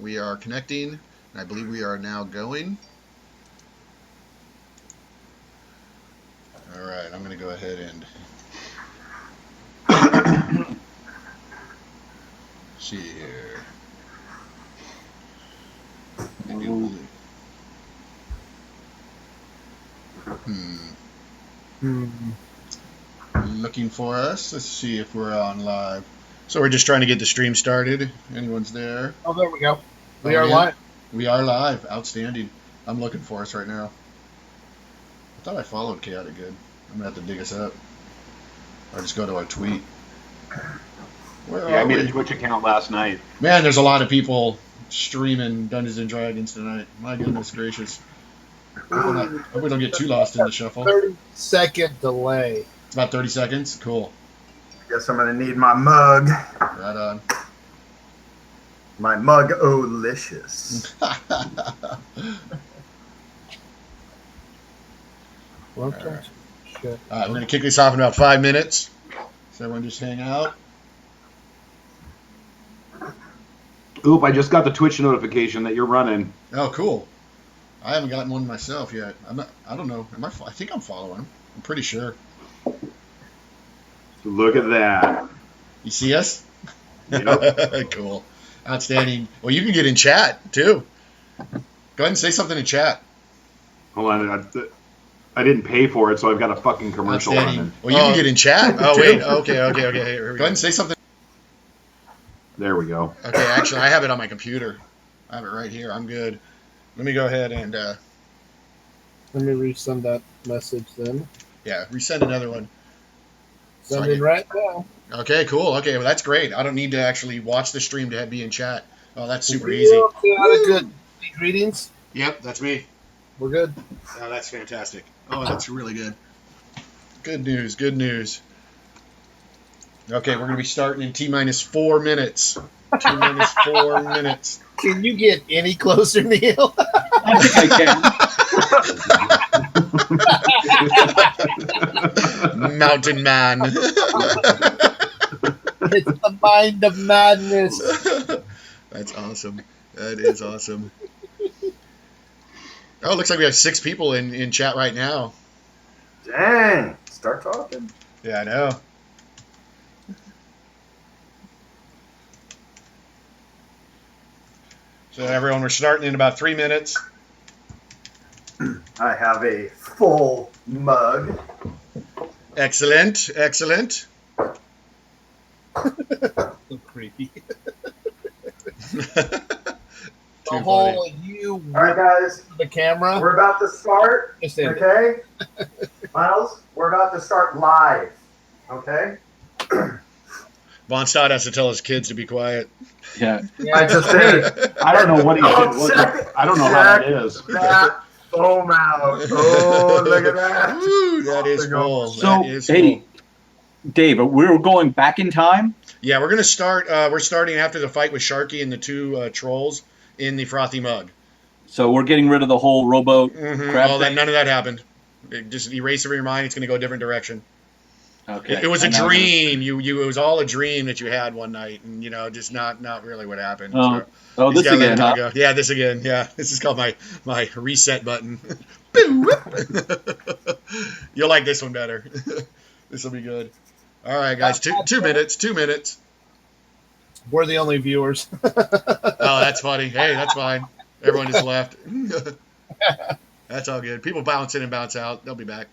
We are connecting, and I believe we are now going. All right, I'm going to go ahead and see here. Looking for us. Let's see if we're on live. So we're just trying to get the stream started. Anyone's there? Oh, there we go. We are live. We are live. Outstanding. I'm looking for us right now. I thought I followed Chaotic Good. I'm going to have to dig us up. Or just go to our tweet. I made a Twitch account last night. Man, there's a lot of people streaming Dungeons and Dragons tonight. My goodness gracious. Hope we don't get too lost in the shuffle. 30-second delay. It's about 30 seconds? Cool. Guess I'm going to need my mug. Right on. My mug-o-licious. All right, we're going to kick this off in about 5 minutes. So everyone just hang out. Oop, I just got the Twitch notification that you're running. Oh, cool. I haven't gotten one myself yet. I don't know. I think I'm following. I'm pretty sure. Look at that. You see us? Yep. Cool. Outstanding. Well, you can get in chat, too. Go ahead and say something in chat. Hold on. I didn't pay for it, so I've got a fucking commercial running. Well, you can get in chat. Oh, wait. Okay. Here we go. Go ahead and say something. There we go. Okay, actually, I have it on my computer. I have it right here. I'm good. Let me go ahead and... Let me resend that message then. Yeah, resend another one. Sending right now. Okay, cool. Okay, well, that's great. I don't need to actually watch the stream to be in chat. Oh, that's super easy. Good. Greetings. Yep, that's me. We're good. Oh, that's fantastic. Oh, that's really good. Good news, good news. Okay, we're going to be starting in T-minus 4 minutes. T-minus 4 minutes. Can you get any closer, Neil? I think I can. Mountain Man. It's the mind of madness. That's awesome. That is awesome. Oh, it looks like we have 6 people in chat right now. Dang. Start talking. Yeah, I know. So everyone, we're starting in about 3 minutes. I have a full mug. Excellent, excellent. So creepy. The whole you. All right, guys. The camera. We're about to start. Okay, Miles. We're about to start live. Okay. Von Stott has to tell his kids to be quiet. Yeah. I just did. I don't know what he did. I don't know how that is. That foam out. Oh, look at that. Ooh, that is cool. So, that is hey, cool. Dave, we're going back in time? Yeah, we're going to start. We're starting after the fight with Sharky and the 2 trolls in the frothy mug. So we're getting rid of the whole rowboat crab thing? None of that happened. Just erase it from your mind. It's going to go a different direction. Okay. It was a dream. It was all a dream that you had one night, and just not really what happened. Oh, this again, huh? Go. Yeah, this again. Yeah, this is called my reset button. You'll like this one better. This will be good. All right, guys. 2 minutes. 2 minutes. We're the only viewers. Oh, that's funny. Hey, that's fine. Everyone just left. That's all good. People bounce in and bounce out. They'll be back.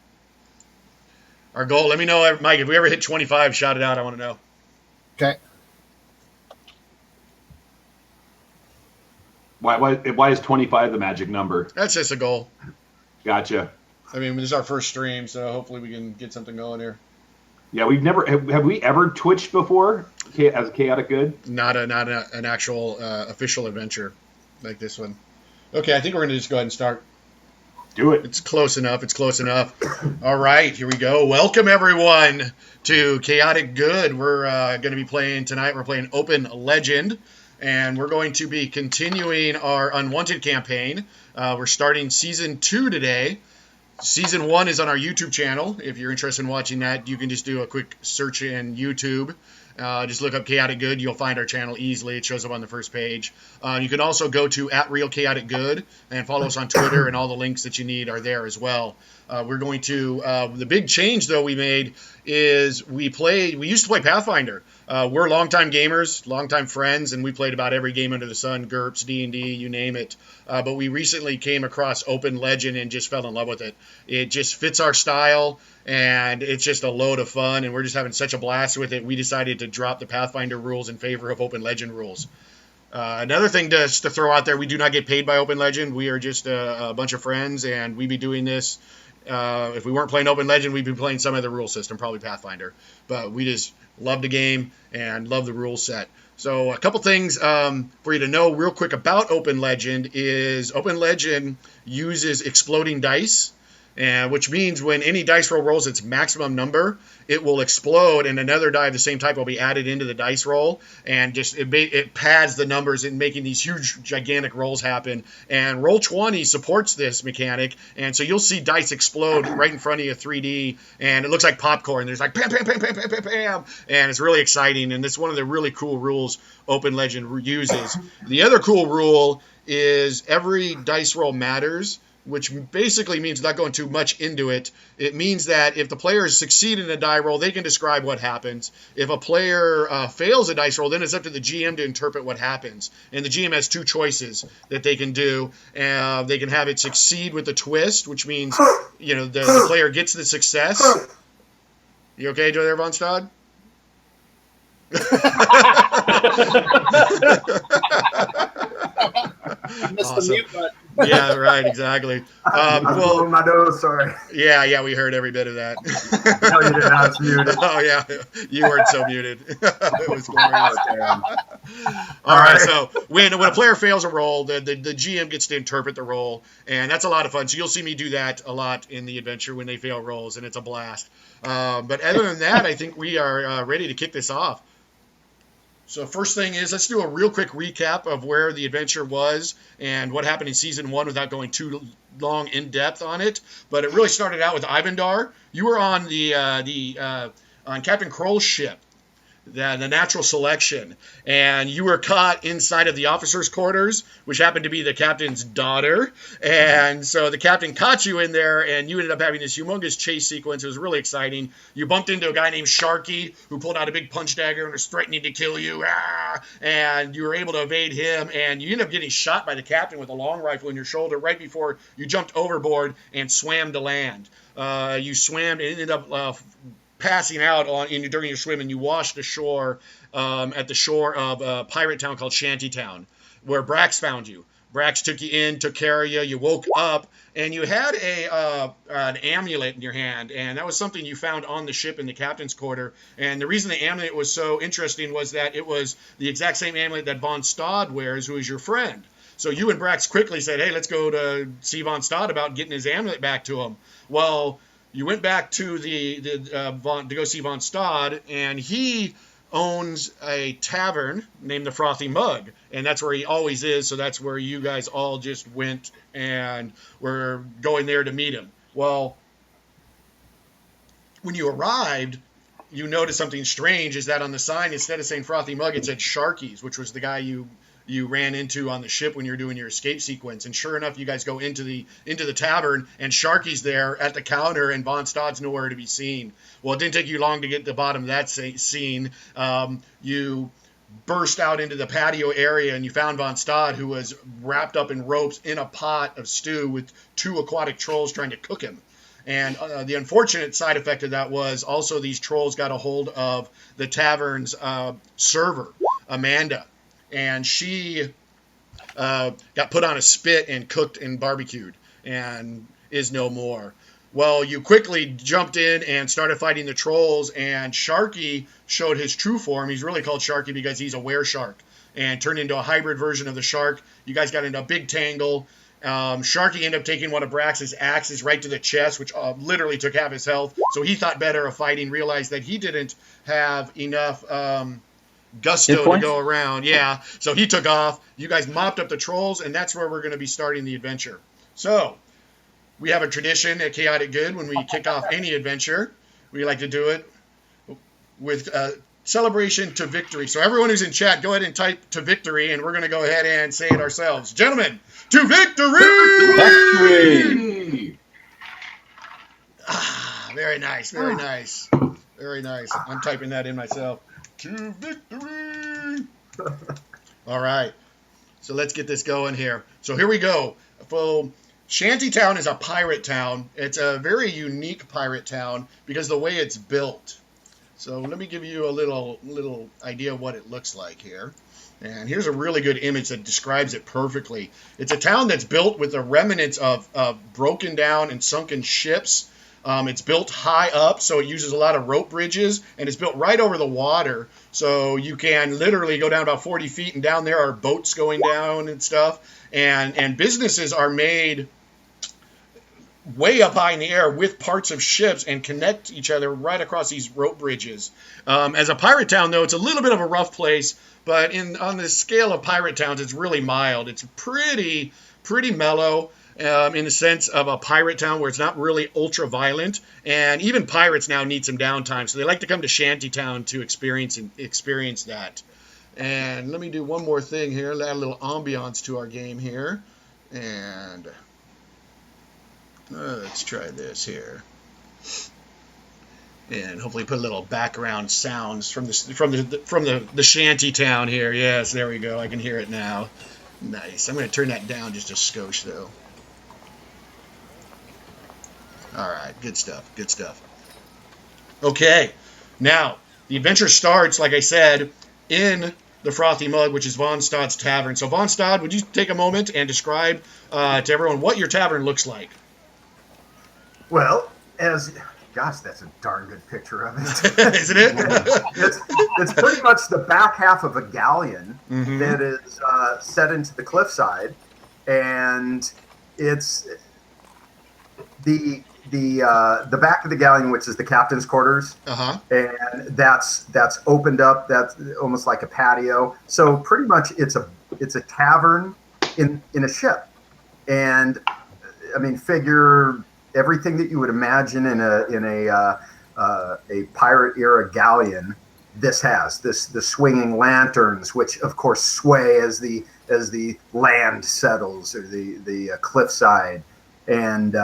Our goal, let me know, Mike, if we ever hit 25, shout it out. I want to know. Okay. Why is 25 the magic number? That's just a goal. Gotcha. I mean, this is our first stream, so hopefully we can get something going here. Yeah, we've never have we ever Twitched before as Chaotic Good? Not an actual official adventure like this one. Okay, I think we're going to just go ahead and start. Do it. It's close enough. It's close enough. All right, here we go. Welcome, everyone, to Chaotic Good. We're going to be playing tonight. We're playing Open Legend, and we're going to be continuing our Unwanted campaign. We're starting Season 2 today. Season 1 is on our YouTube channel. If you're interested in watching that, you can just do a quick search in YouTube. Just look up Chaotic Good. You'll find our channel easily. It shows up on the first page. You can also go to @RealChaoticGood and follow us on Twitter, and all the links that you need are there as well. We're going to the big change though we made is we used to play Pathfinder. We're longtime gamers, longtime friends, and we played about every game under the sun, GURPS, D&D, you name it. But we recently came across Open Legend and just fell in love with it. It just fits our style, and it's just a load of fun, and we're just having such a blast with it. We decided to drop the Pathfinder rules in favor of Open Legend rules. Another thing to throw out there, we do not get paid by Open Legend. We are just a bunch of friends, and we'd be doing this. If we weren't playing Open Legend, we'd be playing some other rule system, probably Pathfinder. But we just love the game and love the rule set. So a couple things for you to know real quick about Open Legend is Open Legend uses exploding dice, which means when any dice roll rolls its maximum number, it will explode, and another die of the same type will be added into the dice roll, and just it pads the numbers in making these huge, gigantic rolls happen. And Roll20 supports this mechanic, and so you'll see dice explode right in front of you 3D, and it looks like popcorn. There's like pam, pam, pam, pam, pam, pam, pam, and it's really exciting, and it's one of the really cool rules Open Legend uses. The other cool rule is every dice roll matters, which basically means, not going too much into it, it means that if the players succeed in a die roll, they can describe what happens. If a player fails a dice roll, then it's up to the GM to interpret what happens. And the GM has two choices that they can do. They can have it succeed with a twist, which means the player gets the success. You okay, Joe there, Von Stad? Missed Awesome. the mute button. Yeah, right, exactly. I'm blowing my nose, sorry. Yeah, we heard every bit of that. No, you didn't. I was muted. Oh, yeah, you weren't so muted. It was glorious. Damn. All right, so when a player fails a roll, the GM gets to interpret the roll, and that's a lot of fun. So you'll see me do that a lot in the adventure when they fail rolls, and it's a blast. But other than that, I think we are ready to kick this off. So first thing is, let's do a real quick recap of where the adventure was and what happened in Season 1 without going too long in depth on it. But it really started out with Ivandar. You were on on Captain Kroll's ship, the Natural Selection, and you were caught inside of the officers' quarters, which happened to be the captain's daughter. And so the captain caught you in there, and you ended up having this humongous chase sequence. It was really exciting. You bumped into a guy named Sharky, who pulled out a big punch dagger and was threatening to kill you. And you were able to evade him, and you ended up getting shot by the captain with a long rifle in your shoulder right before you jumped overboard and swam to land. You swam and ended up passing out during your swim, and you washed ashore at the shore of a pirate town called Shantytown, where Brax found you. Brax took you in, took care of you. You woke up, and you had an amulet in your hand, and that was something you found on the ship in the captain's quarter. And the reason the amulet was so interesting was that it was the exact same amulet that Von Stad wears, who is your friend. So you and Brax quickly said, hey, let's go to see Von Stad about getting his amulet back to him. Well, you went back to to go see Von Stad, and he owns a tavern named the Frothy Mug, and that's where he always is. So that's where you guys all just went and were going there to meet him. Well, when you arrived, you noticed something strange, is that on the sign, instead of saying Frothy Mug, it said Sharky's, which was the guy you ran into on the ship when you were doing your escape sequence. And sure enough, you guys go into the tavern, and Sharky's there at the counter, and Von Stad's nowhere to be seen. Well, it didn't take you long to get to the bottom of that scene. You burst out into the patio area, and you found Von Stad, who was wrapped up in ropes in a pot of stew with 2 aquatic trolls trying to cook him. And the unfortunate side effect of that was also these trolls got a hold of the tavern's server, Amanda. And she got put on a spit and cooked and barbecued and is no more. Well, you quickly jumped in and started fighting the trolls, and Sharky showed his true form. He's really called Sharky because he's a were-shark and turned into a hybrid version of the shark. You guys got into a big tangle. Sharky ended up taking one of Brax's axes right to the chest, which literally took half his health. So he thought better of fighting, realized that he didn't have enough gusto to go around. Yeah, so he took off. You guys mopped up the trolls, and that's where we're going to be starting the adventure. So we have a tradition at Chaotic Good when we kick off any adventure. We like to do it with celebration to victory. So everyone who's in chat, go ahead and type to victory, and we're going to go ahead and say it ourselves. Gentlemen, to victory! Victory! Very nice, very nice. Very nice. I'm typing that in myself. To victory! All right. So let's get this going here. So here we go. So Shantytown is a pirate town. It's a very unique pirate town because of the way it's built. So let me give you a little idea of what it looks like here. And here's a really good image that describes it perfectly. It's a town that's built with the remnants of broken down and sunken ships. It's built high up, so it uses a lot of rope bridges, and it's built right over the water. So you can literally go down about 40 feet, and down there are boats going down and stuff. And businesses are made way up high in the air with parts of ships and connect each other right across these rope bridges. As a pirate town, though, it's a little bit of a rough place, but on the scale of pirate towns, it's really mild. It's pretty mellow in the sense of a pirate town where it's not really ultra violent, and even pirates now need some downtime, so they like to come to Shantytown to experience that. And let me do one more thing here, add a little ambiance to our game here, and let's try this here, and hopefully put a little background sounds from the shanty town here. Yes, there we go. I can hear it now. Nice. I'm going to turn that down just a skosh though. All right, good stuff. Good stuff. Okay, now the adventure starts, like I said, in the Frothy Mug, which is Von Stad's tavern. So Von Stad, would you take a moment and describe to everyone what your tavern looks like? Well, gosh, that's a darn good picture of it. Isn't it? it's pretty much the back half of a galleon that is set into the cliffside, and it's the back of the galleon, which is the captain's quarters, and that's opened up. That's almost like a patio. So pretty much it's a tavern in a ship, and I mean, figure everything that you would imagine in a pirate era galleon. This has the swinging lanterns, which of course sway as the land settles or the cliffside. And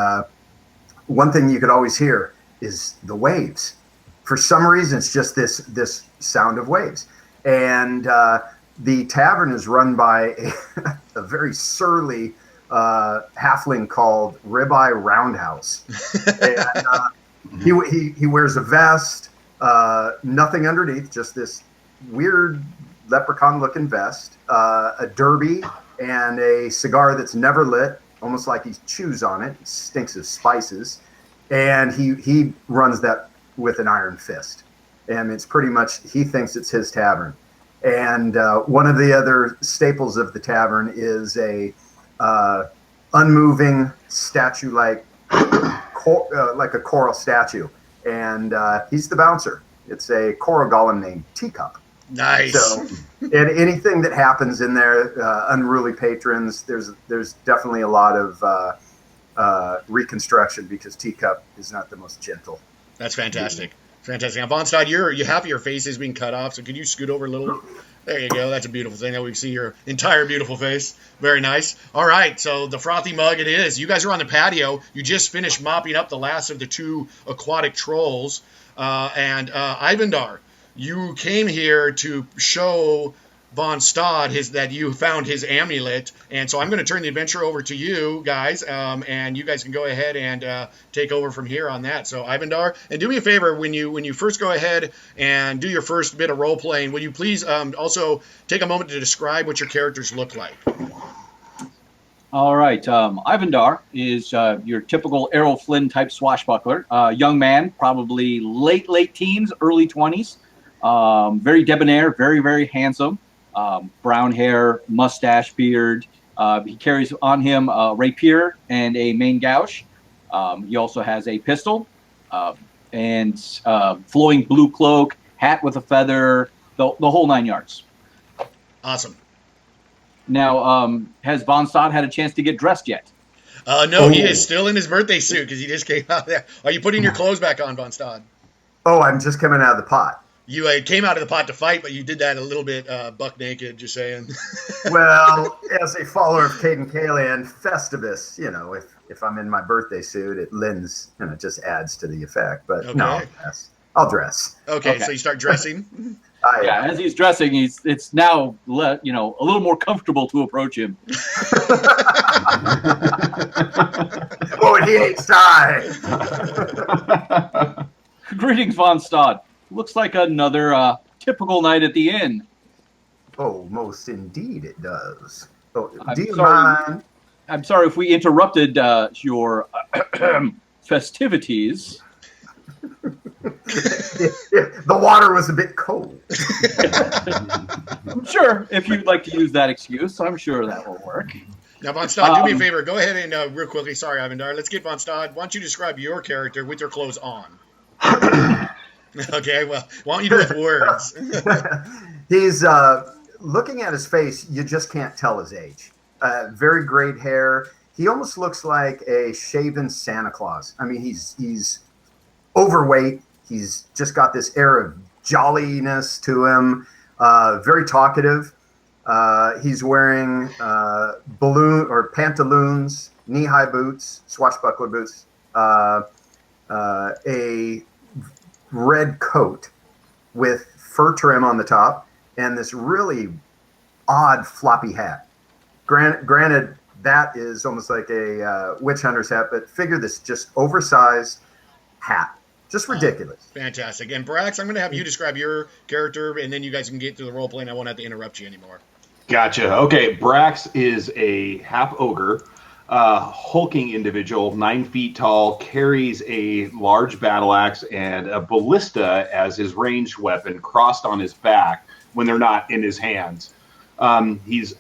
one thing you could always hear is the waves. For some reason, it's just this sound of waves. And the tavern is run by a very surly halfling called Ribeye Roundhouse. And, he wears a vest, nothing underneath, just this weird leprechaun-looking vest, a derby, and a cigar that's never lit, almost like he chews on it. It stinks of spices. And he runs that with an iron fist. And it's pretty much, he thinks it's his tavern. And one of the other staples of the tavern is a unmoving statue, like a coral statue, and he's the bouncer. It's a coral golem named Teacup. Nice. So, and anything that happens in there, unruly patrons, there's definitely a lot of reconstruction because Teacup is not the most gentle. That's fantastic. Fantastic. Now, Von Stad, you happy your face is being cut off, so could you scoot over a little? There you go. That's a beautiful thing. Now we can see your entire beautiful face. Very nice. All right, so the Frothy Mug it is. You guys are on the patio. You just finished mopping up the last of the two aquatic trolls. And Ivandar, you came here to show Von Stad that you found his amulet. And so I'm going to turn the adventure over to you guys, and you guys can go ahead and take over from here on that. So Ivandar, and do me a favor, when you first go ahead and do your first bit of role playing, will you please also take a moment to describe what your characters look like? All right, Ivandar is your typical Errol Flynn type swashbuckler, young man, probably late teens, early 20s, very debonair, very, very handsome. Brown hair, mustache, beard. He carries on him a rapier and a main gouge. He also has a pistol and flowing blue cloak, hat with a feather, the whole 9 yards. Awesome. Now, has Von Stad had a chance to get dressed yet? No, he is still in his birthday suit because he just came out there. Are you putting your clothes back on, Von Stad? Oh, I'm just coming out of the pot. You came out of the pot to fight, but you did that a little bit buck naked, just saying. Well, as a follower of Caden Kalian, Festivus, if I'm in my birthday suit, it lends, just adds to the effect. But no, Okay. I'll dress. Okay, so you start dressing. Yeah, as he's dressing, it's now a little more comfortable to approach him. Oh, and he ain't shy. Greetings, Von Stad. Looks like another typical night at the inn. Oh, most indeed it does. Oh, I'm do you sorry. mind? I'm sorry if we interrupted your festivities. The water was a bit cold. I'm sure if you'd like to use that excuse, I'm sure that will work. Now, Von Stad, do me a favor. Go ahead and real quickly. Sorry, Ivandar. Let's get Von Stad. Why don't you describe your character with your clothes on? Okay, well, why don't you do it with words? He's looking at his face. You just can't tell his age. Very great hair. He almost looks like a shaven Santa Claus. I mean, he's overweight. He's just got this air of jolliness to him. Very talkative. He's wearing balloon or pantaloons, knee-high boots, swashbuckler boots, a red coat with fur trim on the top, and this really odd floppy hat. Granted, that is almost like a witch hunter's hat, but figure this just oversized hat. Just ridiculous. Fantastic. And Brax, I'm going to have you describe your character, and then you guys can get through the role play, and I won't have to interrupt you anymore. Gotcha. Okay, Brax is a half ogre, hulking individual, 9 feet tall, carries a large battle axe and a ballista as his ranged weapon, crossed on his back when they're not in his hands. He's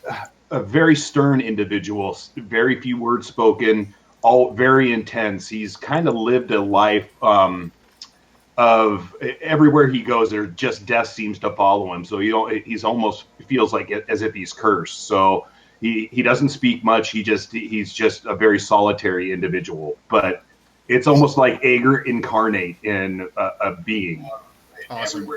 a very stern individual, very few words spoken, all very intense. He's kind of lived a life of everywhere he goes, there just death seems to follow him. So he's almost feels like it, as if he's cursed. So he doesn't speak much. He's just a very solitary individual. But it's almost like Ager incarnate in a being. Awesome.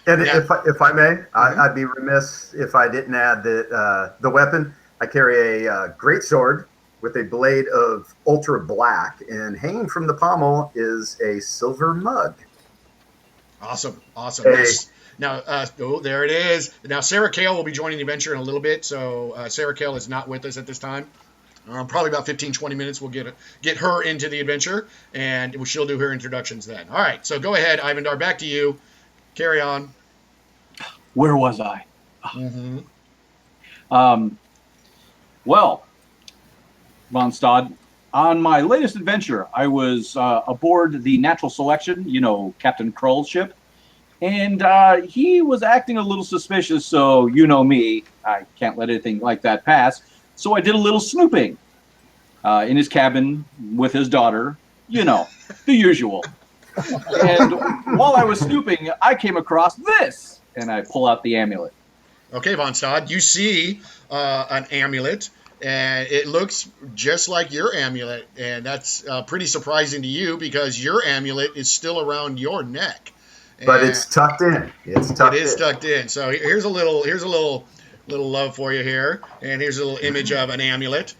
And Yeah. if I may, I'd be remiss if I didn't add that the weapon, I carry a great sword with a blade of ultra black, and hanging from the pommel is a silver mug. Awesome. Hey. Now, there it is. Now, Sarah Kale will be joining the adventure in a little bit, so Sarah Kale is not with us at this time. Probably about 15, 20 minutes, we'll get her into the adventure, and she'll do her introductions then. All right, so go ahead, Ivandar, back to you. Carry on. Where was I? Mm-hmm. Well, Von Stad, on my latest adventure, I was aboard the Natural Selection, Captain Krull's ship, and he was acting a little suspicious, so you know me, I can't let anything like that pass, so I did a little snooping in his cabin with his daughter, the usual. And while I was snooping, I came across this, and I pull out the amulet. Okay, Von Stad, you see an amulet, and it looks just like your amulet, and that's pretty surprising to you because your amulet is still around your neck. But it's tucked in. It is tucked in. So here's a little love for you here, and here's a little image of an amulet.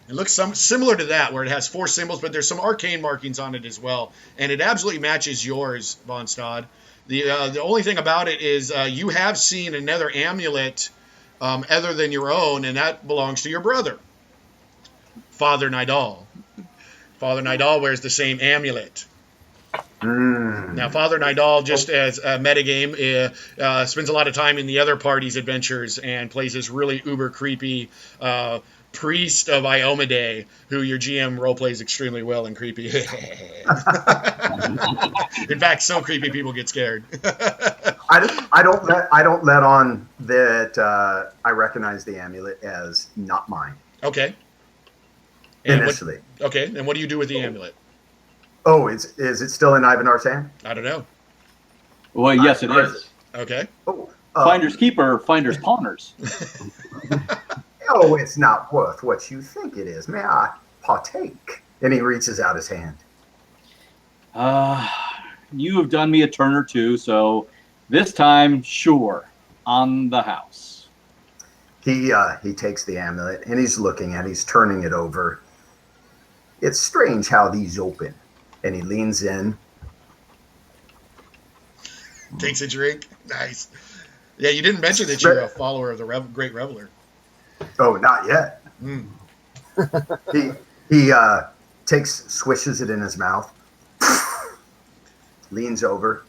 It looks similar to that, where it has 4 symbols, but there's some arcane markings on it as well, and it absolutely matches yours, Von Stad. The only thing about it is you have seen another amulet other than your own, and that belongs to your brother, Father Nidal. Father Nidal wears the same amulet. Now, Father Nidal, just as a metagame, spends a lot of time in the other party's adventures and plays this really uber creepy priest of Iomade, who your GM roleplays extremely well and creepy. In fact, so creepy people get scared. I don't let on that I recognize the amulet as not mine. Okay. Initially. And what do you do with the amulet? Oh, is it still in Ivanar's hand? I don't know. Well, yes, it is. Okay. Oh, Finders keeper, finders pawners. Oh, it's not worth what you think it is. May I partake? And he reaches out his hand. You have done me a turn or two, so This time, sure, on the house. He takes the amulet and he's looking at it. He's turning it over. It's strange how these open. And he leans in. Takes a drink. Nice. Yeah, you didn't mention that you're a follower of the Great Reveler. Oh, not yet. Mm. He swishes it in his mouth. Leans over.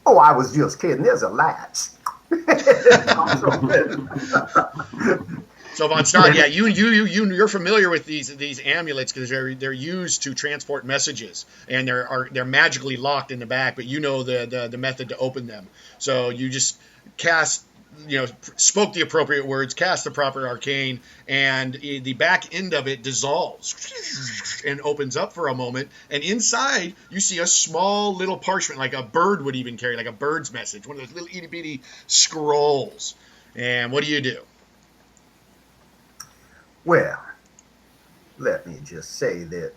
Oh, I was just kidding. There's a latch. So Von Stad, yeah, you're familiar with these amulets because they're used to transport messages, and they're magically locked in the back, but you know the method to open them. So you just cast, spoke the appropriate words, cast the proper arcane, and the back end of it dissolves and opens up for a moment, and inside you see a small little parchment, like a bird would even carry, like a bird's message, one of those little itty bitty scrolls. And what do you do? Well, let me just say that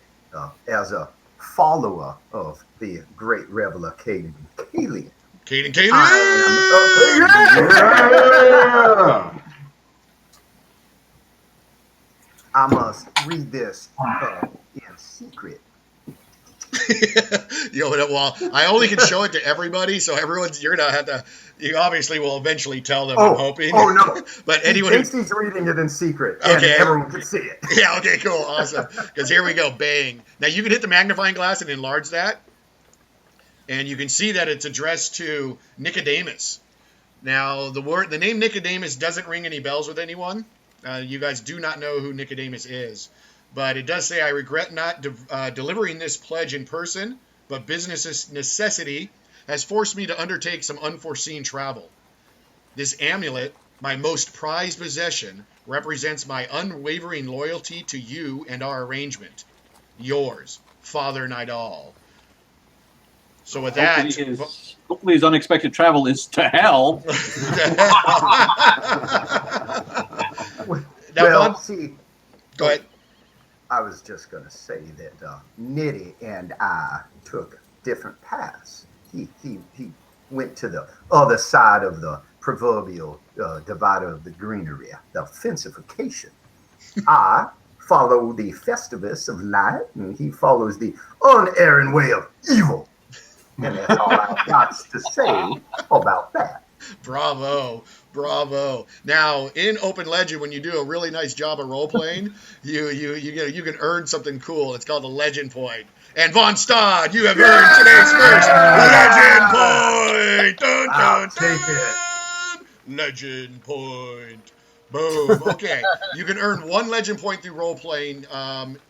as a follower of the great reveler Caden Kalian, I must read this in secret. Well, I only can show it to everybody, so you're gonna have to. You obviously will eventually tell them. I'm hoping. Oh no! But anyone he's reading it in secret, and everyone can see it. Yeah. Okay. Cool. Awesome. Because here we go. Bang. Now you can hit the magnifying glass and enlarge that, and you can see that it's addressed to Nicodemus. Now the name Nicodemus doesn't ring any bells with anyone. You guys do not know who Nicodemus is. But it does say, I regret not delivering this pledge in person, but business necessity has forced me to undertake some unforeseen travel. This amulet, my most prized possession, represents my unwavering loyalty to you and our arrangement. Yours, Father Nidal. So with hopefully his unexpected travel is to hell. Go ahead. I was just going to say that Nitty and I took different paths. He went to the other side of the proverbial divider of the greenery, the fencification. I follow the Festivus of light, and he follows the unerring way of evil. And that's all I've got to say about that. Bravo. Now, in Open Legend, when you do a really nice job of role playing, you can earn something cool. It's called a legend point. And Von Stad, you have earned today's first legend point. Dun, dun, dun. Take it. Legend point. Boom. Okay. You can earn 1 legend point through role playing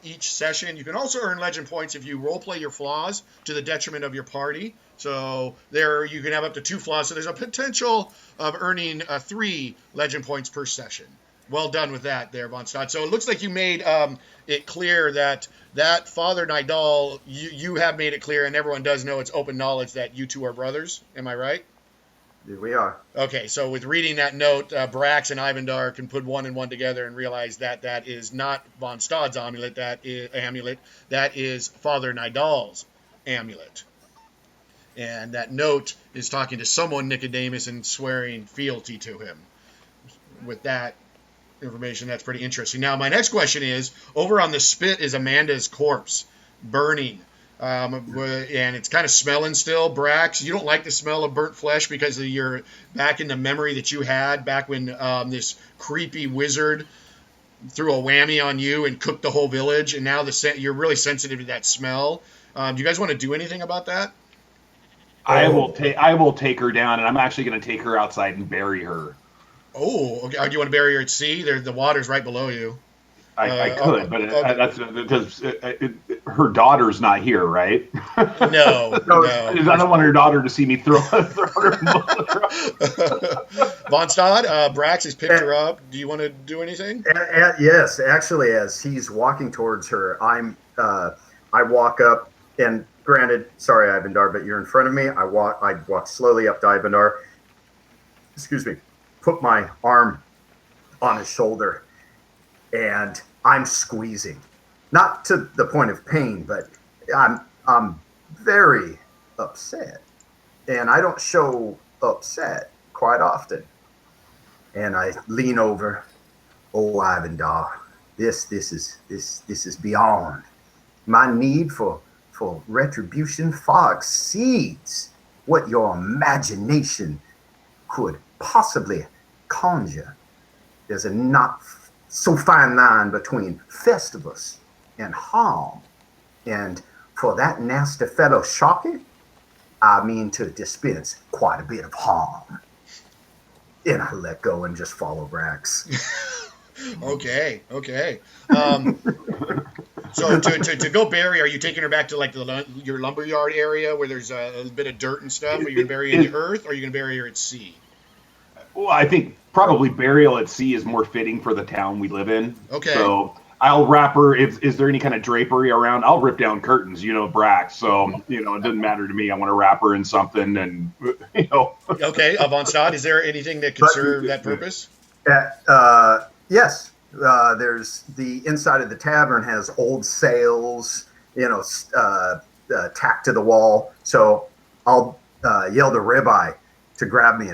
each session. You can also earn legend points if you role play your flaws to the detriment of your party. So there you can have up to 2 flaws. So there's a potential of earning 3 legend points per session. Well done with that there, Von Stad. So it looks like you made it clear that Father Nidal, you have made it clear, and everyone does know it's open knowledge that you two are brothers. Am I right? Here we are. Okay, so with reading that note, Brax and Ivandar can put 1 and 1 together and realize that is not Von Stad's amulet. That is Father Nidal's amulet. And that note is talking to someone, Nicodemus, and swearing fealty to him. With that information, that's pretty interesting. Now, my next question is, over on the spit is Amanda's corpse, burning. And it's kind of smelling still. Brax, you don't like the smell of burnt flesh because of your back in the memory that you had back when this creepy wizard threw a whammy on you and cooked the whole village, and now you're really sensitive to that smell. Do you guys want to do anything about that? I will take her down, and I'm actually going to take her outside and bury her. Oh, okay. Do you want to bury her at sea? The water's right below you. I could, but that's because her daughter's not here, right? No. I don't want her daughter to see me throw her. Von Stad, Brax has picked her up. Do you want to do anything? Yes, actually, as he's walking towards her, I walk up, and granted, sorry, Ivandar, but you're in front of me. I walk slowly up to Ivandar. Excuse me. Put my arm on his shoulder, and I'm squeezing, not to the point of pain, but I'm very upset. And I don't show upset quite often. And I lean over. Oh, Ivandar, this is beyond. My need for retribution far exceeds what your imagination could possibly conjure. There's a not so fine line between Festivus and harm. And for that nasty fellow Sharky, I mean to dispense quite a bit of harm. And I let go and just follow Brax. Okay. So to go bury, are you taking her back to like your lumberyard area where there's a bit of dirt and stuff? Are you gonna bury her in the earth, or are you gonna bury her at sea? Well, I think probably burial at sea is more fitting for the town we live in. Okay. So I'll wrap her. Is there any kind of drapery around? I'll rip down curtains, Brax. So, it doesn't matter to me. I want to wrap her in something and, Okay, Avantstad, is there anything that could serve that purpose? Yes. There's the inside of the tavern has old sails, tacked to the wall. So I'll yell to Ribeye to grab me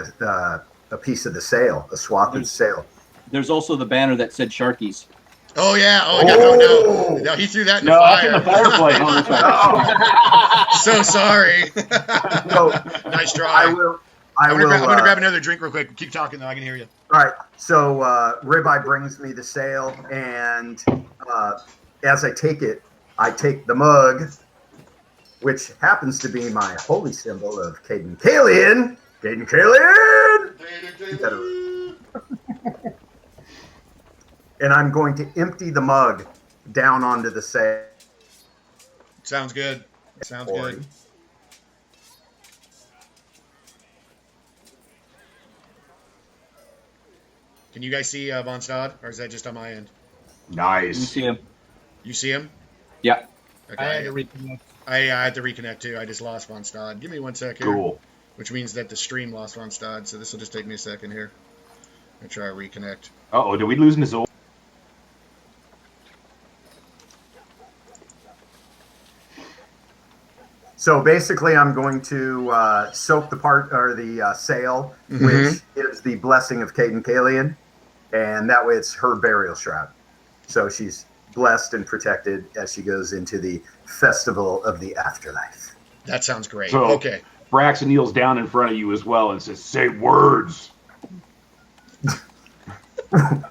a piece of the sail, a swath of the sail. There's also the banner that said Sharkies. Oh, yeah. No, he threw that in the fire. That's in the fireplace. So sorry. So, nice try. I'm going to grab another drink real quick. Keep talking, though. I can hear you. All right. So Ribeye brings me the sail, and as I take it, I take the mug, which happens to be my holy symbol of Caden Kalian. Caden Kalian! And I'm going to empty the mug down onto the sail. Sounds good. Good. Can you guys see Von Stad, or is that just on my end? Nice. You see him? You see him? Yeah. Okay. I had to reconnect. I had to reconnect too. I just lost Von Stad. Give me 1 second. Cool. Which means that the stream lost Von Stad, so this will just take me a second here. I'm try to reconnect. Uh-oh, did we lose Nizul? So basically, I'm going to soak the sail, which is the blessing of Caden Kalian, and that way it's her burial shroud. So she's blessed and protected as she goes into the festival of the afterlife. That sounds great. So, okay. Brax kneels down in front of you as well and says, "Say words."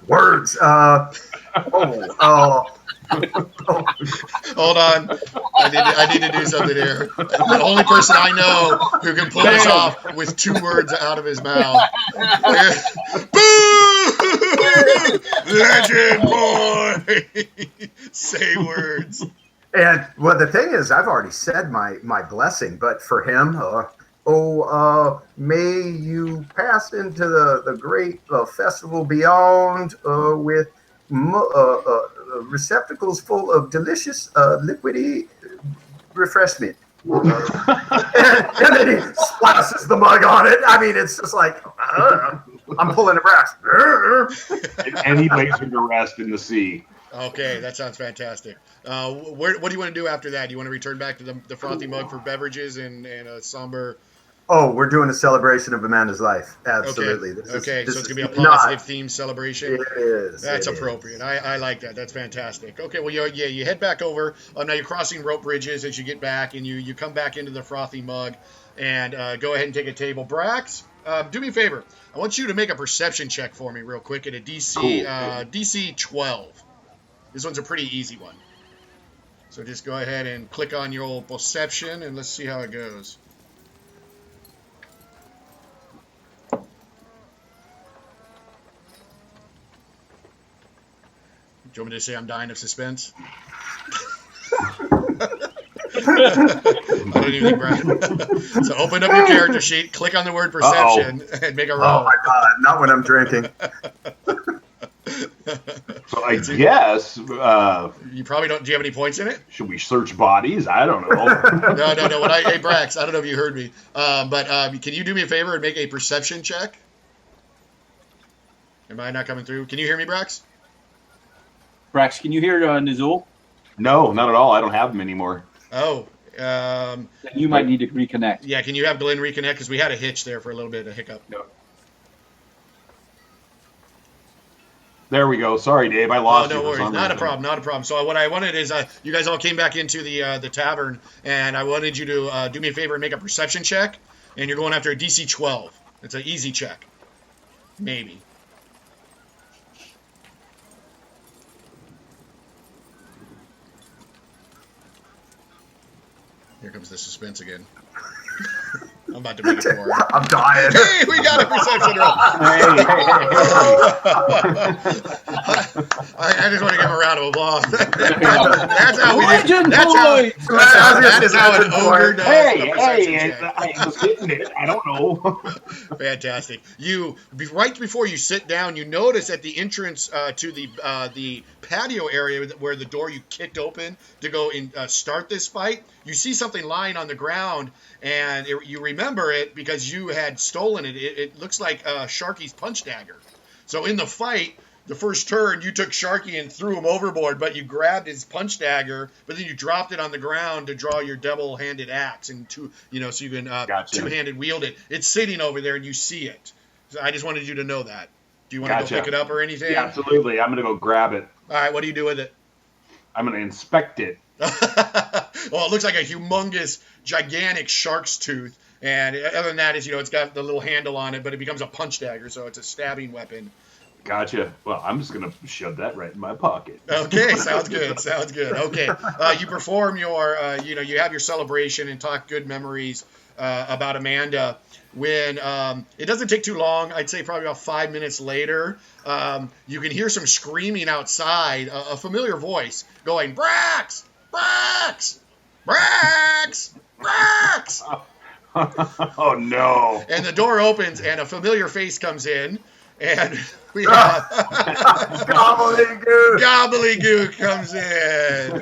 Words. Hold on. I need to do something here. The only person I know who can pull this off with 2 words out of his mouth. Boo! Legend boy! Say words. And well, the thing is, I've already said my blessing, but for him, may you pass into the great festival beyond with receptacles full of delicious liquidy refreshment. And then he splashes the mug on it. I mean, it's just like, I'm pulling a brass. And he lays her to rest in the sea. Okay, that sounds fantastic. What do you want to do after that? Do you want to return back to the frothy mug for beverages and a somber... Oh, we're doing a celebration of Amanda's life. Absolutely. Okay, so it's going to be a positive themed celebration. It is. That's appropriate. I like that. That's fantastic. Okay, well, you head back over. Now you're crossing rope bridges as you get back, and you come back into the frothy mug, and go ahead and take a table. Brax, do me a favor. I want you to make a perception check for me real quick at a DC 12. This one's a pretty easy one. So just go ahead and click on your old perception, and let's see how it goes. Do you want me to say I'm dying of suspense? I don't even think, Brian. So open up your character sheet, click on the word perception, and make a roll. Oh my God, not when I'm drinking. So I guess... you probably don't... Do you have any points in it? Should we search bodies? I don't know. No. Hey, Brax, I don't know if you heard me. But can you do me a favor and make a perception check? Am I not coming through? Can you hear me, Brax? Brax, can you hear Nizul? No, not at all. I don't have them anymore. Oh, You might need to reconnect. Yeah, can you have Glenn reconnect? Because we had a hitch there for a little bit, a hiccup. No. There we go. Sorry, Dave. I lost you. No for worries. some Not a reason. problem. Not a problem. So what I wanted is you guys all came back into the tavern, and I wanted you to do me a favor and make a perception check, and you're going after a DC 12. It's an easy check. Maybe. Here comes the suspense again. I'm about to make it for her. I'm dying. Hey, we got a perception roll. I just want to give him a round of applause. That's how we did. That is how an ogre does a perception check. I was hitting it. I don't know. Fantastic. Right before you sit down, you notice at the entrance to the patio area where the door you kicked open to go and start this fight, you see something lying on the ground, and you remember it because you had stolen it. It looks like Sharky's punch dagger. So in the fight, the first turn, you took Sharky and threw him overboard, but you grabbed his punch dagger, but then you dropped it on the ground to draw your double-handed axe, and so you can two-handed wield it. It's sitting over there, and you see it. So I just wanted you to know that. Do you want to go pick it up or anything? Yeah, absolutely. I'm going to go grab it. All right, what do you do with it? I'm going to inspect it. Well, it looks like a humongous, gigantic shark's tooth, and other than that is, it's got the little handle on it, but it becomes a punch dagger, so it's a stabbing weapon. Gotcha. Well, I'm just going to shove that right in my pocket. Okay, sounds good. Sounds good. Okay, you perform your, you have your celebration and talk good memories about Amanda. When it doesn't take too long, I'd say probably about 5 minutes later, you can hear some screaming outside, a familiar voice going, Brax! Brax! Brax! Brax! Oh, no. And the door opens, and a familiar face comes in, and we have Gobbledygook. Gobbledygook comes in.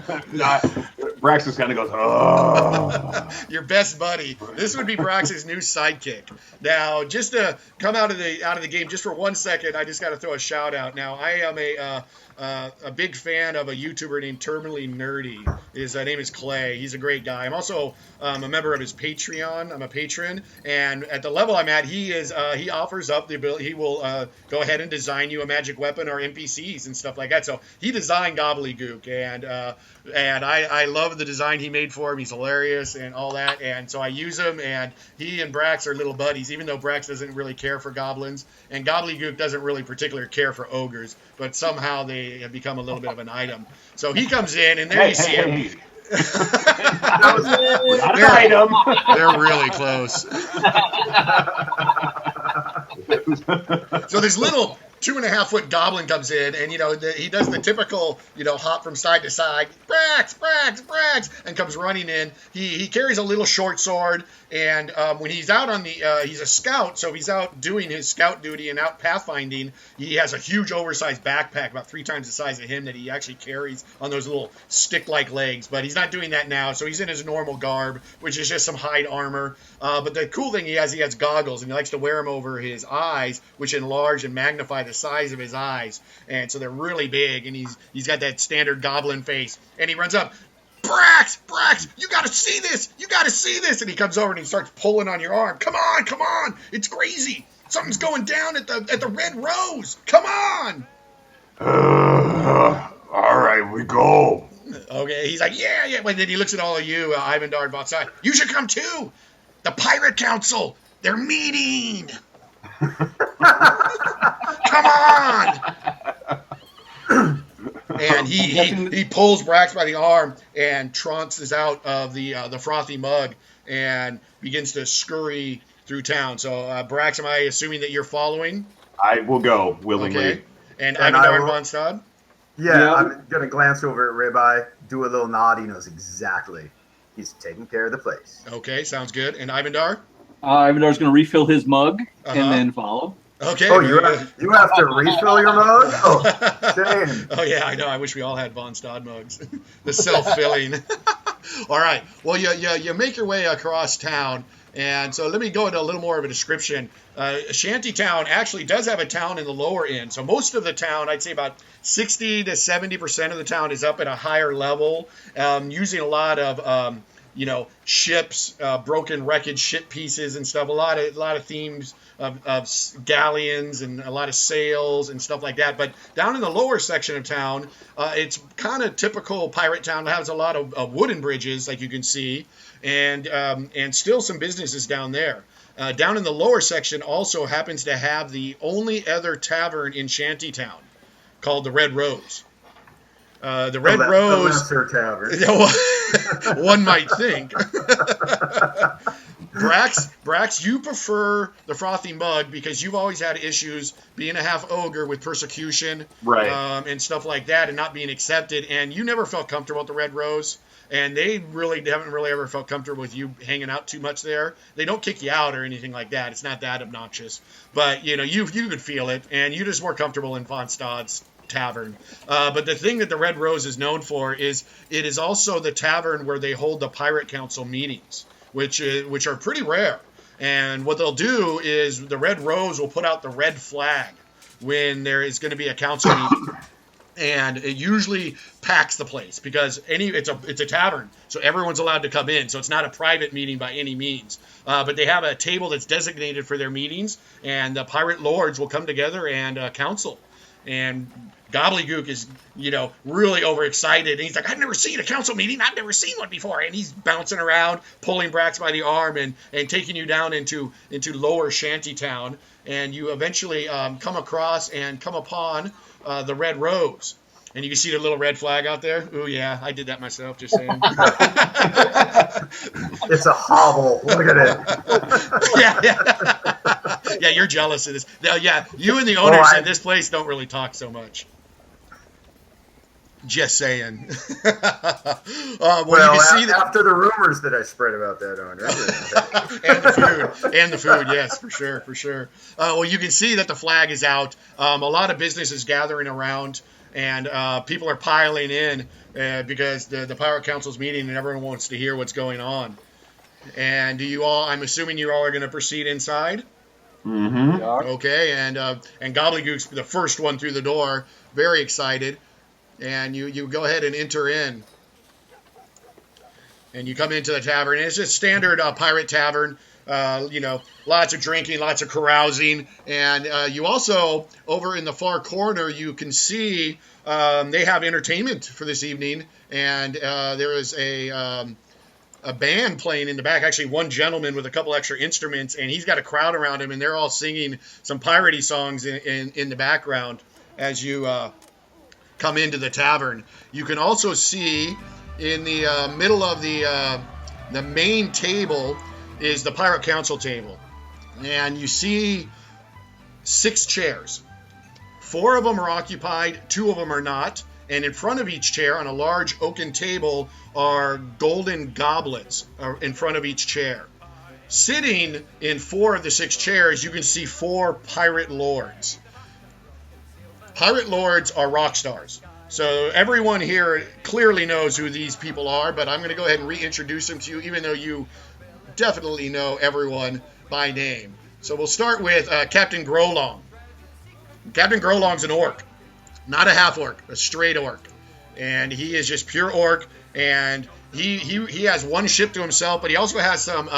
Brax just kind of goes, oh. Your best buddy. This would be Brax's new sidekick. Now, just to come out of the game just for 1 second, I just got to throw a shout out. Now, I am a big fan of a YouTuber named Terminally Nerdy. His name is Clay. He's a great guy. I'm also a member of his Patreon. I'm a patron, and at the level I'm at, he offers up the ability. He will go ahead and design you a magic weapon or NPCs and stuff like that. So he designed Gobbledygook, and I love the design he made for him. He's hilarious and all that, and so I use him, and he and Brax are little buddies, even though Brax doesn't really care for goblins, and Gobbledygook doesn't really particularly care for ogres, but somehow they have become a little bit of an item. So he comes in, and there you see him. They're really close. So this little 2.5-foot goblin comes in, and he does the typical hop from side to side, Brax, Brax, Brax, and comes running in. He carries a little short sword, and when he's out on he's a scout, so if he's out doing his scout duty and out pathfinding, he has a huge oversized backpack about 3 times the size of him that he actually carries on those little stick-like legs. But he's not doing that now, so he's in his normal garb, which is just some hide armor. But the cool thing he has goggles, and he likes to wear them over his eyes, which enlarge and magnify the size of his eyes, and so they're really big, and he's got that standard goblin face, and he runs up, Brax, Brax, you gotta see this, and he comes over and he starts pulling on your arm. Come on, it's crazy, something's going down at the Red Rose, come on. All right, we go. Okay, he's like, yeah, but then he looks at all of you, Ivan Dard outside, you should come too, the Pirate Council, they're meeting. Come on! And he pulls Brax by the arm and trounces out of the frothy mug and begins to scurry through town. So, Brax, am I assuming that you're following? I will go willingly. Okay. And Ivan von Stad? Yeah, I'm going to glance over at Ribeye, do a little nod. He knows exactly. He's taking care of the place. Okay, sounds good. And Ivandar? Ivandar's going to refill his mug and then follow. Okay. Oh, you have to refill your mug? Oh, shame. Oh, yeah, I know. I wish we all had Von Stad mugs. The self-filling. All right. Well, you make your way across town, and so let me go into a little more of a description. Shantytown actually does have a town in the lower end. So most of the town, I'd say about 60 to 70% of the town is up at a higher level, using a lot of ships, broken wreckage, ship pieces and stuff. A lot of themes of galleons and a lot of sails and stuff like that. But down in the lower section of town, it's kind of typical pirate town. It has a lot of wooden bridges, like you can see, and still some businesses down there. Down in the lower section also happens to have the only other tavern in Shantytown, called the Red Rose. The Red Rose. The lesser tavern. One might think. Brax, you prefer the Frothy Mug because you've always had issues being a half ogre with persecution, right, and stuff like that, and not being accepted, and you never felt comfortable at the Red Rose. And they haven't really ever felt comfortable with you hanging out too much there. They don't kick you out or anything like that. It's not that obnoxious. But, you could feel it, and you're just more comfortable in Von Stad's tavern. But the thing that the Red Rose is known for is it is also the tavern where they hold the Pirate Council meetings, which are pretty rare. And what they'll do is the Red Rose will put out the red flag when there is going to be a council meeting. And it usually packs the place because it's a tavern, so everyone's allowed to come in. So it's not a private meeting by any means. But they have a table that's designated for their meetings, and the pirate lords will come together and council. And Gobbledygook is, really overexcited. And he's like, I've never seen a council meeting. I've never seen one before. And he's bouncing around, pulling Brax by the arm and taking you down into lower Shantytown. And you eventually come upon the Red Rose. And you can see the little red flag out there. Ooh, yeah, I did that myself, just saying. It's a hovel. Look at it. Yeah, you're jealous of this. Yeah, you and the owners at this place don't really talk so much. Just saying. You can see after the rumors that I spread about that owner. and the food, yes, for sure. Well, you can see that the flag is out. A lot of businesses gathering around, and people are piling in because the Pirate Council's meeting, and everyone wants to hear what's going on. And I'm assuming you all are going to proceed inside? Mm-hmm. Okay, and Gobbledygook's the first one through the door, very excited. And you go ahead and enter in. And you come into the tavern. And it's just standard pirate tavern. Lots of drinking, lots of carousing. And you also, over in the far corner, you can see they have entertainment for this evening. And there is a band playing in the back. Actually, one gentleman with a couple extra instruments. And he's got a crowd around him. And they're all singing some piratey songs in the background as you come into the tavern. You can also see in the middle of the main table is the Pirate Council table. And you see 6 chairs. 4 of them are occupied, 2 of them are not. And in front of each chair on a large oaken table are golden goblets in front of each chair. Sitting in 4 of the 6 chairs, you can see 4 pirate lords. Pirate lords are rock stars. So everyone here clearly knows who these people are, but I'm going to go ahead and reintroduce them to you, even though you definitely know everyone by name. So we'll start with Captain Grolong. Captain Grolong's an orc, not a half orc, a straight orc. And he is just pure orc, and he has one ship to himself, but he also has some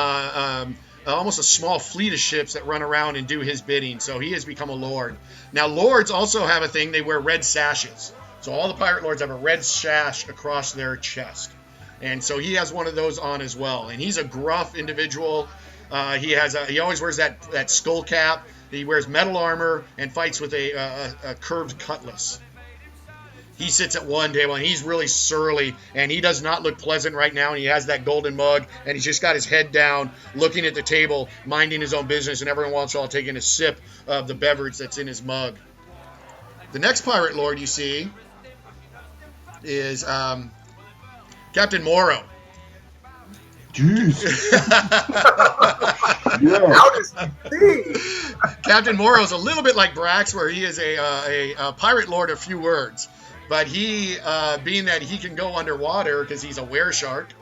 almost a small fleet of ships that run around and do his bidding. So he has become a lord. Now, lords also have a thing. They wear red sashes. So all the pirate lords have a red sash across their chest. And so he has one of those on as well. And he's a gruff individual. He always wears that skull cap. He wears metal armor and fights with a curved cutlass. He sits at one table, and he's really surly, and he does not look pleasant right now, and he has that golden mug, and he's just got his head down, looking at the table, minding his own business, and every once in a while taking a sip of the beverage that's in his mug. The next pirate lord you see is Captain Morrow. Jeez. How does he see? Captain Morrow is a little bit like Brax, where he is a pirate lord of few words. But he, being that he can go underwater because he's a were-shark,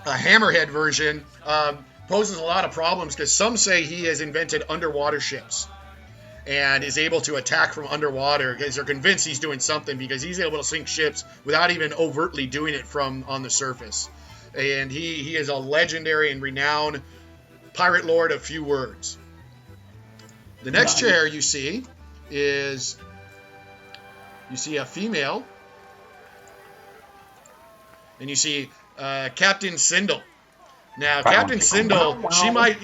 a hammerhead version, poses a lot of problems because some say he has invented underwater ships and is able to attack from underwater because they're convinced he's doing something because he's able to sink ships without even overtly doing it from on the surface. and he is a legendary and renowned pirate lord of few words. The next chair you see is, you see a female, and you see Captain Sindel. Now, Captain Sindel,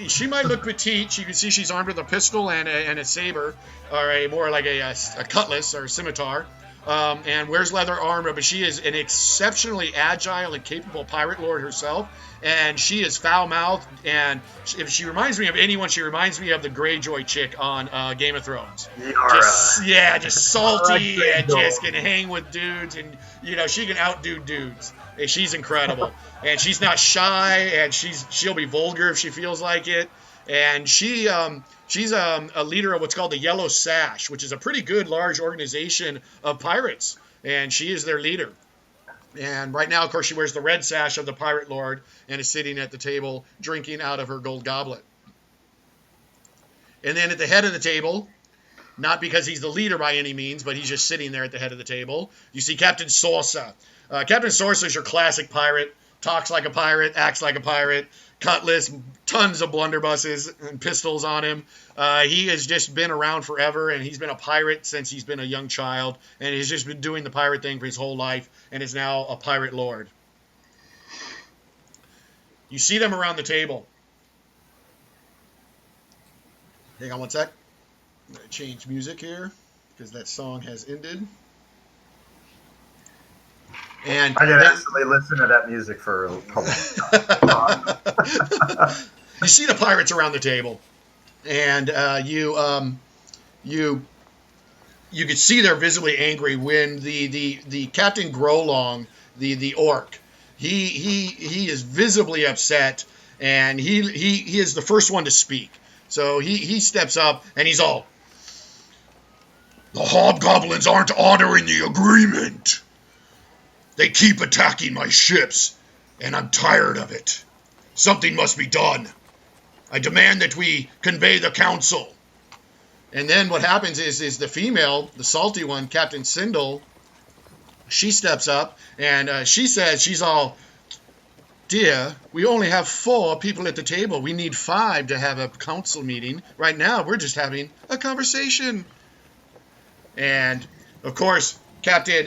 she might look petite. You can see she's armed with a pistol and a saber, or a more like a cutlass or a scimitar, and wears leather armor. But she is an exceptionally agile and capable pirate lord herself, and she is foul-mouthed. And if she reminds me of anyone, she reminds me of the Greyjoy chick on Game of Thrones. Just salty and just can hang with dudes, and she can outdo dudes. She's incredible, and she's not shy, and she'll be vulgar if she feels like it. And she's a leader of what's called the Yellow Sash, which is a pretty good large organization of pirates, and she is their leader. And right now, of course, she wears the red sash of the pirate lord and is sitting at the table drinking out of her gold goblet. And then at the head of the table, not because he's the leader by any means, but he's just sitting there at the head of the table, you see Captain Sorsa. Captain Sorsa is your classic pirate. Talks like a pirate, acts like a pirate, cutlass, tons of blunderbusses and pistols on him. He has just been around forever, and he's been a pirate since he's been a young child, and he's just been doing the pirate thing for his whole life, and is now a pirate lord. You see them around the table. Hang on one sec. I'm going to change music here, because that song has ended. And I didn't actually listen to that music for a couple of times. You see the pirates around the table, and you could see they're visibly angry when the Captain Grolong, the orc, he is visibly upset, and he is the first one to speak. So he steps up, and he's all, "The hobgoblins aren't honoring the agreement. They keep attacking my ships, and I'm tired of it. Something must be done. I demand that we convey the council." And then what happens is the female, the salty one, Captain Sindel, she steps up, and she says, she's all, "Dear, we only have 4 people at the table. We need 5 to have a council meeting. Right now, we're just having a conversation." And, of course, Captain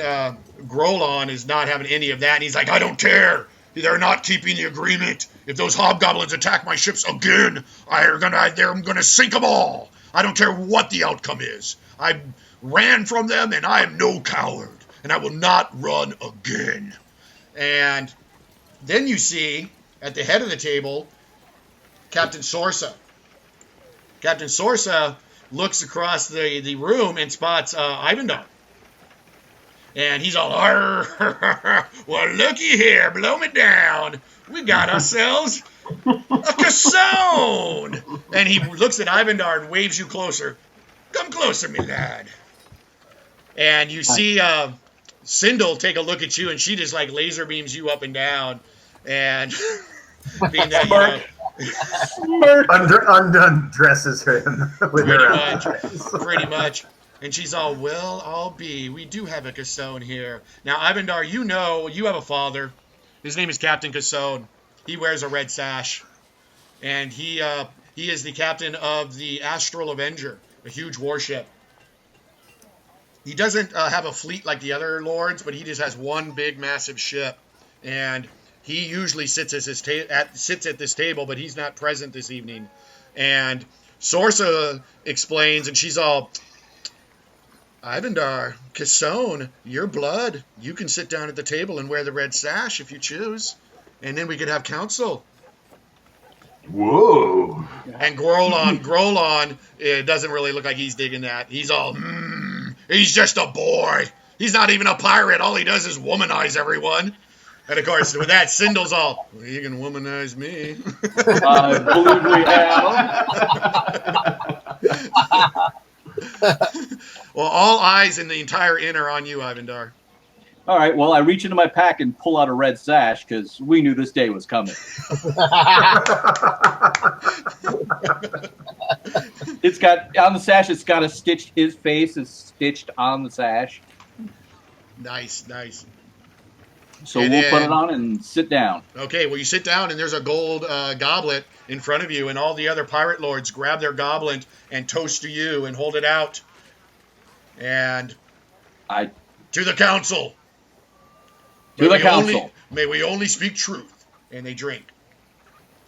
Grolon is not having any of that. And he's like, "I don't care. They're not keeping the agreement. If those hobgoblins attack my ships again, I'm gonna sink them all. I don't care what the outcome is. I ran from them, and I am no coward, and I will not run again." And then you see, at the head of the table, Captain Sorsa. Captain Sorsa looks across the room and spots Ivandar. And he's all, "Arr, well, looky here, blow me down. We got ourselves a cassone." And he looks at Ivandar and waves you closer. "Come closer, me lad." And you see Sindel take a look at you, and she just like laser beams you up and down. And being that, undresses him with pretty much. And she's all, "Well, I'll be. We do have a Cassone here." Now, Ivandar, you have a father. His name is Captain Cassone. He wears a red sash. And he is the captain of the Astral Avenger, a huge warship. He doesn't have a fleet like the other lords, but he just has one big, massive ship. And he usually sits at this table, but he's not present this evening. And Sorsa explains, and she's all, "Ivandar, Cassone, your blood. You can sit down at the table and wear the red sash if you choose. And then we could have council." Whoa. And Grolon, it doesn't really look like he's digging that. He's all, he's just a boy. He's not even a pirate. All he does is womanize everyone. And, of course, with that, Sindel's all, "Well, you can womanize me." I believe we have. Well, all eyes in the entire inn are on you, Ivandar. All right, well, I reach into my pack and pull out a red sash because we knew this day was coming. It's got, on the sash, it's got a stitched, his face is stitched on the sash. Nice. So And we'll put then- it on and sit down. Okay, well, you sit down, and there's a gold goblet in front of you, and all the other pirate lords grab their goblet and toast to you and hold it out. And I to the council. To the May we council. May we only speak truth. And they drink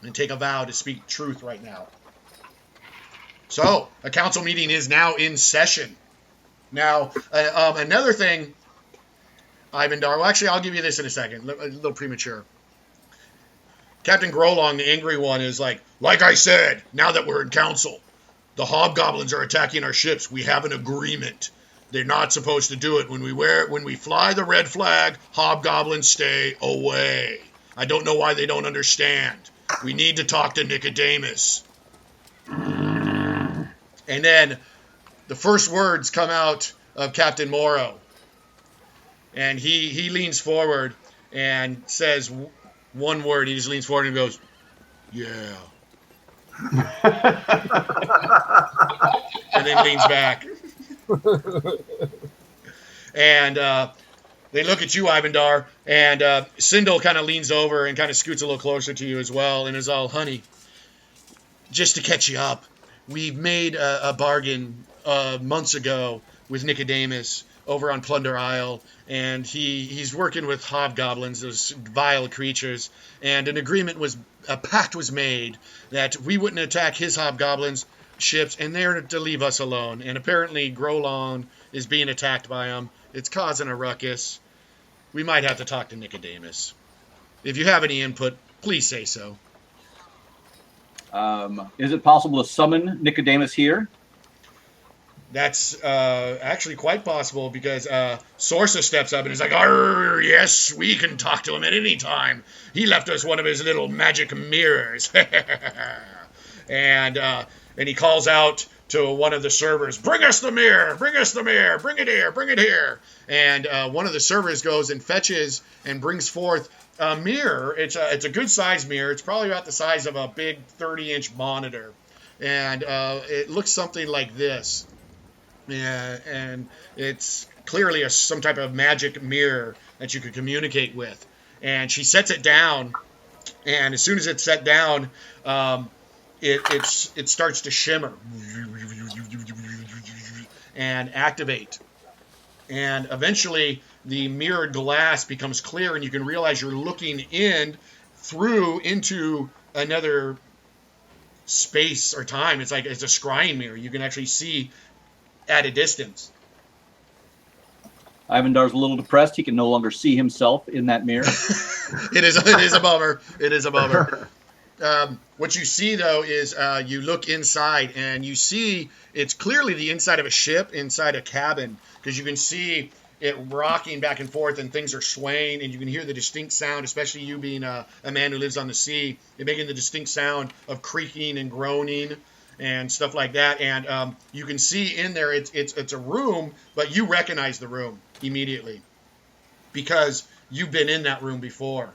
and take a vow to speak truth right now. So, a council meeting is now in session. Now, another thing, Ivan Dar, well, actually, I'll give you this in a second. A little premature. Captain Grolong, the angry one, is like I said, now that we're in council, the hobgoblins are attacking our ships. We have an agreement. They're not supposed to do it. When we fly the red flag, hobgoblins stay away. I don't know why they don't understand. We need to talk to Nicodemus. And then the first words come out of Captain Morrow. And he leans forward and says one word. He just leans forward and goes, yeah. And then leans back. And they look at you, Ivandar, and Sindel kind of leans over and kind of scoots a little closer to you as well and is all, honey, just to catch you up, we made a bargain months ago with Nicodemus over on Plunder Isle, and he's working with hobgoblins, those vile creatures, and a pact was made that we wouldn't attack his hobgoblins ships, and they're to leave us alone. And apparently Grolon is being attacked by them. It's causing a ruckus. We might have to talk to Nicodemus. If you have any input, please say so. Is it possible to summon Nicodemus here? That's actually quite possible because Sorsa steps up and is like, "Arr, yes, we can talk to him at any time. He left us one of his little magic mirrors." And he calls out to one of the servers, "Bring us the mirror! Bring us the mirror! Bring it here! Bring it here!" And one of the servers goes and fetches and brings forth a mirror. It's a good-sized mirror. It's probably about the size of a big 30-inch monitor. And it looks something like this. Yeah, and it's clearly some type of magic mirror that you could communicate with. And she sets it down, and as soon as it's set down, it starts to shimmer and activate. And eventually, the mirrored glass becomes clear, and you can realize you're looking into another space or time. It's like it's a scrying mirror. You can actually see at a distance. Ivandar's a little depressed. He can no longer see himself in that mirror. It is a bummer. It is a bummer. What you see, though, is you look inside, and you see it's clearly the inside of a ship, inside a cabin, because you can see it rocking back and forth, and things are swaying, and you can hear the distinct sound, especially you being a man who lives on the sea, you're making the distinct sound of creaking and groaning and stuff like that. And you can see in there it's a room, but you recognize the room immediately because you've been in that room before.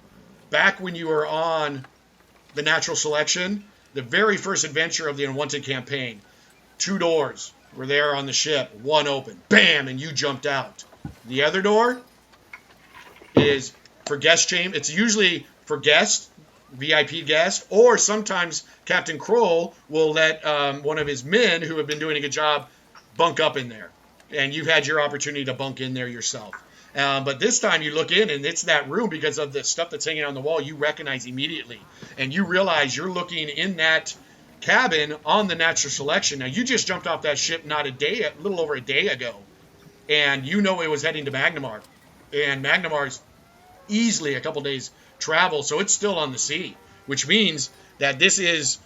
Back when you were on the Natural Selection, the very first adventure of the Unwanted Campaign, 2 doors were there on the ship, one open, bam, and you jumped out. The other door is for guest chamber. It's usually for guests, VIP guest, or sometimes Captain Kroll will let one of his men who have been doing a good job bunk up in there. And you've had your opportunity to bunk in there yourself. But this time you look in and it's that room because of the stuff that's hanging on the wall you recognize immediately. And you realize you're looking in that cabin on the Natural Selection. Now you just jumped off that ship a little over a day ago. And you know it was heading to Magnamar. And Magnamar's easily a couple days travel, so it's still on the sea, which means that this is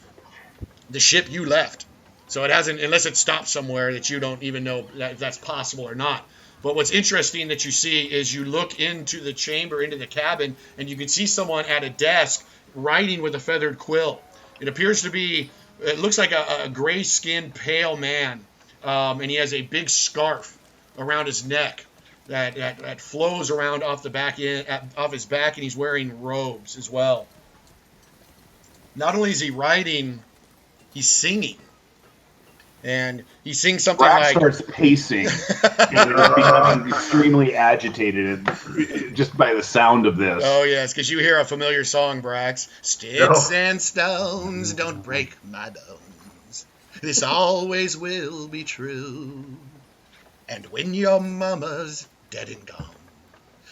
the ship you left. So it hasn't, unless it stopped somewhere that you don't even know if that's possible or not. But what's interesting that you see is you look into the chamber, into the cabin, and you can see someone at a desk writing with a feathered quill. It looks like a gray-skinned, pale man, and he has a big scarf around his neck that flows around off his back, and he's wearing robes as well. Not only is he writing, he's singing. And he sings something Brax like... starts pacing and is becoming extremely agitated just by the sound of this. Oh, yes, because you hear a familiar song, Brax. Sticks and stones don't break my bones. This always will be true. And when your mama's dead and gone,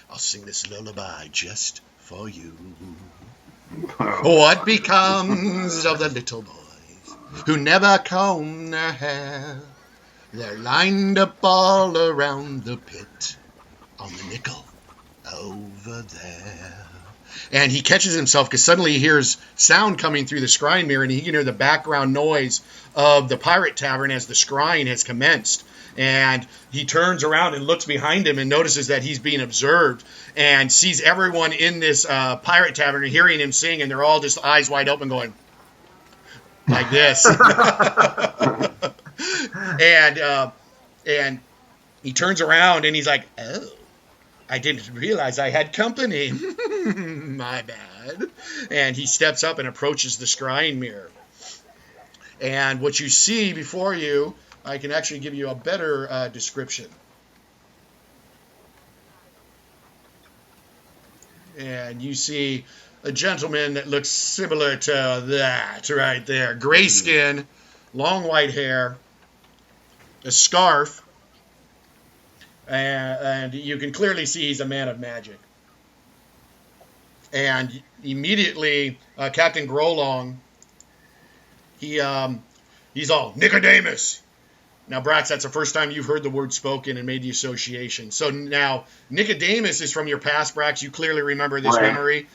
I'll sing this lullaby just for you. What becomes of the little boys who never comb their hair? They're lined up all around the pit on the nickel over there. And he catches himself because suddenly he hears sound coming through the scrying mirror, and he can hear the background noise of the pirate tavern as the scrying has commenced. And he turns around and looks behind him and notices that he's being observed and sees everyone in this pirate tavern and hearing him sing, and they're all just eyes wide open going like this. And he turns around and he's like, oh, I didn't realize I had company. My bad. And he steps up and approaches the scrying mirror. And what you see before you, I can actually give you a better description. And you see a gentleman that looks similar to that right there. Gray skin, long white hair, a scarf, and you can clearly see he's a man of magic. And immediately, Captain Grolong, he's all, Nicodemus. Now, Brax, that's the first time you've heard the word spoken and made the association. So now, Nicodemus is from your past, Brax. You clearly remember this memory.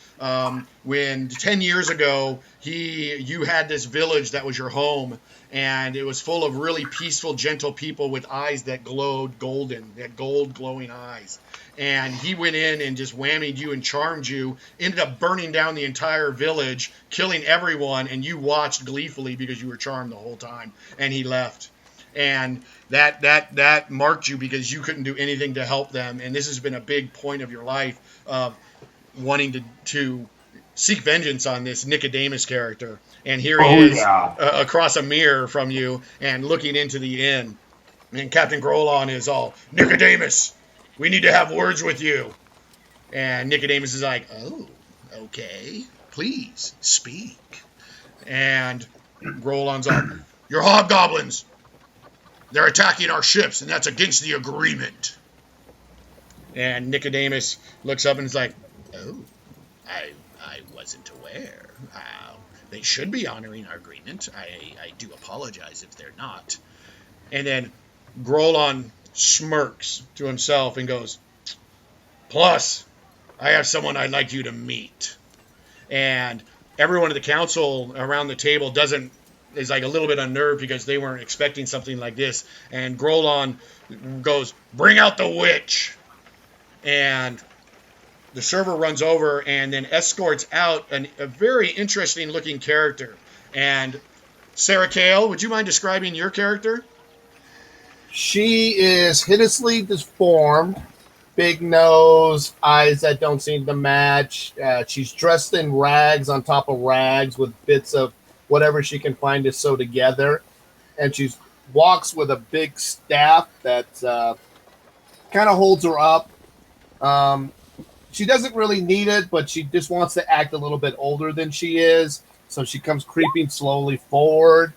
When 10 years ago, you had this village that was your home, and it was full of really peaceful, gentle people with eyes that glowed golden, that gold glowing eyes. And he went in and just whammied you and charmed you, ended up burning down the entire village, killing everyone, and you watched gleefully because you were charmed the whole time, and he left. And that marked you because you couldn't do anything to help them. And this has been a big point of your life of wanting to seek vengeance on this Nicodemus character. And here he is across a mirror from you and looking into the inn. And Captain Grolon is all, Nicodemus, we need to have words with you. And Nicodemus is like, oh, okay, please speak. And Grolon's like, you're hobgoblins. They're attacking our ships, and that's against the agreement. And Nicodemus looks up and is like, oh, I wasn't aware. They should be honoring our agreement. I do apologize if they're not. And then Grolon smirks to himself and goes, plus, I have someone I'd like you to meet. And everyone at the council around the table is like a little bit unnerved because they weren't expecting something like this. And Grolon goes, bring out the witch. And the server runs over and then escorts out a very interesting looking character. And Sarah Kale, would you mind describing your character? She is hideously deformed, big nose, eyes that don't seem to match. She's dressed in rags on top of rags with bits of whatever she can find to sew together. And she walks with a big staff that kind of holds her up. She doesn't really need it, but she just wants to act a little bit older than she is. So she comes creeping slowly forward.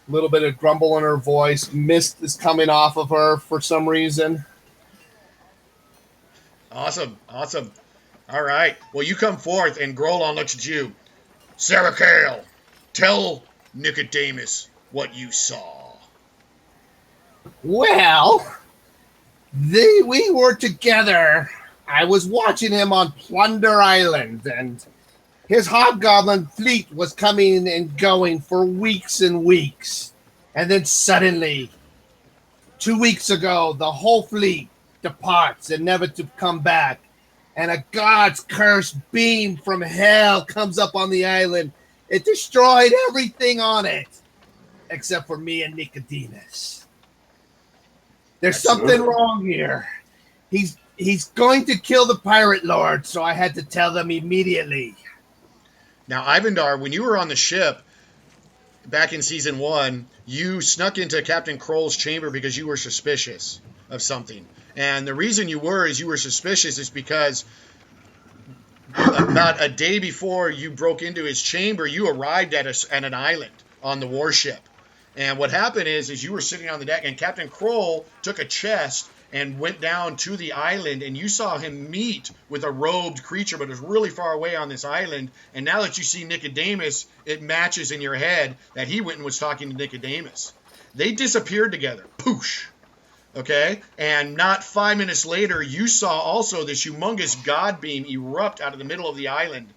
A little bit of grumble in her voice. Mist is coming off of her for some reason. Awesome. All right. Well, you come forth, and Grolon looks at you. Sarah Kale, tell Nicodemus what you saw. Well, we were together. I was watching him on Plunder Island, and his hobgoblin fleet was coming and going for weeks and weeks. And then suddenly, 2 weeks ago, the whole fleet departs and never to come back. And a god's cursed beam from hell comes up on the island. It destroyed everything on it, except for me and Nicodemus. There's something wrong here. He's going to kill the pirate lord, so I had to tell them immediately. Now, Ivandar, when you were on the ship, back in season 1, you snuck into Captain Kroll's chamber because you were suspicious of something. And the reason you were suspicious is because about a day before you broke into his chamber, you arrived at an island on the warship. And what happened is you were sitting on the deck, and Captain Kroll took a chest and went down to the island, and you saw him meet with a robed creature, but it was really far away on this island. And now that you see Nicodemus, it matches in your head that he went and was talking to Nicodemus. They disappeared together. Poosh. Okay? And not 5 minutes later, you saw also this humongous god beam erupt out of the middle of the island.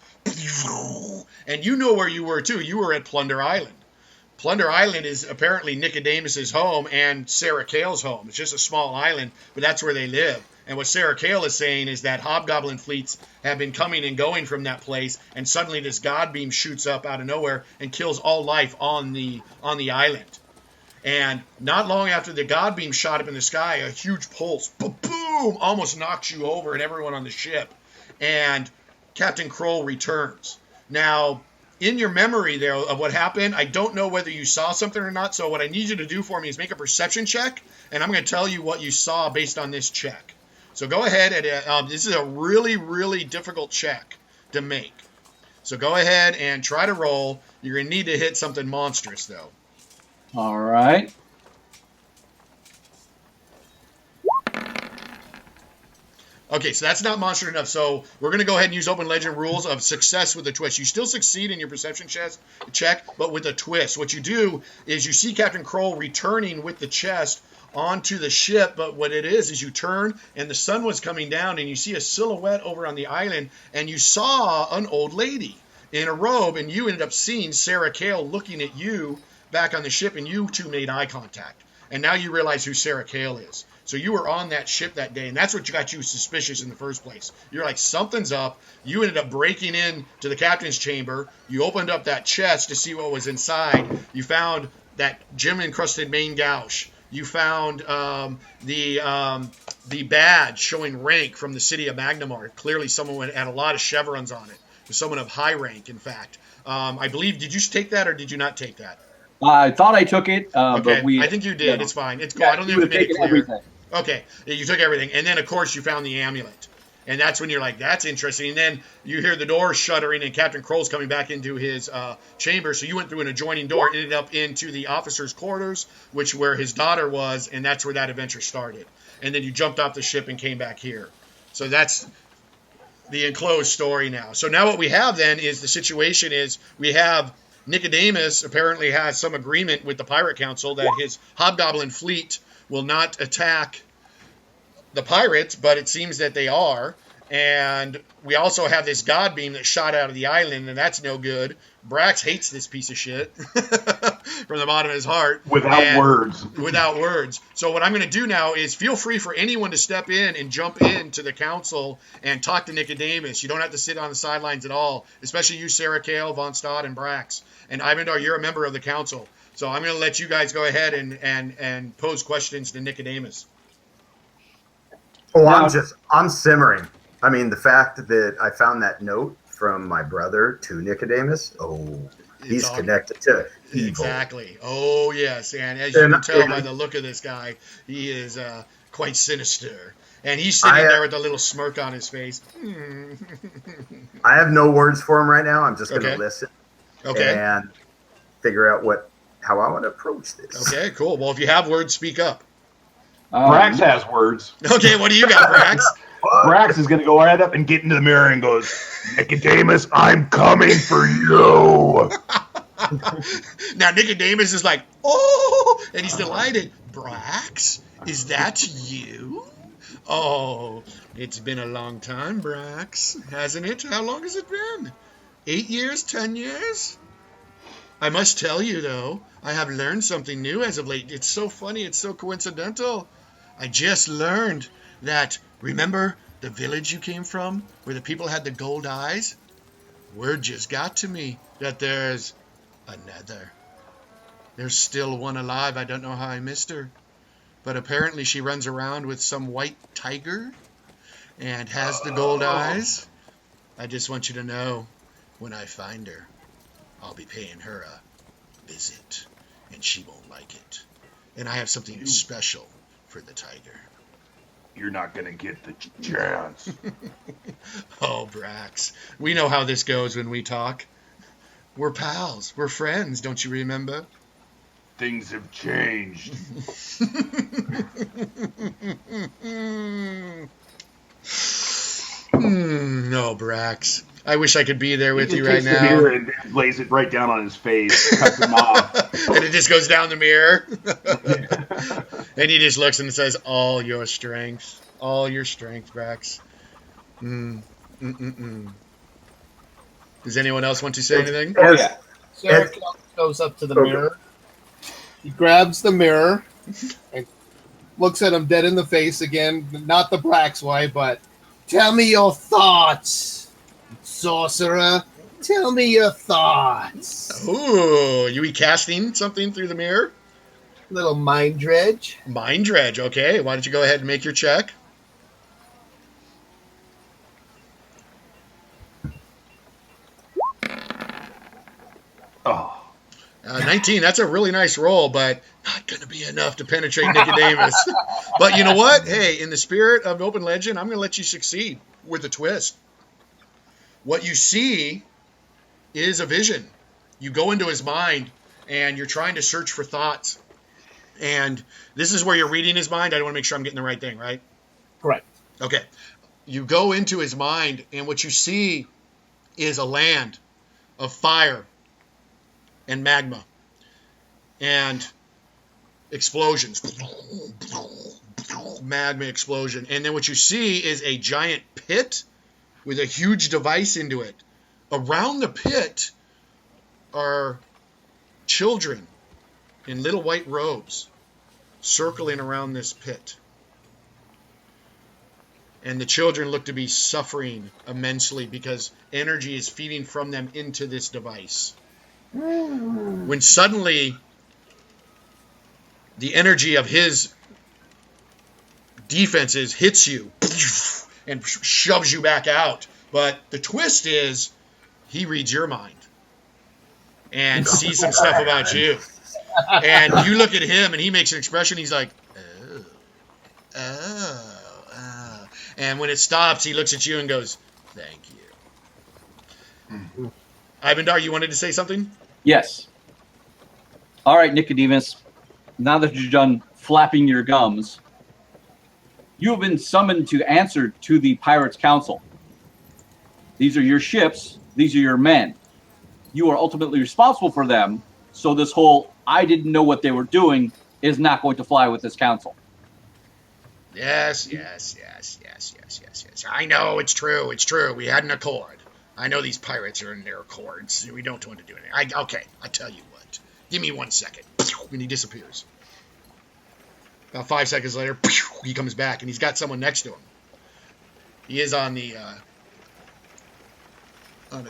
And you know where you were, too. You were at Plunder Island. Plunder Island is apparently Nicodemus's home and Sarah Kale's home. It's just a small island, but that's where they live. And what Sarah Kale is saying is that hobgoblin fleets have been coming and going from that place, and suddenly this god beam shoots up out of nowhere and kills all life on the island. And not long after the god beam shot up in the sky, a huge pulse, boom, almost knocks you over and everyone on the ship. And Captain Kroll returns. Now, in your memory there of what happened, I don't know whether you saw something or not, so what I need you to do for me is make a perception check, and I'm going to tell you what you saw based on this check. So go ahead, and this is a really, really difficult check to make. So go ahead and try to roll. You're going to need to hit something monstrous, though. All right. Okay, so that's not monster enough. So we're going to go ahead and use Open Legend rules of success with a twist. You still succeed in your perception check, but with a twist. What you do is you see Captain Kroll returning with the chest onto the ship, but what it is you turn, and the sun was coming down, and you see a silhouette over on the island, and you saw an old lady in a robe, and you ended up seeing Sarah Kale looking at you back on the ship, and you two made eye contact. And now you realize who Sarah Kale is. So you were on that ship that day, and that's what got you suspicious in the first place. You're like, something's up. You ended up breaking in to the captain's chamber. You opened up that chest to see what was inside. You found that gem-encrusted main gouge. You found the badge showing rank from the city of Magnamar. Clearly someone had a lot of chevrons on it. Someone of high rank, in fact. I believe, did you take that or did you not take that? I thought I took it, okay. but I think you did. You know, it's fine. It's cool. Yeah, I don't think we made it clear. Everything. Okay, you took everything. And then, of course, you found the amulet. And that's when you're like, that's interesting. And then you hear the door shuttering, and Captain Kroll's coming back into his chamber. So you went through an adjoining door, ended up into the officer's quarters, where his daughter was, and that's where that adventure started. And then you jumped off the ship and came back here. So that's the enclosed story now. So now what we have then is the situation is we have Nicodemus apparently has some agreement with the Pirate Council that his hobgoblin fleet will not attack the pirates, but it seems that they are. And we also have this god beam that shot out of the island, and that's no good. Brax hates this piece of shit from the bottom of his heart. Without words. Without words. So what I'm going to do now is feel free for anyone to step in and jump into the council and talk to Nicodemus. You don't have to sit on the sidelines at all, especially you, Sarah Kale, Von Stad, and Brax. And Ivandar, you're a member of the council. So I'm going to let you guys go ahead and pose questions to Nicodemus. Oh, I'm simmering. I mean, the fact that I found that note from my brother to Nicodemus, he's connected to evil. Exactly. Oh, yes. And as you can tell by the look of this guy, he is quite sinister. And he's sitting there with a little smirk on his face. I have no words for him right now. I'm just going to listen and figure out how I want to approach this. Okay, cool. Well, if you have words, speak up. Brax has words. Okay, what do you got, Brax? Brax is going to go right up and get into the mirror and goes, Nicodemus, I'm coming for you. Now, Nicodemus is like, oh, and he's delighted. Brax, is that you? Oh, it's been a long time, Brax, hasn't it? How long has it been? 8 years? 10 years? I must tell you, though, I have learned something new as of late. It's so funny. It's so coincidental. I just learned that, remember the village you came from, where the people had the gold eyes? Word just got to me that there's another. There's still one alive. I don't know how I missed her. But apparently she runs around with some white tiger and has the gold eyes. I just want you to know, when I find her, I'll be paying her a visit, and she won't like it. And I have something special for the tiger. You're not going to get the chance. Oh, Brax, we know how this goes when we talk. We're pals. We're friends, don't you remember? Things have changed. No, Brax. I wish I could be there with you right Takes the now. mirror and lays it right down on his face, cuts him off. And it just goes down the mirror. And he just looks and says, all your strength. All your strength, Brax. Does anyone else want to say anything? Oh, yeah. Sarah goes up to the mirror. He grabs the mirror and looks at him dead in the face again. Not the Brax way, but tell me your thoughts, sorcerer. Tell me your thoughts. Ooh, you casting something through the mirror? Little mind dredge. Mind dredge, okay. Why don't you go ahead and make your check? Oh. 19, that's a really nice roll, but not going to be enough to penetrate Nicodemus. But you know what? Hey, in the spirit of Open Legend, I'm going to let you succeed with a twist. What you see is a vision. You go into his mind, and you're trying to search for thoughts. And this is where you're reading his mind. I want to make sure I'm getting the right thing, right? Correct. Okay. You go into his mind, and what you see is a land of fire and magma and explosions. Magma explosion. And then what you see is a giant pit with a huge device into it. Around the pit are children in little white robes circling around this pit. And the children look to be suffering immensely because energy is feeding from them into this device. When suddenly the energy of his defenses hits you and shoves you back out. But the twist is he reads your mind and sees some stuff about you. And you look at him and he makes an expression. He's like, oh. And when it stops, he looks at you and goes, thank you. Ivandar, you wanted to say something? Yes. All right, Nicodemus. Now that you're done flapping your gums, you have been summoned to answer to the Pirates' Council. These are your ships. These are your men. You are ultimately responsible for them. So this whole I didn't know what they were doing is not going to fly with this council. Yes. I know, it's true. We had an accord. I know these pirates are in their accords. We don't want to do anything. Okay, I tell you what. Give me 1 second. And he disappears. About 5 seconds later, he comes back, and he's got someone next to him. He is on a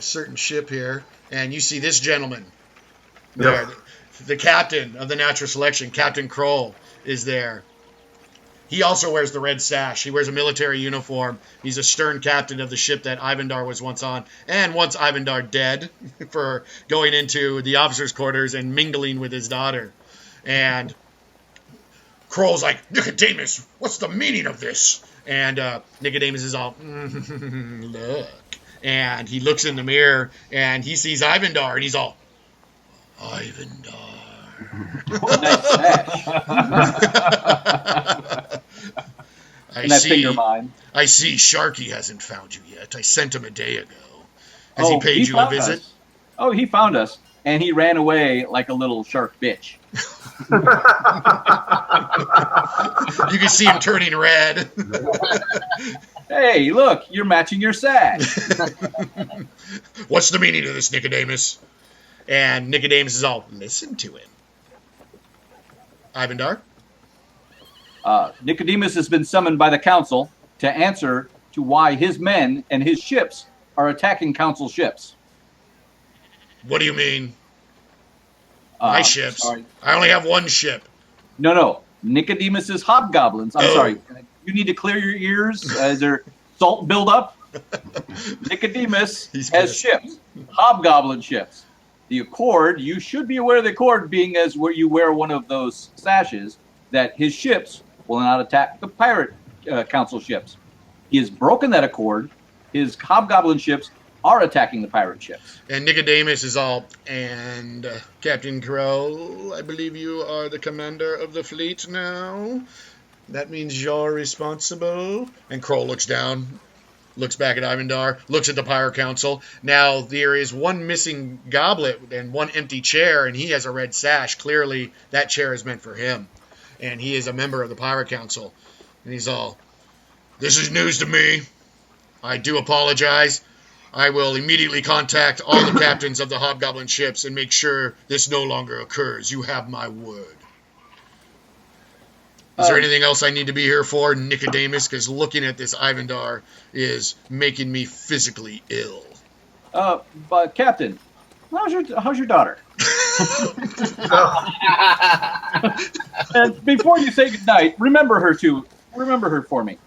certain ship here, and you see this gentleman there. The captain of the natural selection, Captain Kroll, is there. He also wears the red sash. He wears a military uniform. He's a stern captain of the ship that Ivandar was once on. And once Ivandar dead for going into the officer's quarters and mingling with his daughter. And Kroll's like, Nicodemus, what's the meaning of this? And Nicodemus is all, look. And he looks in the mirror and he sees Ivandar and he's all, Ivandar. Nice sash. I see Sharky hasn't found you yet. I sent him a day ago. Has he paid you a visit? Us. Oh, he found us, and he ran away like a little shark bitch. You can see him turning red. Hey, look, you're matching your sash. What's the meaning of this, Nicodemus? And Nicodemus is all, listen to him. Ivandar? Nicodemus has been summoned by the council to answer to why his men and his ships are attacking council ships. What do you mean? My ships? Sorry. I only have one ship. No. Nicodemus's hobgoblins. I'm sorry. You need to clear your ears. Is there salt buildup? Nicodemus has ships. Hobgoblin ships. The Accord, you should be aware of the Accord being as where you wear one of those sashes, that his ships will not attack the pirate council ships. He has broken that Accord. His hobgoblin ships are attacking the pirate ships. And Nicodemus is all, and Captain Kroll, I believe you are the commander of the fleet now. That means you're responsible. And Kroll looks down, looks back at Ivandar, looks at the Pirate Council. Now, there is one missing goblet and one empty chair, and he has a red sash. Clearly, that chair is meant for him. And he is a member of the Pirate Council. And he's all, this is news to me. I do apologize. I will immediately contact all the captains of the Hobgoblin ships and make sure this no longer occurs. You have my word. Is there anything else I need to be here for, Nicodemus? Because looking at this Ivandar is making me physically ill. But Captain, how's your daughter? And before you say goodnight, remember her for me.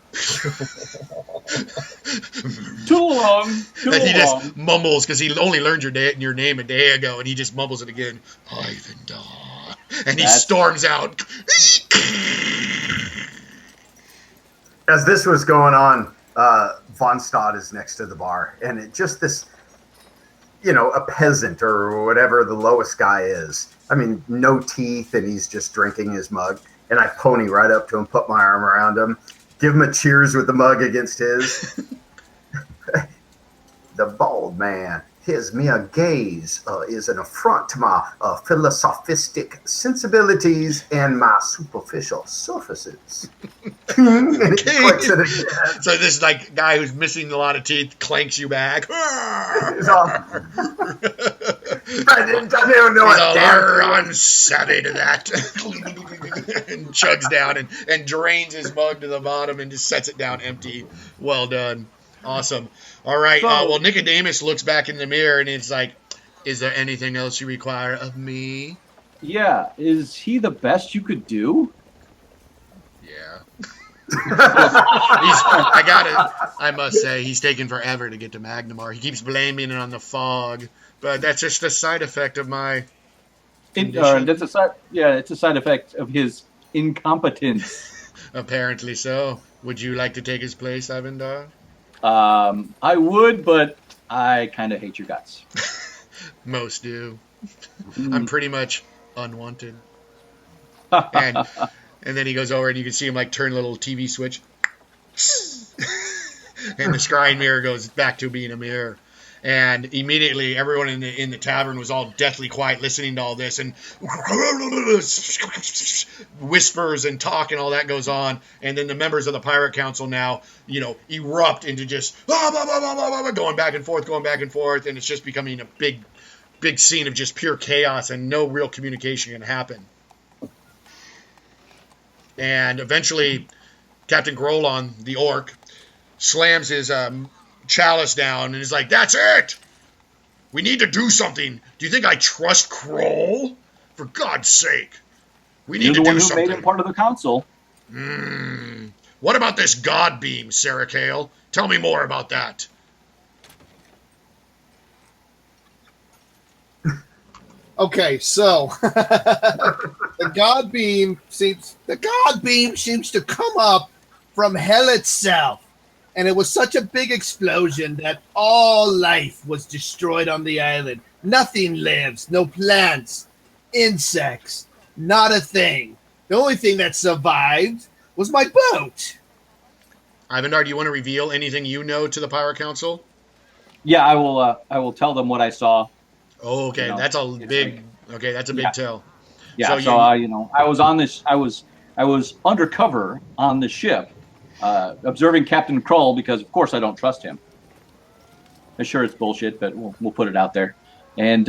Too long. He just mumbles because he only learned your name a day ago, and he just mumbles it again. Ivandar, and he storms out. As this was going on, Von Stad is next to the bar, and it just this, a peasant or whatever the lowest guy is. I mean, no teeth, and he's just drinking his mug. And I pony right up to him, put my arm around him, give him a cheers with the mug against his. The bald man, his mere gaze is an affront to my philosophistic sensibilities and my superficial surfaces. And he clicks it again. So this guy who's missing a lot of teeth clanks you back. He's all, I don't know what I'm savvy to that. And chugs down and drains his mug to the bottom and just sets it down empty. Well done. Awesome. All right. Well, Nicodemus looks back in the mirror and it's like, is there anything else you require of me? Yeah. Is he the best you could do? Yeah. I must say, he's taken forever to get to Magnamar. He keeps blaming it on the fog, but that's just a side effect of my condition. It's a side effect of his incompetence. Apparently so. Would you like to take his place, Ivandar? I would, but I kind of hate your guts. Most do. I'm pretty much unwanted. And then he goes over and you can see him turn a little TV switch. And the scrying mirror goes back to being a mirror. And immediately everyone in the tavern was all deathly quiet listening to all this, and whispers and talk and all that goes on. And then the members of the Pirate Council now, erupt into just going back and forth, and it's just becoming a big scene of just pure chaos and no real communication can happen. And eventually, Captain Grolon, the orc, slams his chalice down and is like, that's it! We need to do something. Do you think I trust Kroll? For God's sake. We need to do something. You're the one who made him part of the council. What about this God beam, Sarah Kale? Tell me more about that. Okay, so the God beam seems to come up from hell itself. And it was such a big explosion that all life was destroyed on the island. Nothing lives, no plants, insects, not a thing. The only thing that survived was my boat. Ivandar, do you want to reveal anything you know to the Pirate Council? Yeah, I will tell them what I saw. Oh, okay. That's a big tell. Yeah, so I was on this. I was undercover on the ship. Observing Captain Kroll because, of course, I don't trust him. I'm sure it's bullshit, but we'll put it out there. And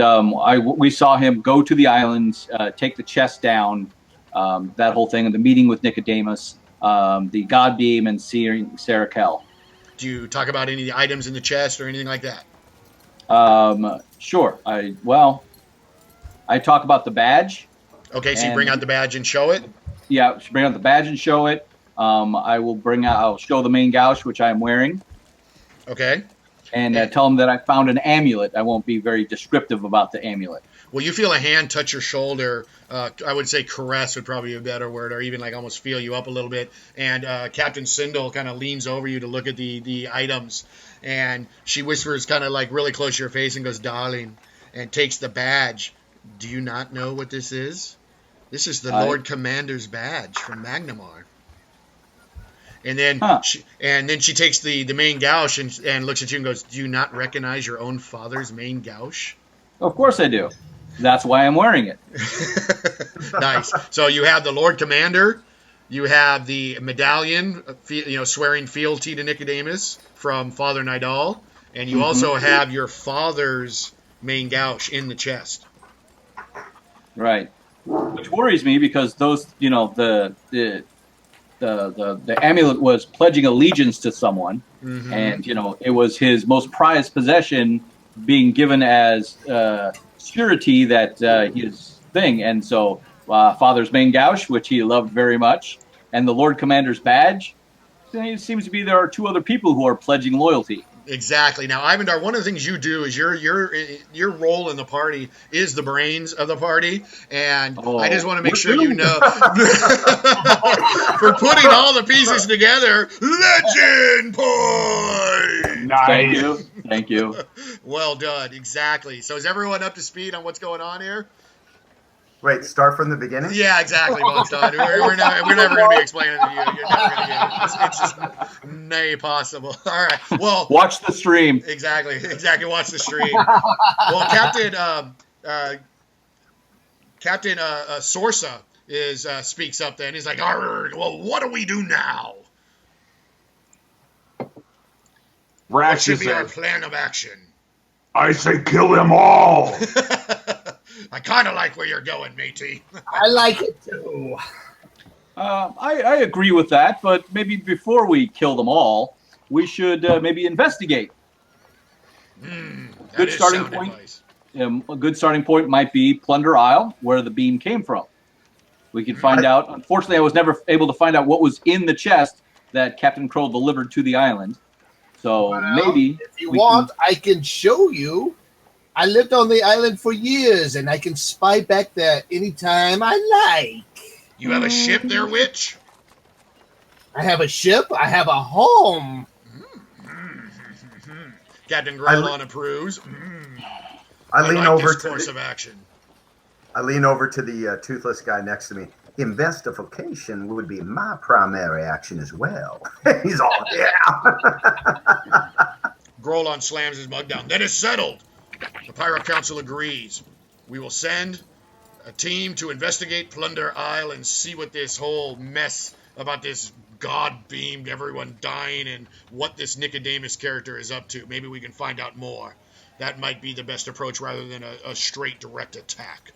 we saw him go to the islands, take the chest down, that whole thing, and the meeting with Nicodemus, the God Beam, and Sarah Kell. Do you talk about any of the items in the chest or anything like that? Sure. I talk about the badge. Okay, so you bring out the badge and show it? Yeah, bring out the badge and show it. I'll show the main gouge, which I am wearing. Okay. and tell him that I found an amulet. I won't be very descriptive about the amulet. Well, you feel a hand touch your shoulder. I would say caress would probably be a better word, or even like almost feel you up a little bit. And Captain Sindel kind of leans over you to look at the items. And she whispers kind of like really close to your face and goes, "Darling," and takes the badge. "Do you not know what this is? This is the Lord Commander's badge from Magnamar." And then, she takes the main gouge and looks at you and goes, "Do you not recognize your own father's main gouge?" Of course I do. That's why I'm wearing it. Nice. So you have the Lord Commander, you have the medallion, swearing fealty to Nicodemus from Father Nidal, and you also have your father's main gouge in the chest. Right. Which worries me because those, the amulet was pledging allegiance to someone, and it was his most prized possession, being given as surety that his thing. And so Father's main gouge, which he loved very much, and the Lord Commander's badge, it seems to be there are two other people who are pledging loyalty. Exactly. Now, Ivandar, one of the things you do is your role in the party is the brains of the party, and I just want to make sure you know for putting all the pieces together, legend point. Nice. Thank you. Well done. Exactly. So is everyone up to speed on what's going on here? Wait, start from the beginning? Yeah, exactly, Monstad. We're never going to be explaining it to you. You're never going to get it. It's just nay possible. All right. Well, watch the stream. Exactly. Watch the stream. Well, Captain Sorsa speaks up then. He's like, well, what do we do now? What should be our plan of action? I say kill them all. I kind of like where you're going, matey. I like it too. I agree with that, but maybe before we kill them all, we should maybe investigate. Good starting point. A good starting point might be Plunder Isle, where the beam came from. We could find out. Unfortunately, I was never able to find out what was in the chest that Captain Crow delivered to the island. So maybe if you want, I can show you. I lived on the island for years, and I can spy back there anytime I like. You have a ship there, witch? I have a ship. I have a home. Captain Grelon approves. I lean over to course of action. I lean over to the toothless guy next to me. Investigation would be my primary action as well. He's all, yeah. Grolon slams his mug down. That is settled. The Pirate Council agrees. We will send a team to investigate Plunder Isle and see what this whole mess about this god-beamed everyone dying and what this Nicodemus character is up to. Maybe we can find out more. That might be the best approach rather than a straight direct attack.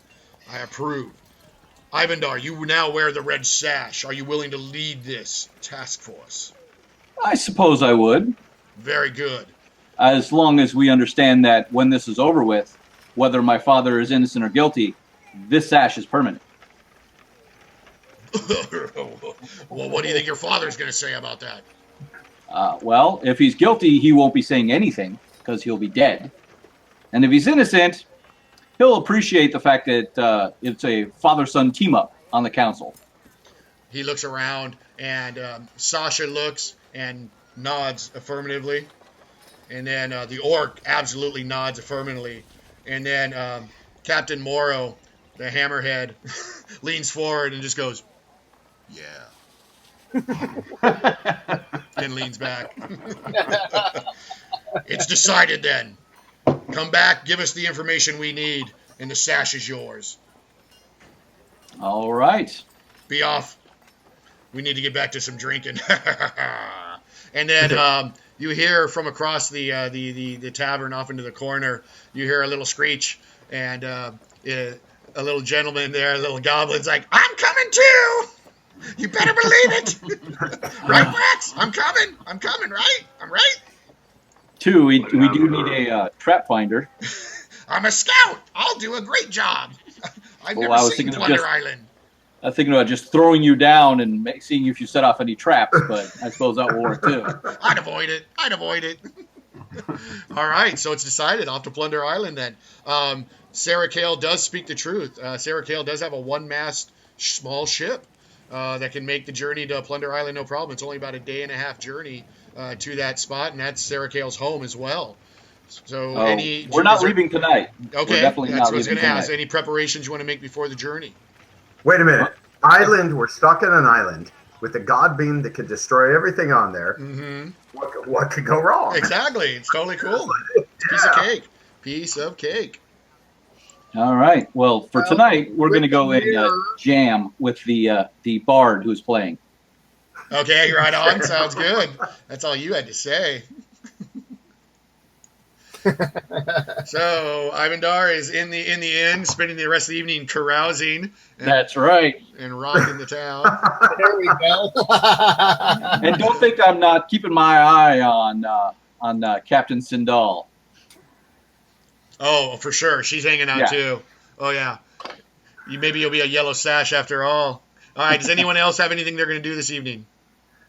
I approve. Ivandar, you now wear the red sash. Are you willing to lead this task force? I suppose I would. Very good. As long as we understand that when this is over with, whether my father is innocent or guilty, this sash is permanent. Well, what do you think your father's going to say about that? Well, if he's guilty, he won't be saying anything because he'll be dead. And if he's innocent, he'll appreciate the fact that it's a father-son team-up on the council. He looks around, and Sasha looks and nods affirmatively. And then the orc absolutely nods affirmatively. And then Captain Morrow, the hammerhead, leans forward and just goes, yeah. Then leans back. It's decided then. Come back, give us the information we need, and the sash is yours. All right. Be off. We need to get back to some drinking. And then you hear from across the tavern off into the corner, you hear a little screech, and a little gentleman there, a little goblin's like, I'm coming too! You better believe it! Right, Brax? I'm coming, right? I'm right? Two, we do need a trap finder. I'm a scout. I'll do a great job. I've never seen Plunder Island. I was thinking about just throwing you down and seeing if you set off any traps, but I suppose that will work too. I'd avoid it. All right, so it's decided. Off to Plunder Island then. Sarah Kale does speak the truth. Sarah Kale does have a one-mast small ship that can make the journey to Plunder Island no problem. It's only about a day and a half journey to that spot, and that's Sarah Kale's home as well. So we're not leaving tonight. Okay, we're definitely that's not what I was going to leaving ask. tonight. Any preparations you want to make before the journey? Wait a minute. Island, we're stuck in an island with a god beam that could destroy everything on there. Mm-hmm. What could go wrong? Exactly. It's totally cool. It's a piece of cake. Piece of cake. All right. Well, for tonight, we're going to go and jam with the bard who's playing. Okay, right on. Sounds good. That's all you had to say. So Ivandar is in the inn, spending the rest of the evening carousing. That's right. And rocking the town. There we go. And don't think I'm not keeping my eye on Captain Sindal. Oh, for sure. She's hanging out too. Oh yeah. Maybe you'll be a yellow sash after all. All right. Does anyone else have anything they're going to do this evening?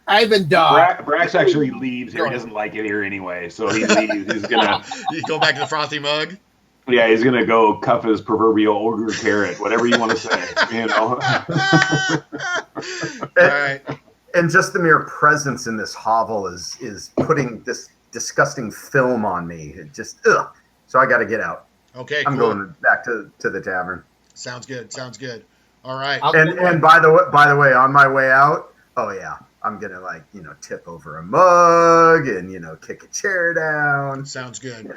Ivandar. Brax actually leaves here. He doesn't like it here anyway, so he leaves. He's gonna go back to the frothy mug. Yeah, he's gonna go cuff his proverbial ogre carrot, whatever you want to say. All right. And just the mere presence in this hovel is putting this disgusting film on me. It just So I got to get out. Okay, I'm cool. going back to the tavern. Sounds good. Sounds good. All right. And by the way, on my way out, I'm gonna tip over a mug and kick a chair down. Sounds good.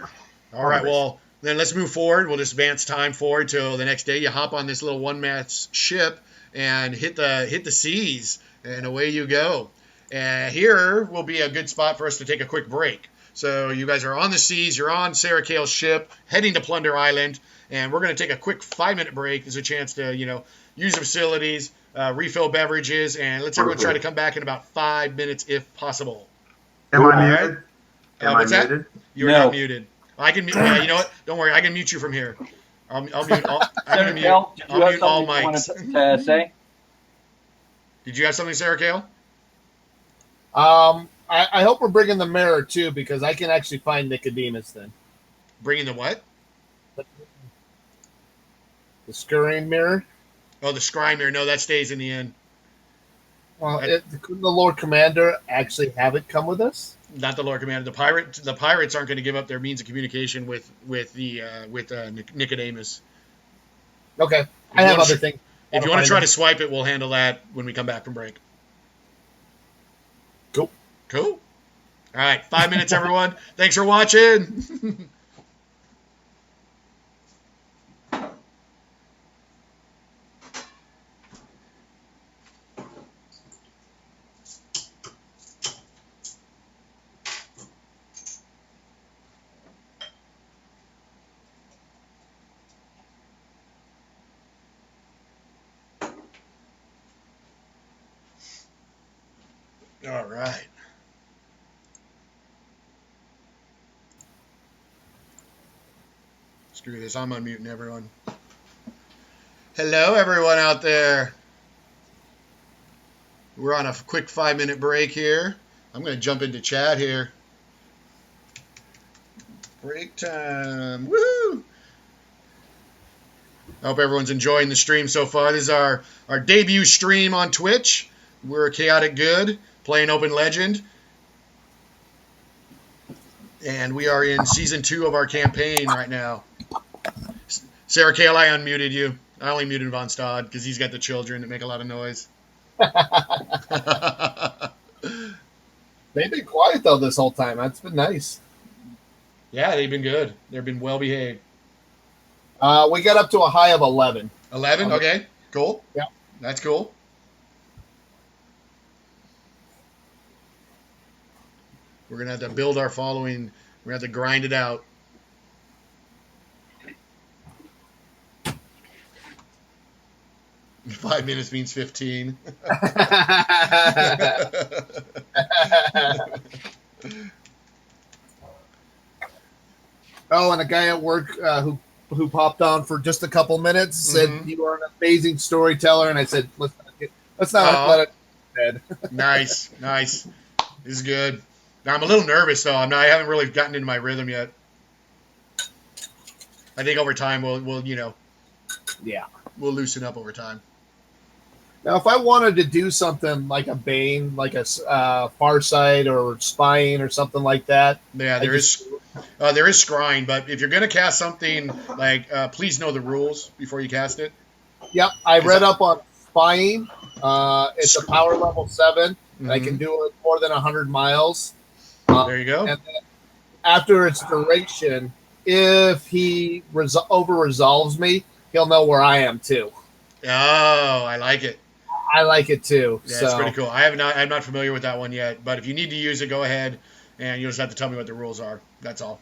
All right. Well, then let's move forward. We'll just advance time forward till the next day. You hop on this little one-mast ship and hit the seas, and away you go. And here will be a good spot for us to take a quick break. So you guys are on the seas. You're on Sarah Kale's ship, heading to Plunder Island, and we're going to take a quick 5-minute break. There's a chance to use the facilities, refill beverages, and let's everyone try to come back in about 5 minutes if possible. Am I muted? Am I that? muted? You're not muted. I can mute. You know what? Don't worry. I can mute you from here. I'll mute all. I'm mute all mics. To say? Did you have something, Sarah Kale? I hope we're bringing the mirror too, because I can actually find Nicodemus then. Bringing the what? The scurrying mirror. Oh, the scrying mirror. No, that stays in the inn. Well, couldn't the Lord Commander actually have it come with us? Not the Lord Commander. The pirates aren't going to give up their means of communication with Nicodemus. Okay, I have other things. If you want to try to swipe it, we'll handle that when we come back from break. Cool. All right, 5 minutes, everyone. Thanks for watching. All right. Screw this. I'm unmuting everyone. Hello, everyone out there. We're on a quick 5-minute break here. I'm going to jump into chat here. Break time. Woo! I hope everyone's enjoying the stream so far. This is our debut stream on Twitch. We're Chaotic Good, playing Open Legend. And we are in Season 2 of our campaign right now. Sarah Kale, I unmuted you. I only muted Von Stad because he's got the children that make a lot of noise. They've been quiet, though, this whole time. That's been nice. Yeah, they've been good. They've been well behaved. We got up to a high of 11. 11? Okay, cool. Yeah. That's cool. We're going to have to build our following. We're going to have to grind it out. Five minutes means 15. Oh, and a guy at work who popped on for just a couple minutes said you are an amazing storyteller, and I said let's not let it dead. Nice. This is good. Now, I'm a little nervous, though. I haven't really gotten into my rhythm yet. I think over time we'll Yeah. we'll loosen up over time. Now, if I wanted to do something like a Bane, like a Farsight or Spying or something like that. Yeah, there is scrying, but if you're going to cast something, like, please know the rules before you cast it. Yep, I read up on Spying. It's a power level 7, and I can do it more than 100 miles. There you go. And then after its duration, if he over-resolves me, he'll know where I am, too. Oh, I like it. I like it, too. Yeah, so. it's pretty cool. I'm not familiar with that one yet, but if you need to use it, go ahead, and you'll just have to tell me what the rules are. That's all.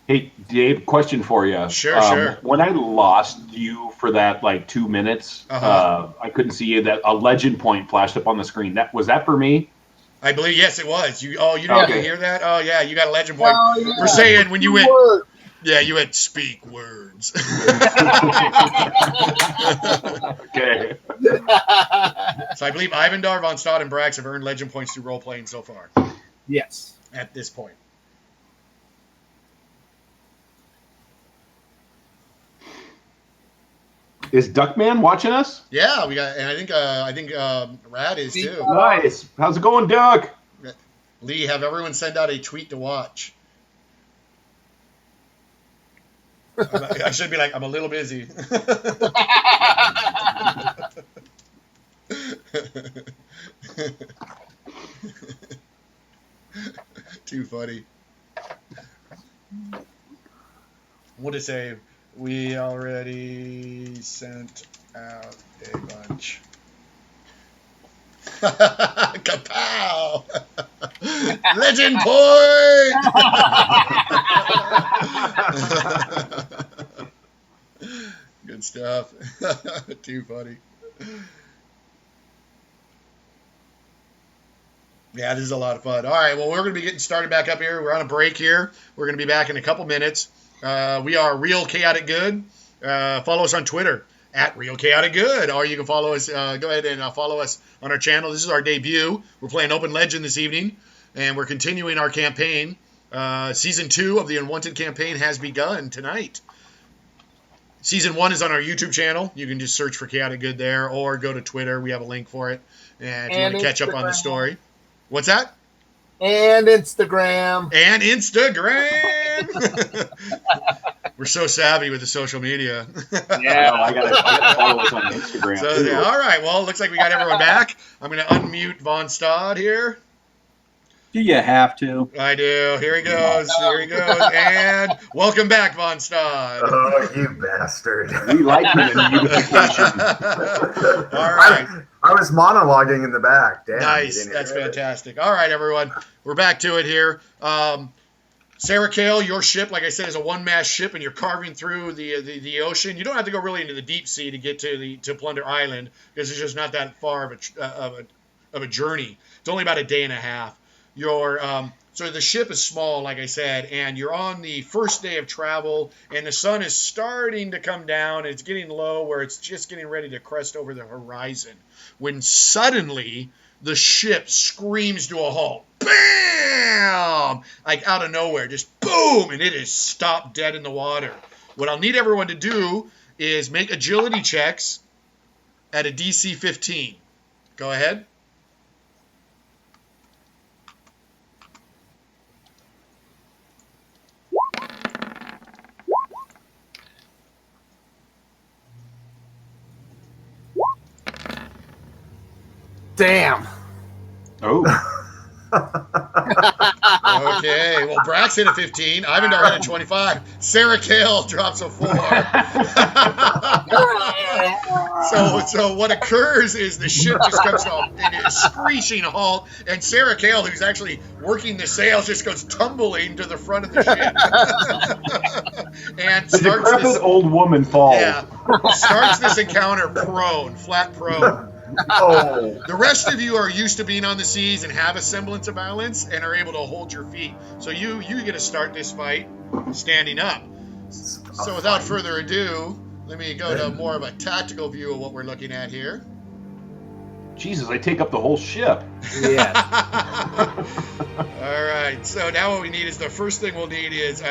Hey, Dave, question for you. Sure. When I lost you for that, 2 minutes, I couldn't see you. That a legend point flashed up on the screen. Was that for me? I believe, yes, it was. You didn't hear that? Oh, yeah, you got a legend point. Oh, yeah. We're saying when you went... Word. Yeah, you had speak words. Okay. So I believe Ivandar, Von Stad, and Brax have earned legend points through role-playing so far. Yes. At this point. Is Duckman watching us? Yeah, we got, and I think Rad is too. Nice. How's it going, Duck? Lee, have everyone send out a tweet to watch. I should be like, I'm a little busy. Too funny. What to say? We already sent out a bunch. Kapow! Legend point! Good stuff. Too funny. Yeah, this is a lot of fun. All right, well, we're going to be getting started back up here. We're on a break here. We're going to be back in a couple minutes. We are Real Chaotic Good. Follow us on Twitter at Real Chaotic Good, or you can follow us. Go ahead and follow us on our channel. This is our debut. We're playing Open Legend this evening, and we're continuing our campaign. Season 2 of the Unwanted Campaign has begun tonight. Season 1 is on our YouTube channel. You can just search for Chaotic Good there, or go to Twitter. We have a link for it. And if you want to catch up on the story. What's that? And Instagram. And Instagram. We're so savvy with the social media. Yeah, I gotta follow us on Instagram. So, yeah, all right. Well, it looks like we got everyone back. I'm going to unmute Von Stad here. Do you have to? I do. Here he goes. And welcome back, Von Stad. Oh, you bastard. We like him in beautification. All right. I was monologuing in the back. Damn, Nice. That's fantastic. All right, everyone. We're back to it here. Sarah Kale, your ship, like I said, is a one-mast ship, and you're carving through the ocean. You don't have to go really into the deep sea to get to Plunder Island, because it's just not that far of a journey. It's only about a day and a half. So the ship is small, like I said, and you're on the first day of travel, and the sun is starting to come down, and it's getting low where it's just getting ready to crest over the horizon, when suddenly the ship screams to a halt. Bam! Like out of nowhere, just boom, and it is stopped dead in the water. What I'll need everyone to do is make agility checks at a DC 15. Go ahead. Damn. Oh. Okay, well, Brax hit a 15. Ivandar hit a 25. Sarah Kale drops a 4. So what occurs is the ship just comes to a screeching halt, and Sarah Kale, who's actually working the sails, just goes tumbling to the front of the ship. And The decrepit old woman falls. Yeah, starts this encounter prone, flat prone. Oh. The rest of you are used to being on the seas and have a semblance of balance and are able to hold your feet. So you get to start this fight standing up. So without further ado, let me go to more of a tactical view of what we're looking at here. Jesus, I take up the whole ship. Yeah. All So now what we need is the first thing we'll need is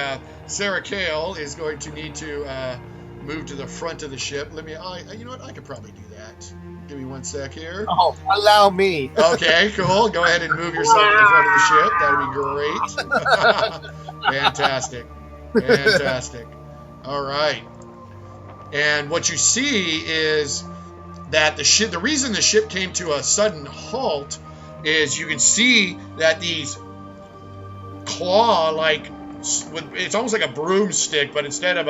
Sarah Kale is going to need to move to the front of the ship. You know what? I could probably do that. Give me 1 sec here. Oh, allow me. Okay, cool. Go ahead and move yourself to the front of the ship. That'd be great. Fantastic. Fantastic. All right. And what you see is that the reason the ship came to a sudden halt is you can see that these it's almost like a broomstick, but instead of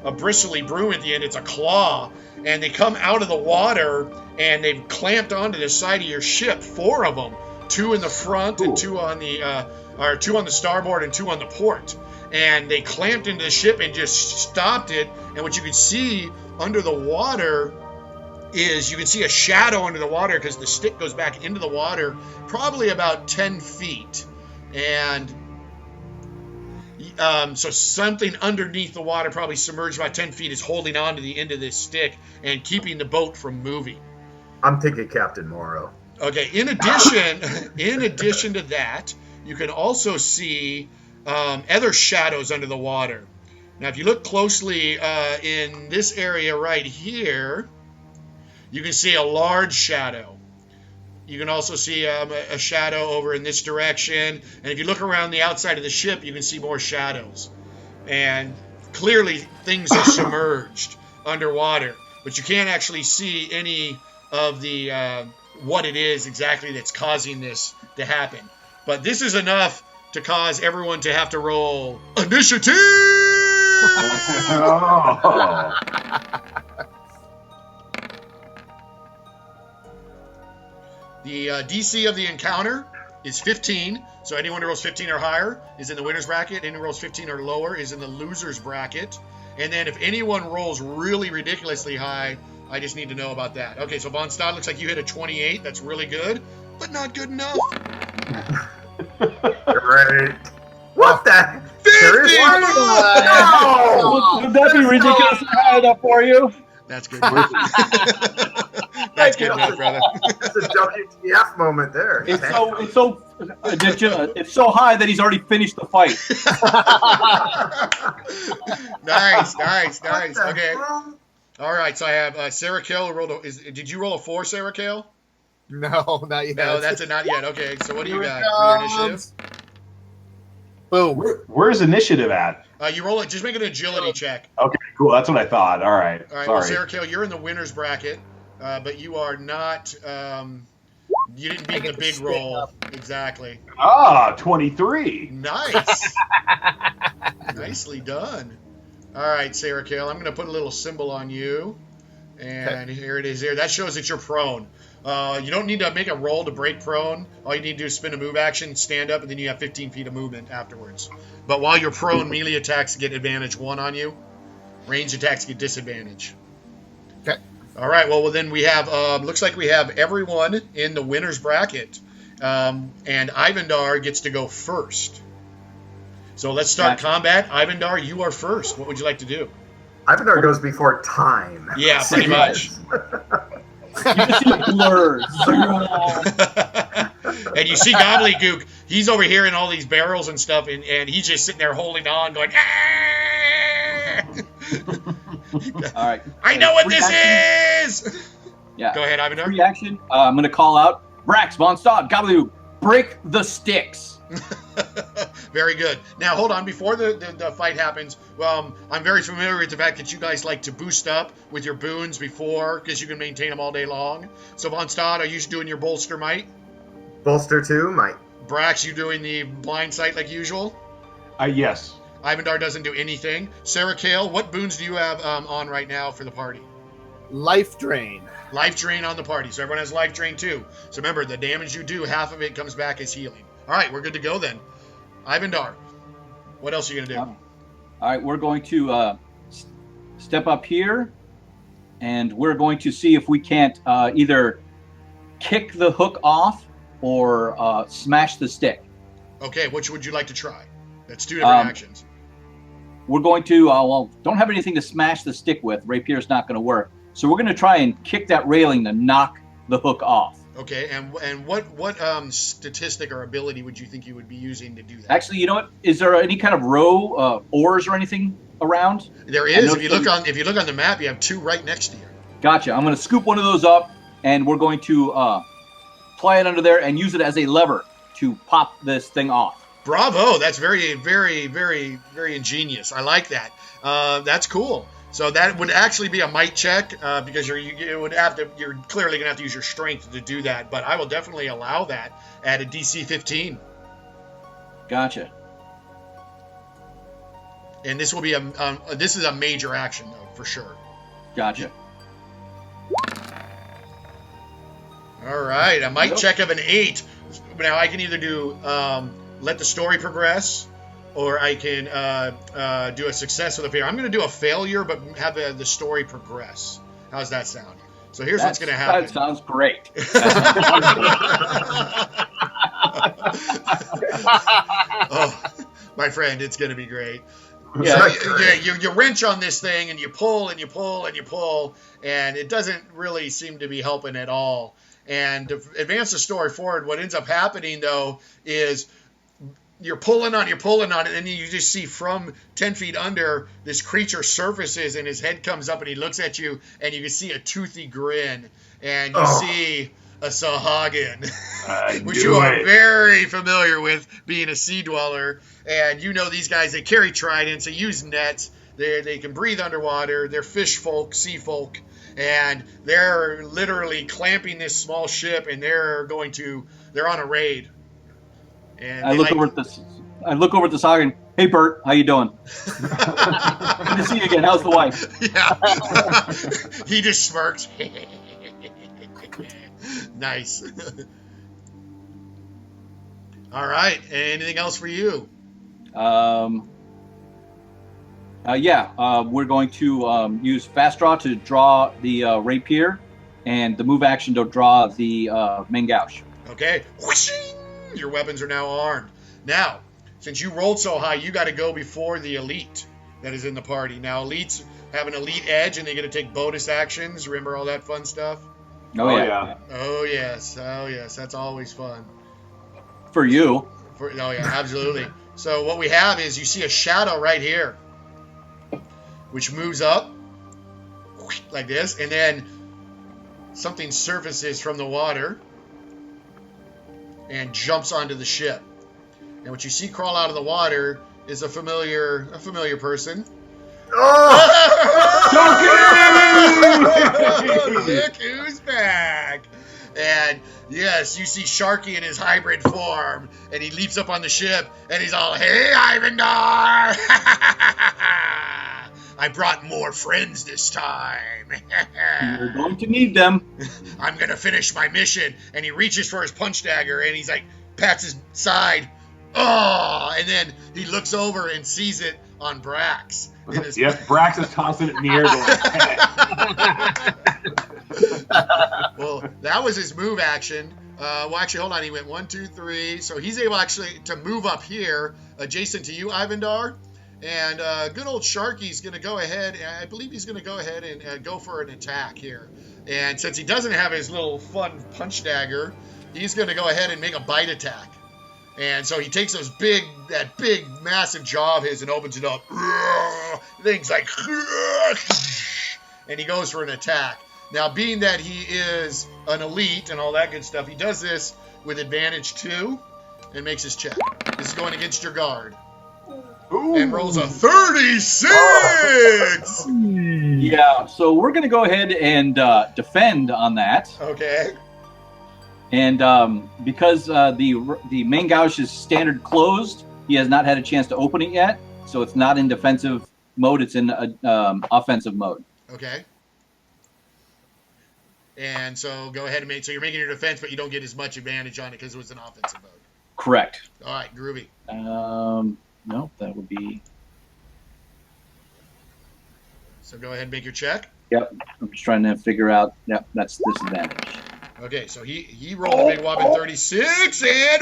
a bristly broom at the end, it's a claw. And they come out of the water, and they've clamped onto the side of your ship, 4 of them, 2 in the front and 2 on the 2 on the starboard and 2 on the port. And they clamped into the ship and just stopped it. And what you can see under the water is you can see a shadow under the water because the stick goes back into the water probably about 10 feet. And so something underneath the water, probably submerged about 10 feet, is holding on to the end of this stick and keeping the boat from moving. I'm thinking Captain Morrow. Okay. In addition to that, you can also see other shadows under the water. Now, if you look closely in this area right here, you can see a large shadow. You can also see a shadow over in this direction. And if you look around the outside of the ship, you can see more shadows. And clearly things are submerged underwater. But you can't actually see any of the what it is exactly that's causing this to happen. But this is enough to cause everyone to have to roll initiative! Oh. The DC of the encounter is 15, so anyone who rolls 15 or higher is in the winner's bracket. Anyone who rolls 15 or lower is in the loser's bracket. And then if anyone rolls really ridiculously high, I just need to know about that. Okay, so Von Stad, looks like you hit a 28. That's really good, but not good enough. Great. What the? 50! Seriously? Oh, would that be ridiculously high enough for you? That's good enough. That's good enough, brother. That's a WTF moment there. It's so high that he's already finished the fight. Nice. Okay. Hell? All right, so I have Sarah Kale who rolled did you roll a 4, Sarah Kale? No, not yet. No, that's a not yet. Okay, so what do you Here got it for your comes. initiative? Boom. Where's initiative at? You roll it. Just make an agility check. Okay, cool. That's what I thought. All right. All right. Sorry. Well, Sarah Kale, you're in the winner's bracket, but you are not. You didn't beat the big roll. Exactly. 23. Nice. Nicely done. All right, Sarah Kale, I'm going to put a little symbol on you, and here it is. Here, that shows that you're prone. You don't need to make a roll to break prone. All you need to do is spin a move action, stand up, and then you have 15 feet of movement afterwards. But while you're prone, melee attacks get advantage 1 on you. Ranged attacks get disadvantage. Okay. All right, well then we have, looks like we have everyone in the winner's bracket. And Ivandar gets to go first. So let's start combat. Ivandar, you are first. What would you like to do? Ivandar goes before time. Yeah, pretty much. You just see blurs. And you see Gobbledygook, he's over here in all these barrels and stuff, and he's just sitting there holding on, going, ah! All right. I know what this is! Yeah. Go ahead, Ivandar. Reaction. I'm going to call out Brax, Von Stad, Gobbledygook, break the sticks. Very good. Now, hold on. Before the fight happens, I'm very familiar with the fact that you guys like to boost up with your boons before, because you can maintain them all day long. So, Von Stad, are you doing your bolster might? Bolster 2, might. Brax, you doing the blind sight like usual? Yes. Ivandar doesn't do anything. Sarah Kale, what boons do you have on right now for the party? Life drain. Life drain on the party. So everyone has life drain too. So remember, the damage you do, half of it comes back as healing. All right, we're good to go then. Ivandar, what else are you going to do? All right, we're going to step up here, and we're going to see if we can't either kick the hook off or smash the stick. Okay, which would you like to try? That's 2 different actions. We're going to, don't have anything to smash the stick with. Rapier's not going to work. So we're going to try and kick that railing to knock the hook off. Okay, and what statistic or ability would you think you would be using to do that? Actually, you know what? Is there any kind of row oars or anything around? There is. If you look on the map, you have 2 right next to you. Gotcha. I'm going to scoop one of those up, and we're going to ply it under there and use it as a lever to pop this thing off. Bravo! That's very, very, very, very ingenious. I like that. That's cool. So that would actually be a might check because you're clearly gonna have to use your strength to do that. But I will definitely allow that at a DC 15. Gotcha. And this will be this is a major action though for sure. Gotcha. All right, a might check of an 8. Now I can either do let the story progress, or I can do a success with a failure. I'm going to do a failure, but have the story progress. How's that sound? So here's what's going to happen. That sounds great. Oh, my friend, it's going to be great. Yeah, So, you wrench on this thing, and you pull, and you pull, and you pull, and it doesn't really seem to be helping at all. And to advance the story forward, what ends up happening, though, is you're pulling on it, and then you just see from 10 feet under, this creature surfaces, and his head comes up, and he looks at you, and you can see a toothy grin, and you see a Sahagin, which you are very familiar with, being a sea dweller, and you know these guys, they carry tridents, they use nets, they can breathe underwater, they're fish folk, sea folk, and they're literally clamping this small ship, and they're on a raid. And I look over at the Sagan. Hey, Bert, how you doing? Good to see you again. How's the wife? Yeah. He just smirks. Nice. All right. Anything else for you? We're going to use fast draw to draw the rapier, and the move action to draw the main gouge. Okay. Whooshing! Your weapons are now armed. Now, since you rolled so high, you got to go before the elite that is in the party. Now, elites have an elite edge, and they get to take bonus actions. Remember all that fun stuff? Oh yeah. Oh, yes. Oh, yes. That's always fun. For you. Oh, yeah, absolutely. So what we have is you see a shadow right here, which moves up like this, and then something surfaces from the water and jumps onto the ship. And what you see crawl out of the water is a familiar person. Look who's back! And yes, you see Sharky in his hybrid form, and he leaps up on the ship, and he's all, "Hey, Ivandar! I brought more friends this time." You're going to need them. I'm going to finish my mission. And he reaches for his punch dagger, and he's like, pats his side. Oh, and then he looks over and sees it on Brax. Yes, Brax is tossing it in the air going, Well, that was his move action. Well, actually, hold on. He went 1, 2, 3. So he's able actually to move up here, adjacent to you, Ivandar. And good old Sharky's going to go ahead. I believe he's going to go ahead and go for an attack here. And since he doesn't have his little fun punch dagger, he's going to go ahead and make a bite attack. And so he takes that big, massive jaw of his and opens it up. Things like, and he goes for an attack. Now, being that he is an elite and all that good stuff, he does this with advantage 2 and makes his check. This is going against your guard. Ooh. And rolls a 36! Yeah, so we're going to go ahead and defend on that. Okay. And because the main gouge is standard closed, he has not had a chance to open it yet. So it's not in defensive mode, it's in offensive mode. Okay. And so go ahead and so you're making your defense, but you don't get as much advantage on it because it was an offensive mode. Correct. All right, groovy. No, that would be... So go ahead and make your check. Yep, I'm just trying to figure out... Yep, that's disadvantage. Okay, so he rolled a big whopping 36 and...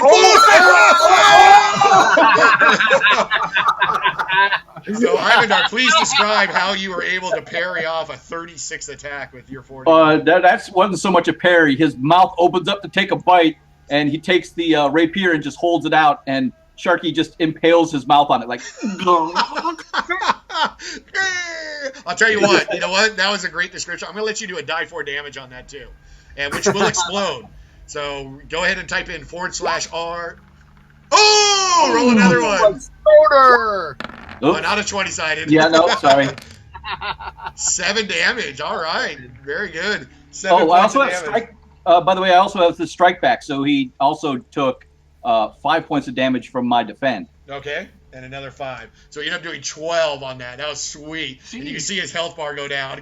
So, Ivandar, please describe how you were able to parry off a 36 attack with your 40. That wasn't so much a parry. His mouth opens up to take a bite, and he takes the rapier and just holds it out, and Sharky just impales his mouth on it like. I'll tell you what. You know what? That was a great description. I'm going to let you do a die 4 damage on that too, and which will explode. So go ahead and type in /R. Oh, roll another one. Shorter. Oh, not a 20-sided. Yeah, no, sorry. 7 damage. All right, very good. 7 I points also of have damage. strike. By the way, I also have the strike back, so he also took 5 points of damage from my defend. Okay, and another 5. So you end up doing 12 on that. That was sweet. And you can see his health bar go down.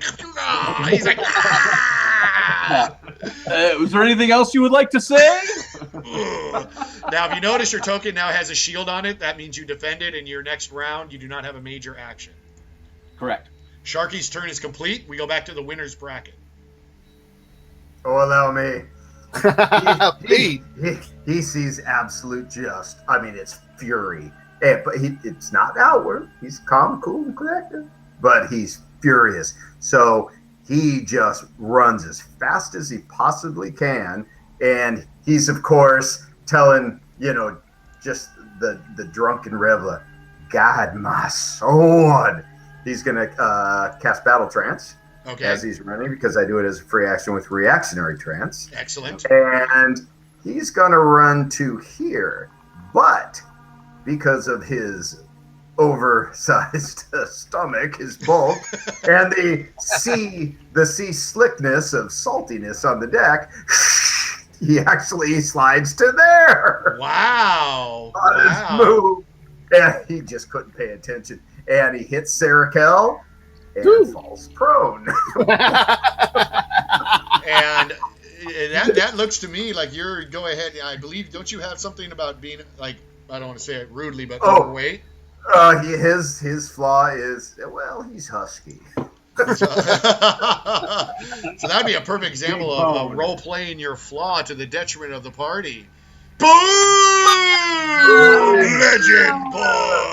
He's like, ah! Was there anything else you would like to say? Now, if you notice, your token now has a shield on it. That means you defend it, and your next round, you do not have a major action. Correct. Sharky's turn is complete. We go back to the winner's bracket. Oh, allow me. Pete. He sees absolute it's fury. But it's not outward. He's calm, cool, and collected. But he's furious. So he just runs as fast as he possibly can. And he's, of course, telling, just the drunken reveler, God, my sword. He's going to cast Battle Trance. Okay. As he's running, because I do it as a free action with reactionary trance. Excellent. And he's going to run to here. But because of his oversized stomach, his bulk, and the sea slickness of saltiness on the deck, he actually slides to there. Wow. On his move. And he just couldn't pay attention. And he hits Sarakel. And falls prone. And that looks to me like you're go ahead. I believe, don't you have something about being like, I don't want to say it rudely, but overweight? His flaw is, he's husky. So that'd be a perfect example of role playing your flaw to the detriment of the party. Boom! Legend boy.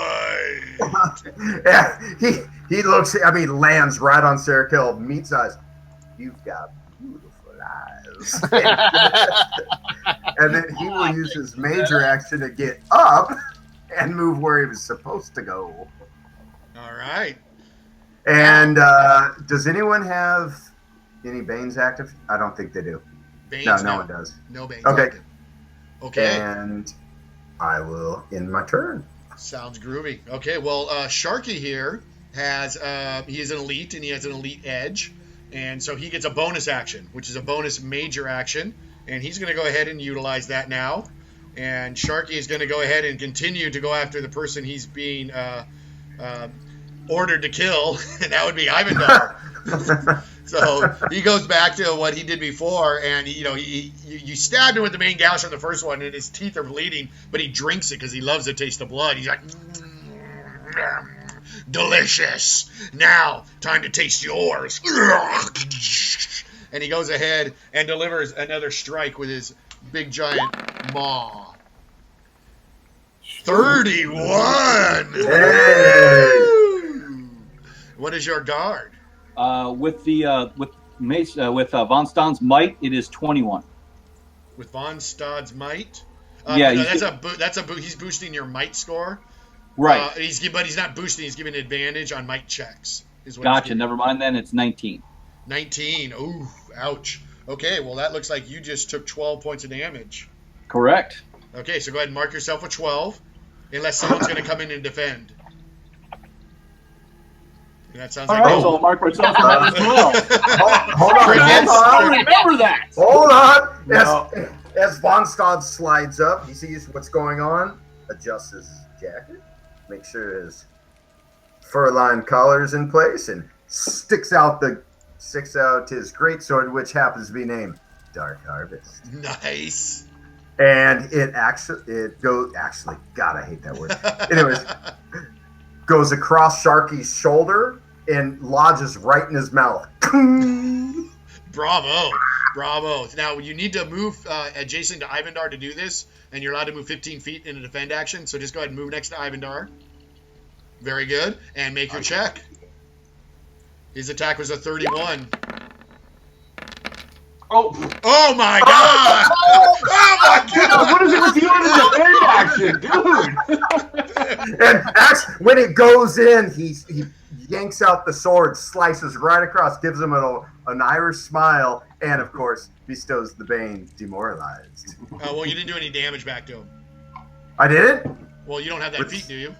Yeah, he looks. Lands right on Sarakel. Meat's eyes. You've got beautiful eyes. And then he will use his major action to get up and move where he was supposed to go. All right. And does anyone have any Banes active? I don't think they do. Banes, no one does. No Banes. Okay. active. Okay. And I will end my turn. Sounds groovy. Okay, well, Sharky here has, he is an elite, and he has an elite edge, and so he gets a bonus action, which is a bonus major action, and he's going to go ahead and utilize that now, and Sharky is going to go ahead and continue to go after the person he's being ordered to kill, and that would be Ivandar. So he goes back to what he did before, and you stabbed him with the main gash on the first one, and his teeth are bleeding, but he drinks it because he loves the taste of blood. He's like, delicious. Now, time to taste yours. And he goes ahead and delivers another strike with his big giant maw. 31. Hey. What is your guard? With Von Stahn's might, it is 21. With Von Stahn's might? Yeah, no, he's boosting your might score. Right. But he's not boosting. He's giving advantage on might checks. Gotcha. Never mind then. It's 19. 19. Ooh, ouch. Okay, well, that looks like you just took 12 points of damage. Correct. Okay, so go ahead and mark yourself with 12, unless someone's going to come in and defend. And that sounds All like right, so I'll mark myself for that as well. Hold on. Remember that. Hold on. No. As Von Stad slides up, he sees what's going on, adjusts his jacket, makes sure his fur-lined collar is in place, and sticks out his greatsword, which happens to be named Dark Harvest. Nice. And God, I hate that word. Anyways, goes across Sharky's shoulder and lodges right in his mouth. Bravo. Now, you need to move adjacent to Ivandar to do this, and you're allowed to move 15 feet in a defend action, so just go ahead and move next to Ivandar. Very good. And make your check. His attack was a 31. Oh, my God! Oh my God! what is it with you in the defend action, dude? And actually, when it goes in, he yanks out the sword, slices right across, gives him an Irish smile, and of course bestows the Bane demoralized. Well, you didn't do any damage back to him. I did? Well, you don't have that feat, do you?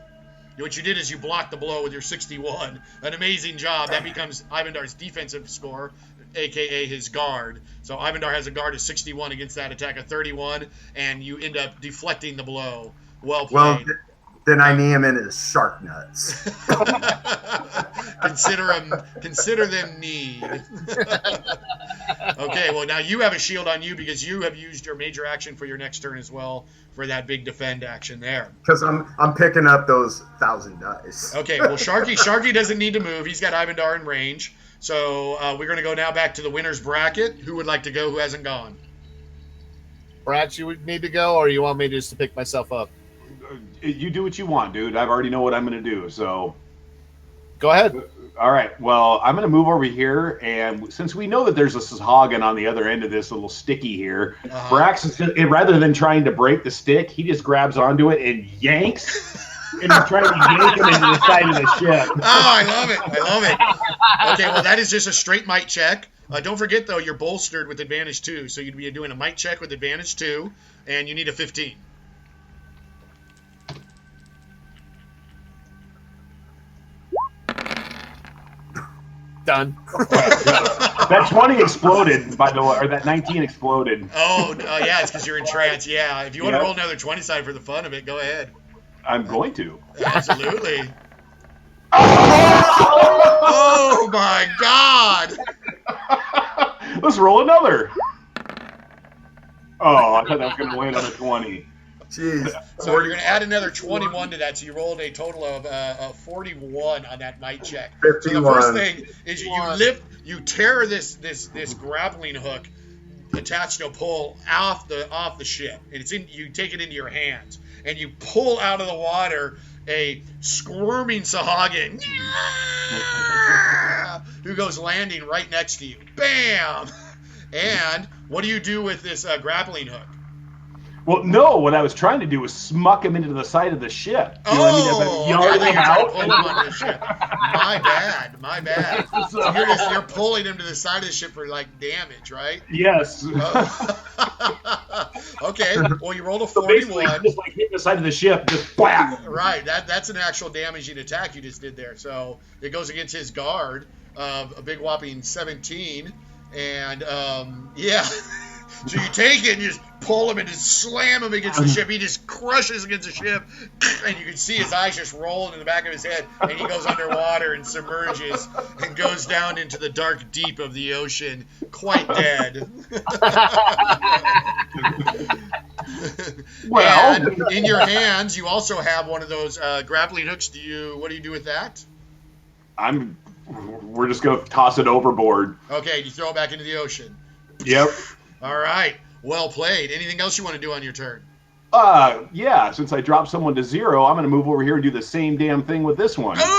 What you did is you blocked the blow with your 61. An amazing job. That becomes Ivandar's defensive score, a.k.a. his guard. So Ivandar has a guard of 61 against that attack of 31, and you end up deflecting the blow. Well played. Well, then I knee him in his shark nuts. Consider them need. Okay, well, now you have a shield on you because you have used your major action for your next turn as well for that big defend action there. Because I'm picking up those 1,000 dice. Okay, well, Sharky doesn't need to move. He's got Ivandar in range. So we're going to go now back to the winner's bracket. Who would like to go? Who hasn't gone? Brax, you would need to go, or you want me just to pick myself up? You do what you want, dude. I've already know what I'm going to do, so... Go ahead. All right. Well, I'm going to move over here, and since we know that there's a Sahagin on the other end of this little sticky here, Brax is just, rather than trying to break the stick, he just grabs onto it and yanks, and he's trying to yank him into the side of the ship. Oh, I love it. Okay, well, that is just a straight might check. Don't forget, though, you're bolstered with advantage 2, so you'd be doing a might check with advantage 2, and you need a 15. Done. That 20 exploded, by the way, or that 19 exploded. Oh, yeah, it's because you're in trance. Yeah, if you want to roll another 20 side for the fun of it, go ahead. I'm going to. Absolutely. Oh my God! Let's roll another. Oh, I thought that was going to land on a 20. Jeez. So you're going to add another 21 to that, so you rolled a total of 41 on that might check. 51. So the first thing is you tear this grappling hook attached to a pole off the ship, and you take it into your hands, and you pull out of the water a squirming Sahagin who goes landing right next to you. Bam! And what do you do with this grappling hook? Well, no, what I was trying to do was smuck him into the side of the ship. You know what I mean? I think you're trying to pull him onto the ship. My bad. So you're pulling him to the side of the ship for, like, damage, right? Yes. Okay, well, you rolled a So 41. just like hitting the side of the ship, just blam. Right, that's an actual damaging attack you just did there. So it goes against his guard of a big whopping 17. And, yeah. So you take it and you just pull him and just slam him against the ship. He just crushes against the ship, and you can see his eyes just roll in the back of his head, and he goes underwater and submerges and goes down into the dark deep of the ocean, quite dead. Well, and in your hands, you also have one of those grappling hooks. What do you do with that? We're just going to toss it overboard. Okay, you throw it back into the ocean. Yep. All right. Well played. Anything else you want to do on your turn? Yeah, since I dropped someone to 0, I'm going to move over here and do the same damn thing with this one. Fucking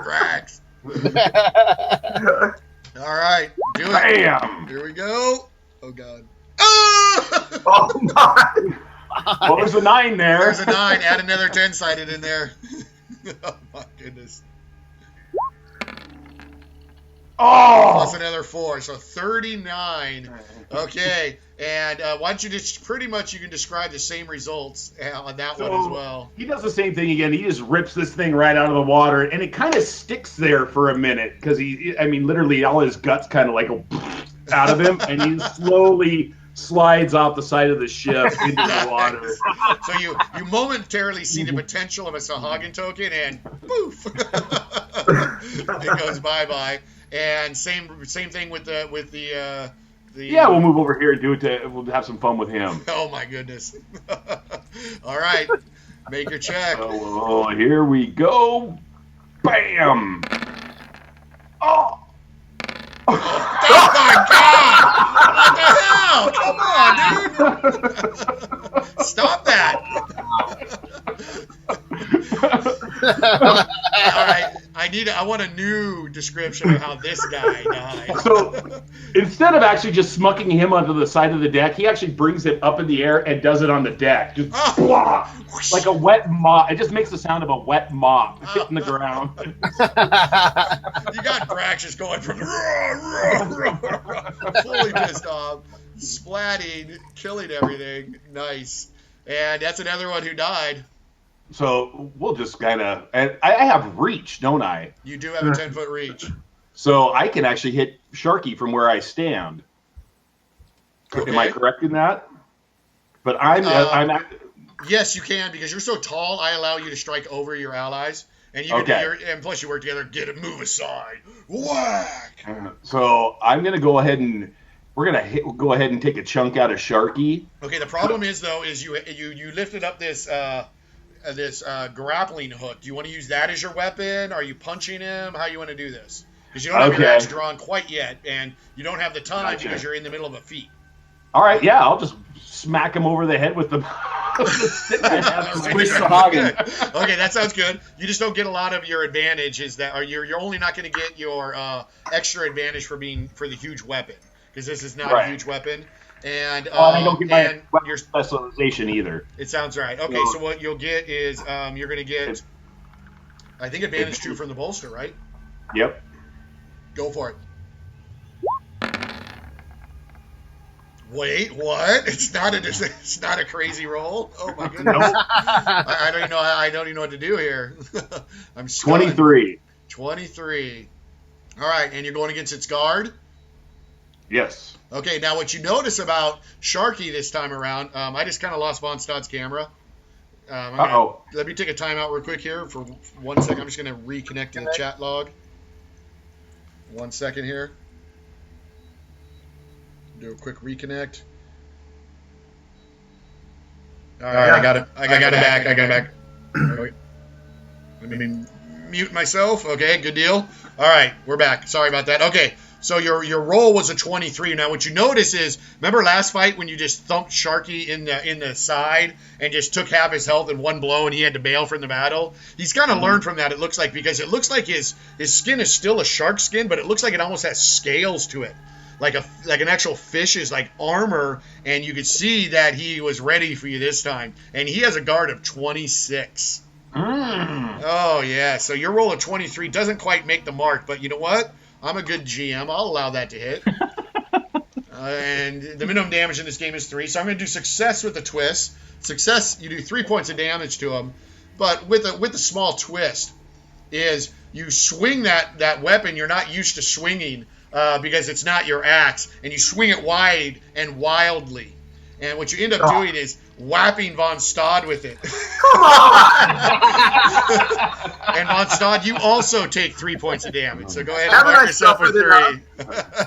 Brax. All right. Do it. Bam! Here we go. Oh, God. Oh, my. Well, there's a 9 there. There's a 9. Add another 10-sided in there. Oh, my goodness. Oh! Plus another 4, so 39. Okay, and why don't you just pretty much you can describe the same results on that one as well. He does the same thing again. He just rips this thing right out of the water, and it kind of sticks there for a minute because literally all his guts kind of like go out of him, and he slowly slides off the side of the ship into the water. So you momentarily see the potential of a Sahagin token, and poof, it goes bye-bye. And same thing with the Yeah, we'll move over here and do it. We'll have some fun with him. Oh my goodness! All right, make your check. Oh, here we go! Bam! Oh! Oh my God! What the hell? Wow, come on, dude. Stop that. All right, I want a new description of how this guy died. So instead of actually just smucking him onto the side of the deck, he actually brings it up in the air and does it on the deck. Just blah, like a wet mop. It just makes the sound of a wet mop hitting the ground. You got Brax just going from fully pissed off, splatting, killing everything. Nice. And that's another one who died. So we'll just kind of, and I have reach, don't I? You do have a 10-foot reach. So I can actually hit Sharky from where I stand. Okay. Am I correct in that? But I'm at, yes, you can, because you're so tall. I allow you to strike over your allies, and you can, and plus you work together. Get it, move aside, whack. So I'm gonna go ahead and go ahead and take a chunk out of Sharky. Okay. The problem is though, is you lifted up this grappling hook. Do you want to use that as your weapon? Are you punching him? How you want to do this? Because you don't have your axe drawn quite yet, and you don't have the time because you're in the middle of a feat. All right, yeah, I'll just smack him over the head with the stick I have. Okay, that sounds good. You just don't get a lot of your advantages that, or you're only not going to get your extra advantage for the huge weapon, because this is not a huge weapon. And I don't get my weapon specialization either. It sounds right. Okay, so what you'll get is you're going to get, I think, advantage 2 from the bolster, right? Yep. Go for it. Wait, what? It's not a crazy roll. Oh my goodness! I don't even know what to do here. I'm stunned. 23. 23. All right, and you're going against its guard. Yes. Okay, now what you notice about Sharky this time around, I just kind of lost Von Stodd's camera. Let me take a timeout real quick here for 1 second. I'm just going to reconnect to the chat log. 1 second here. Do a quick reconnect. All right, I got it. I got it back. Wait. Let me mute myself. Okay, good deal. All right, we're back. Sorry about that. Okay, so your roll was a 23. Now what you notice is, remember last fight when you just thumped Sharky in the side and just took half his health in one blow and he had to bail from the battle? He's kind of learned from that, it looks like, because it looks like his skin is still a shark skin, but it looks like it almost has scales to it. Like an actual fish's like armor, and you could see that he was ready for you this time. And he has a guard of 26. Oh yeah, so your roll of 23 doesn't quite make the mark, but you know what? I'm a good GM. I'll allow that to hit. And the minimum damage in this game is 3, so I'm going to do success with a twist. Success, you do 3 points of damage to him, but with a small twist, is you swing that weapon you're not used to swinging. Because it's not your axe, and you swing it wide and wildly. And what you end up doing is whapping Von Stodd with it. Come on! And Von Stodd, you also take 3 points of damage. So go ahead and mark yourself with 3.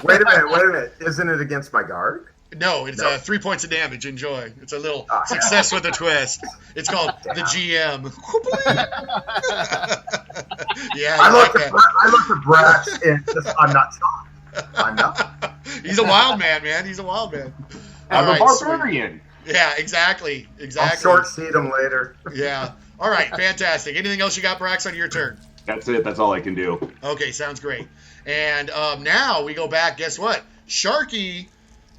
Wait a minute. Isn't it against my guard? No, it's 3 points of damage. Enjoy. It's a little success with a twist. It's called the GM. Yeah, I looked at Brax and I'm not shocked. I'm not. He's a wild man, man. He's a wild man. I'm a barbarian. Sweet. Yeah, exactly. I'll short-seat him later. Yeah. All right, fantastic. Anything else you got, Brax, on your turn? That's it. That's all I can do. Okay, sounds great. And now we go back. Guess what? Sharky.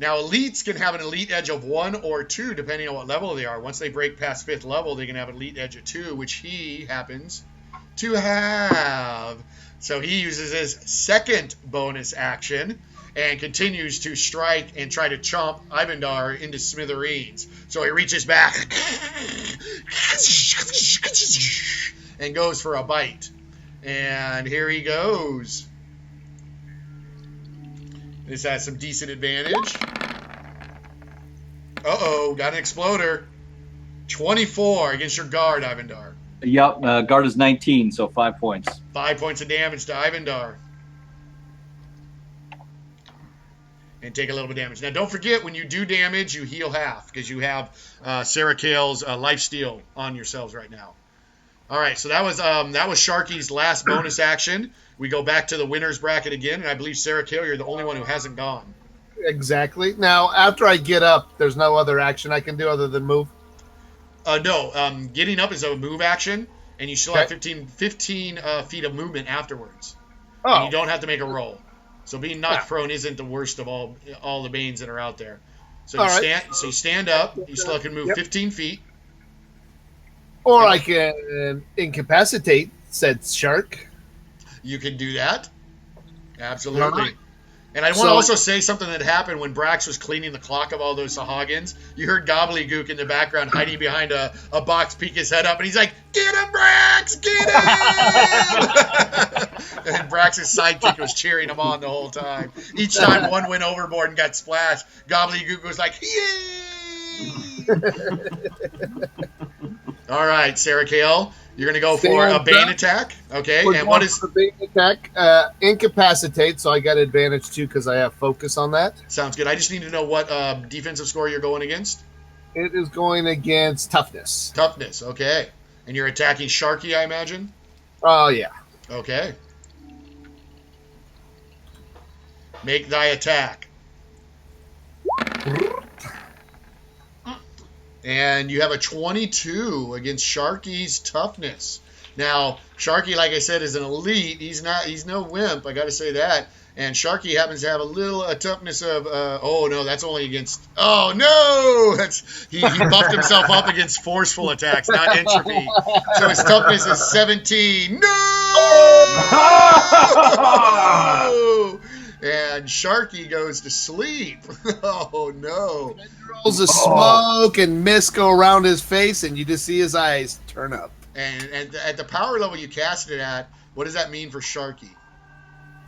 Now, elites can have an elite edge of 1 or 2, depending on what level they are. Once they break past 5th level, they can have an elite edge of 2, which he happens to have. So he uses his second bonus action and continues to strike and try to chomp Ivandar into smithereens. So he reaches back and goes for a bite. And here he goes. This has some decent advantage. Uh-oh, got an exploder. 24 against your guard, Ivandar. Yep, guard is 19, so 5 points. 5 points of damage to Ivandar. And take a little bit of damage. Now, don't forget, when you do damage, you heal half, because you have Sarah Kale's lifesteal on yourselves right now. All right, so that was Sharky's last bonus action. We go back to the winner's bracket again, and I believe, Sarah Kale, you're the only one who hasn't gone. Exactly. Now, after I get up, there's no other action I can do other than move. No, getting up is a move action, and you still have Okay. 15 feet of movement afterwards. Oh, And you don't have to make a roll. So being knocked Yeah. prone isn't the worst of all the banes that are out there. So you All right. stand up. You still can move Yep. 15 feet. or I can incapacitate said shark. You can do that. Absolutely. All right. And I want So- to also say something that happened when Brax was cleaning the clock of all those Sahagins. You heard Gobbledygook in the background hiding behind a box, peek his head up, and he's like, "Get him, Brax! Get him!" And Brax's sidekick was cheering him on the whole time. Each time one went overboard and got splashed, Gobbledygook was like, "Yay!" All right, Sarah Kale, you're going to go for a Bane attack. Okay, We're and going what is... for the bait attack? Incapacitate, so I got advantage too because I have focus on that. Sounds good. I just need to know what defensive score you're going against. It is going against toughness. Toughness, okay. And you're attacking Sharky, I imagine? Oh yeah. Okay. Make thy attack. And you have a 22 against Sharky's toughness. Now, Sharky, like I said, is an elite. He's no wimp, I gotta say that. And Sharky happens to have a toughness of oh no, that's only against he buffed himself up against forceful attacks, not entropy. So his toughness is 17. No! And Sharky goes to sleep. Oh no. Rolls of smoke and mist go around his face, and you just see his eyes turn up. And at the power level you cast it at, what does that mean for Sharky?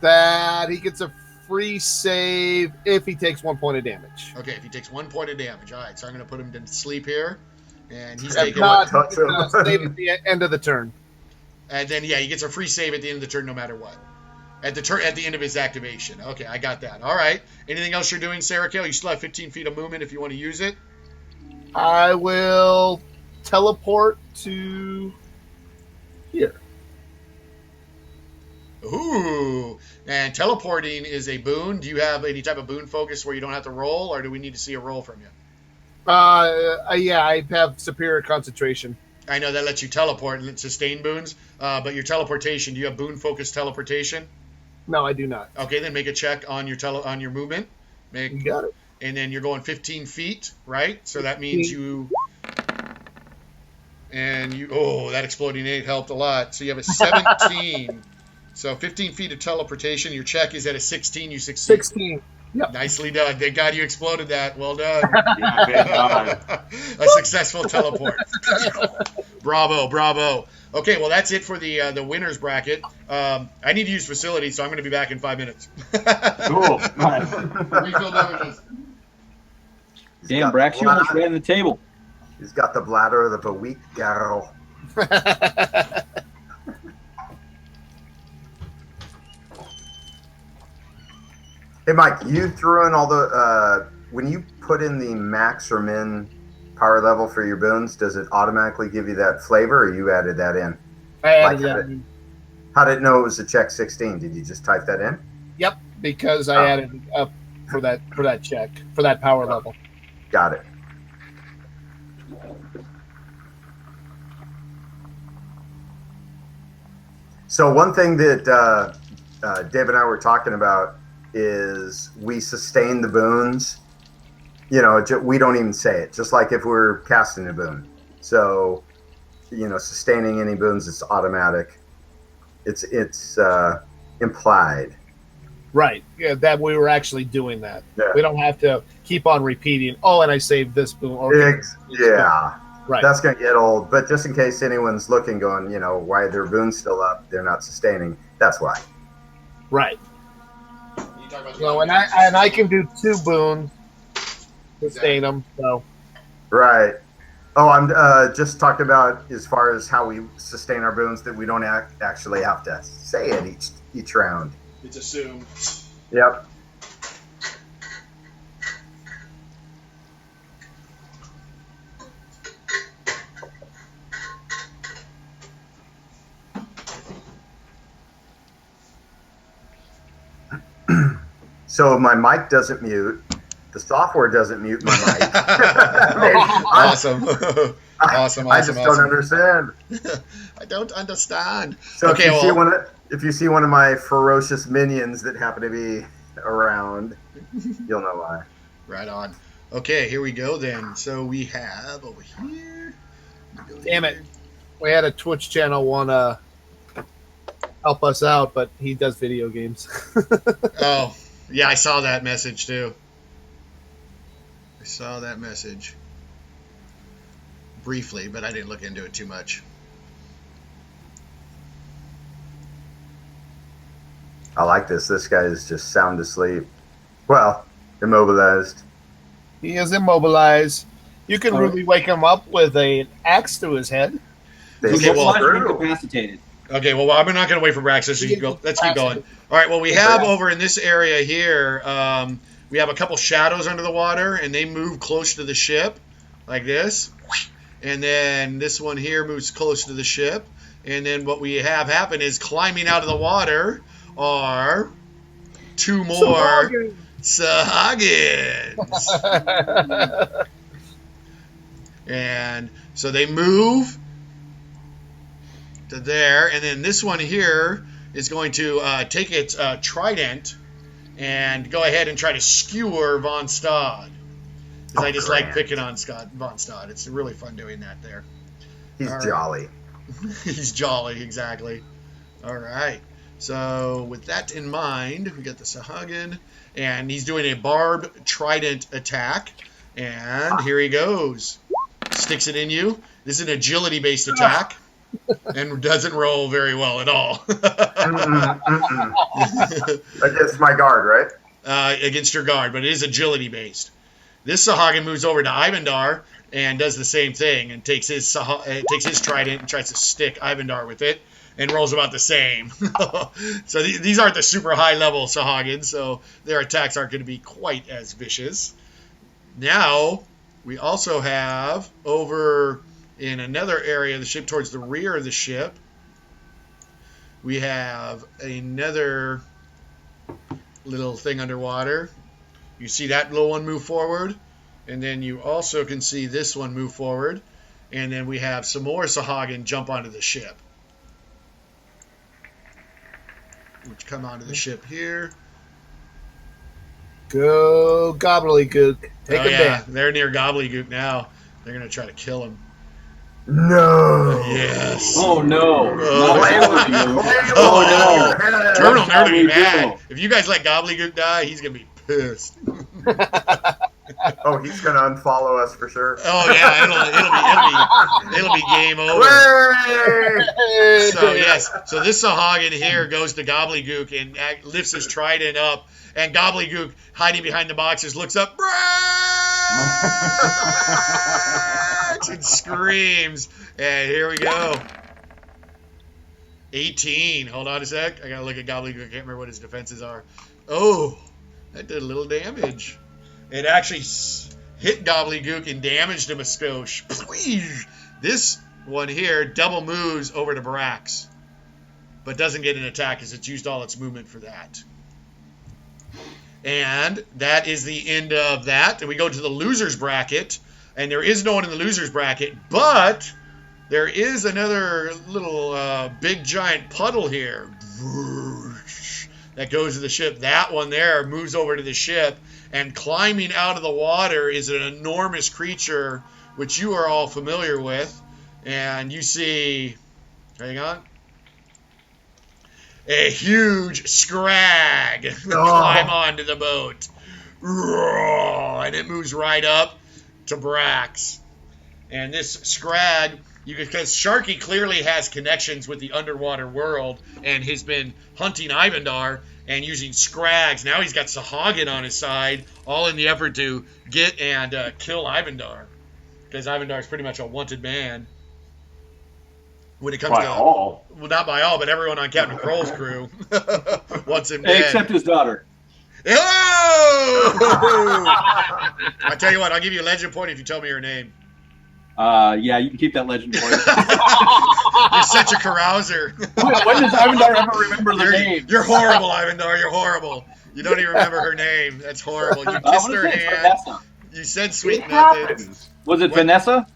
That he gets a free save if he takes 1 point of damage. Okay, if he takes 1 point of damage. All right, so I'm going to put him to sleep here. And he's If taking not, what? he gets a save at the end of the turn. And then, yeah, he gets a free save at the end of the turn no matter what. At the end of his activation. Okay, I got that. All right. Anything else you're doing, Sarah Kale? You still have 15 feet of movement if you want to use it. I will teleport to here. Ooh. And teleporting is a boon. Do you have any type of boon focus where you don't have to roll, or do we need to see a roll from you? Yeah, I have superior concentration. I know that lets you teleport and sustain boons, but your teleportation, do you have boon focused teleportation? No, I do not. Okay, then make a check on your movement. You got it. And then you're going 15 feet, right? So that means that exploding 8 helped a lot. So you have a 17. So 15 feet of teleportation. Your check is at a 16. You succeed. 16. Yep. Nicely done. Thank God you exploded that. Well done. Yeah, thank God. A successful teleport. Bravo. Okay, well, that's it for the winner's bracket. I need to use facilities, so I'm going to be back in 5 minutes. Cool. Refill beverages. Damn, Brax, you almost ran the table. He's got the bladder of the weak girl. Hey, Mike, you threw in all the when you put in the max or min power level for your boons, does it automatically give you that flavor, or you added that in? I added that in. How did it know it was a check 16? Did you just type that in? Yep, because I added it up for that check, for that power level. Got it. So one thing that Dave and I were talking about is we sustain the boons. You know, we don't even say it. Just like if we're casting a boon. So, you know, sustaining any boons is automatic. It's implied. Right. Yeah, that we were actually doing that. Yeah. We don't have to keep on repeating. Oh, and I saved this boon. Yeah. Right. That's going to get old. But just in case anyone's looking, going, you know, why their boon's still up, they're not sustaining. That's why. Right. So, and I can do 2 boons, sustain them. So. Right. Oh, I'm just talking about as far as how we sustain our boons, that we don't actually have to say it each round. It's assumed. Yep. so my mic doesn't mute. The software doesn't mute my mic. Awesome. Awesome. I just don't understand. I don't understand. So Okay, if you see one of my ferocious minions that happen to be around, you'll know why. Right on. Okay, here we go then. So we have over here. Damn it. We had a Twitch channel want to help us out, but he does video games. Oh, yeah, I saw that message too. I saw that message briefly, but I didn't look into it too much. I like this. This guy is just sound asleep. Well, immobilized. He is immobilized. You can really wake him up with an axe to his head. Okay, well, incapacitated. Okay, well, I'm not going to wait for Brax. Let's keep going. All right, well, we have over in this area here, we have a couple shadows under the water, and they move close to the ship, like this. And then this one here moves close to the ship. And then what we have happen is climbing out of the water are two more Sahagins. And so they move to there, and then this one here is going to take its trident and go ahead and try to skewer Von Stad. Because I just like picking on Von Stad. It's really fun doing that there. He's jolly. He's jolly, exactly. All right. So with that in mind, we got the Sahagin, and he's doing a barbed trident attack. And here he goes. Sticks it in you. This is an agility-based attack. And doesn't roll very well at all. Against my guard, right? Against your guard, but it is agility based. This Sahagin moves over to Ivandar and does the same thing and takes his trident and tries to stick Ivandar with it and rolls about the same. So these aren't the super high level Sahagins, so their attacks aren't going to be quite as vicious. Now we also have over in another area of the ship, towards the rear of the ship, we have another little thing underwater. You see that little one move forward, and then you also can see this one move forward, and then we have some more Sahagin jump onto the ship, which come onto the ship here. Go gobbledygook. Take a bet. They're near Gobbledygook now. They're going to try to kill him. No. Yes. Oh no. Oh no. Terminal Nerd will be mad. If you guys let Gobbledygook die, he's gonna be pissed. Oh, he's gonna unfollow us for sure. Oh yeah, it'll be game over. So yes, so this Sahagin here goes to Gobbledygook and lifts his trident up, and Gobbledygook, hiding behind the boxes, looks up. And screams, and here we go. 18. Hold on a sec. I gotta look at Gobbledygook. I can't remember what his defenses are. Oh, that did a little damage. It actually hit Gobbledygook and damaged him a skosh. This one here double moves over to Brax, but doesn't get an attack as it's used all its movement for that. And that is the end of that. And we go to the losers bracket. And there is no one in the losers bracket, but there is another little big giant puddle here that goes to the ship. That one there moves over to the ship, and climbing out of the water is an enormous creature, which you are all familiar with. And you see, hang on, a huge scrag climb onto the boat. And it moves right up to Brax. And this scrag, because Sharky clearly has connections with the underwater world and has been hunting Ivandar and using scrags. Now he's got Sahagin on his side, all in the effort to get and kill Ivandar, because Ivandar is pretty much a wanted man when it comes to all. Well, not by all, but everyone on Captain Kroll's crew wants him dead. Except his daughter. Oh! I tell you what, I'll give you a legend point if you tell me her name. Yeah, you can keep that legend point. You're such a carouser. When does Ivandar ever remember the name? You're horrible, Ivandar. You're horrible. You don't even remember her name. That's horrible. You I kissed wanna her say it's hand. Vanessa. You said sweet It nothings. happens. Was it What? Vanessa?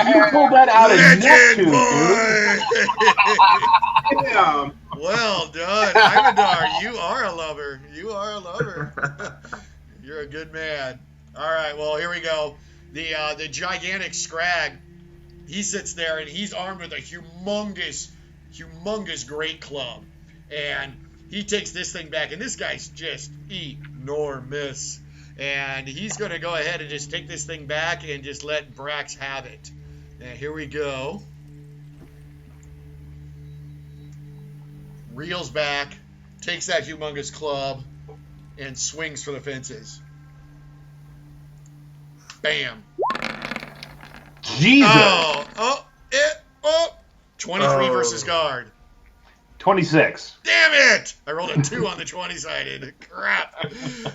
You pulled that out of Legend Neptune, boy! dude. Damn. Well done, Ivandar. You are a lover. You are a lover. You're a good man. All right, well, here we go. The gigantic Scrag, he sits there and he's armed with a humongous great club. And he takes this thing back, and this guy's just enormous. And he's going to go ahead and just take this thing back and just let Brax have it. Now, here we go. Reels back, takes that humongous club, and swings for the fences. Bam. Jesus. 23 versus guard. 26. Damn it! I rolled a 2 on the 20-sided. Crap.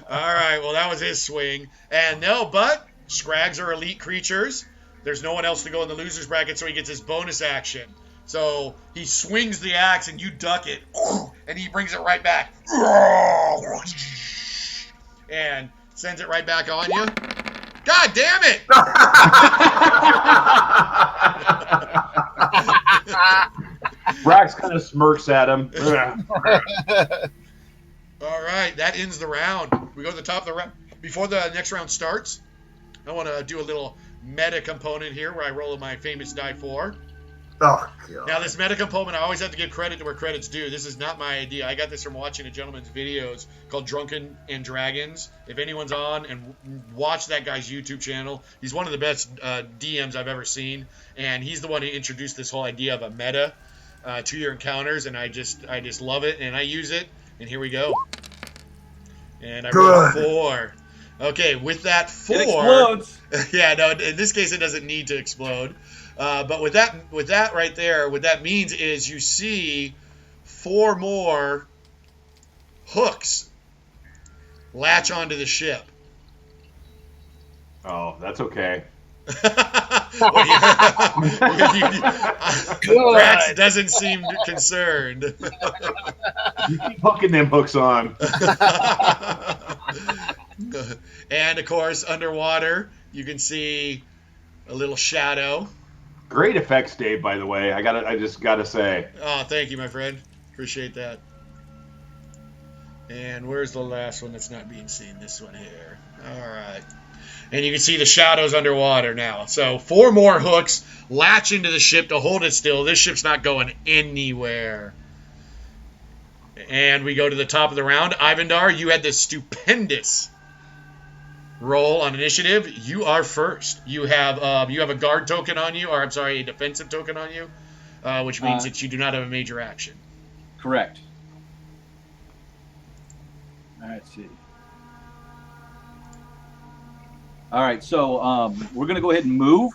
All right, well, that was his swing. And no, but Scrags are elite creatures. There's no one else to go in the loser's bracket, so he gets his bonus action. So he swings the axe, and you duck it, and he brings it right back. And sends it right back on you. God damn it! Brax kind of smirks at him. All right, that ends the round. We go to the top of the round. Before the next round starts, I want to do a little meta component here where I roll my famous die 4. Oh, God. Now, this meta component, I always have to give credit to where credit's due. This is not my idea. I got this from watching a gentleman's videos called Drunken and Dragons. If anyone's on and watch that guy's YouTube channel, he's one of the best DMs I've ever seen, and he's the one who introduced this whole idea of a meta to your encounters, and I just love it, and I use it, and here we go. And I rolled a 4. Okay, with that 4... It explodes. Yeah, no, in this case it doesn't need to explode. But with that right there, what that means is you see 4 more hooks latch onto the ship. Oh, that's okay. Brax doesn't seem concerned. You keep hooking them hooks on. And of course, underwater, you can see a little shadow. Great effects, Dave, by the way. I just gotta say. Oh, thank you, my friend. Appreciate that. And where's the last one that's not being seen? This one here. All right. And you can see the shadows underwater now. So 4 more hooks latch into the ship to hold it still. This ship's not going anywhere. And we go to the top of the round. Ivandar, you had this stupendous roll on initiative. You are first. You have a guard token on you, or I'm sorry, a defensive token on you, which means that you do not have a major action. Correct. Let's see. All right, so we're going to go ahead and move.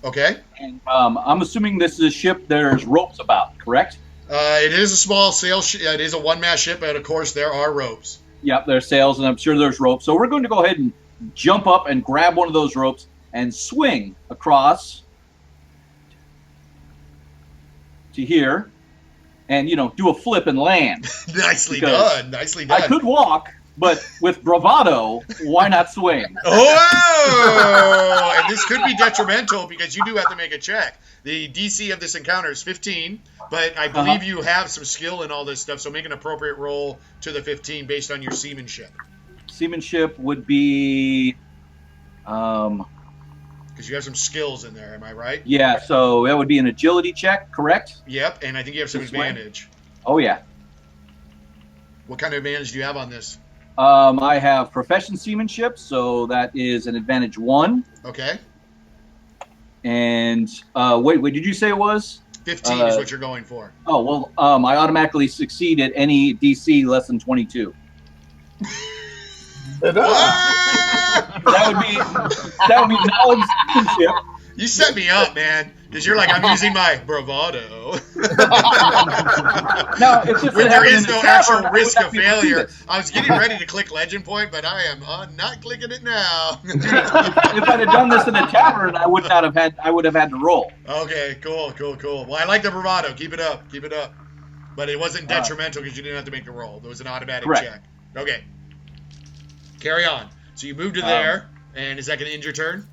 Okay. And I'm assuming this is a ship there's ropes about, correct? It is a small sail ship. It is a one-mast ship, but of course there are ropes. Yep, there's sails, and I'm sure there's ropes. So we're going to go ahead and jump up and grab one of those ropes and swing across to here and, do a flip and land. Nicely done. Nicely done. I could walk, but with bravado, why not swing? Oh! And this could be detrimental because you do have to make a check. The DC of this encounter is 15, but I believe you have some skill in all this stuff, so make an appropriate roll to the 15 based on your seamanship. Seamanship would be... Because you have some skills in there, am I right? Yeah, so that would be an agility check, correct? Yep, and I think you have some advantage. Oh, yeah. What kind of advantage do you have on this? I have profession seamanship, so that is an advantage 1. Okay. And wait, did you say it was? 15 is what you're going for. Oh, well, I automatically succeed at any DC less than 22. What? That would be knowledge seamanship. You set me up, man, because you're like, I'm using my bravado. Now, if this When had there happened is in the no tavern, actual I would risk not of be able to do failure. this. I was getting ready to click legend point, but I am not clicking it now. If I'd have done this in a tavern, I would have had to roll. Okay, cool. Well, I like the bravado. Keep it up. But it wasn't detrimental because you didn't have to make a roll. There was an automatic Correct. check. Okay. Carry on. So you moved to there, and is that going to end your turn?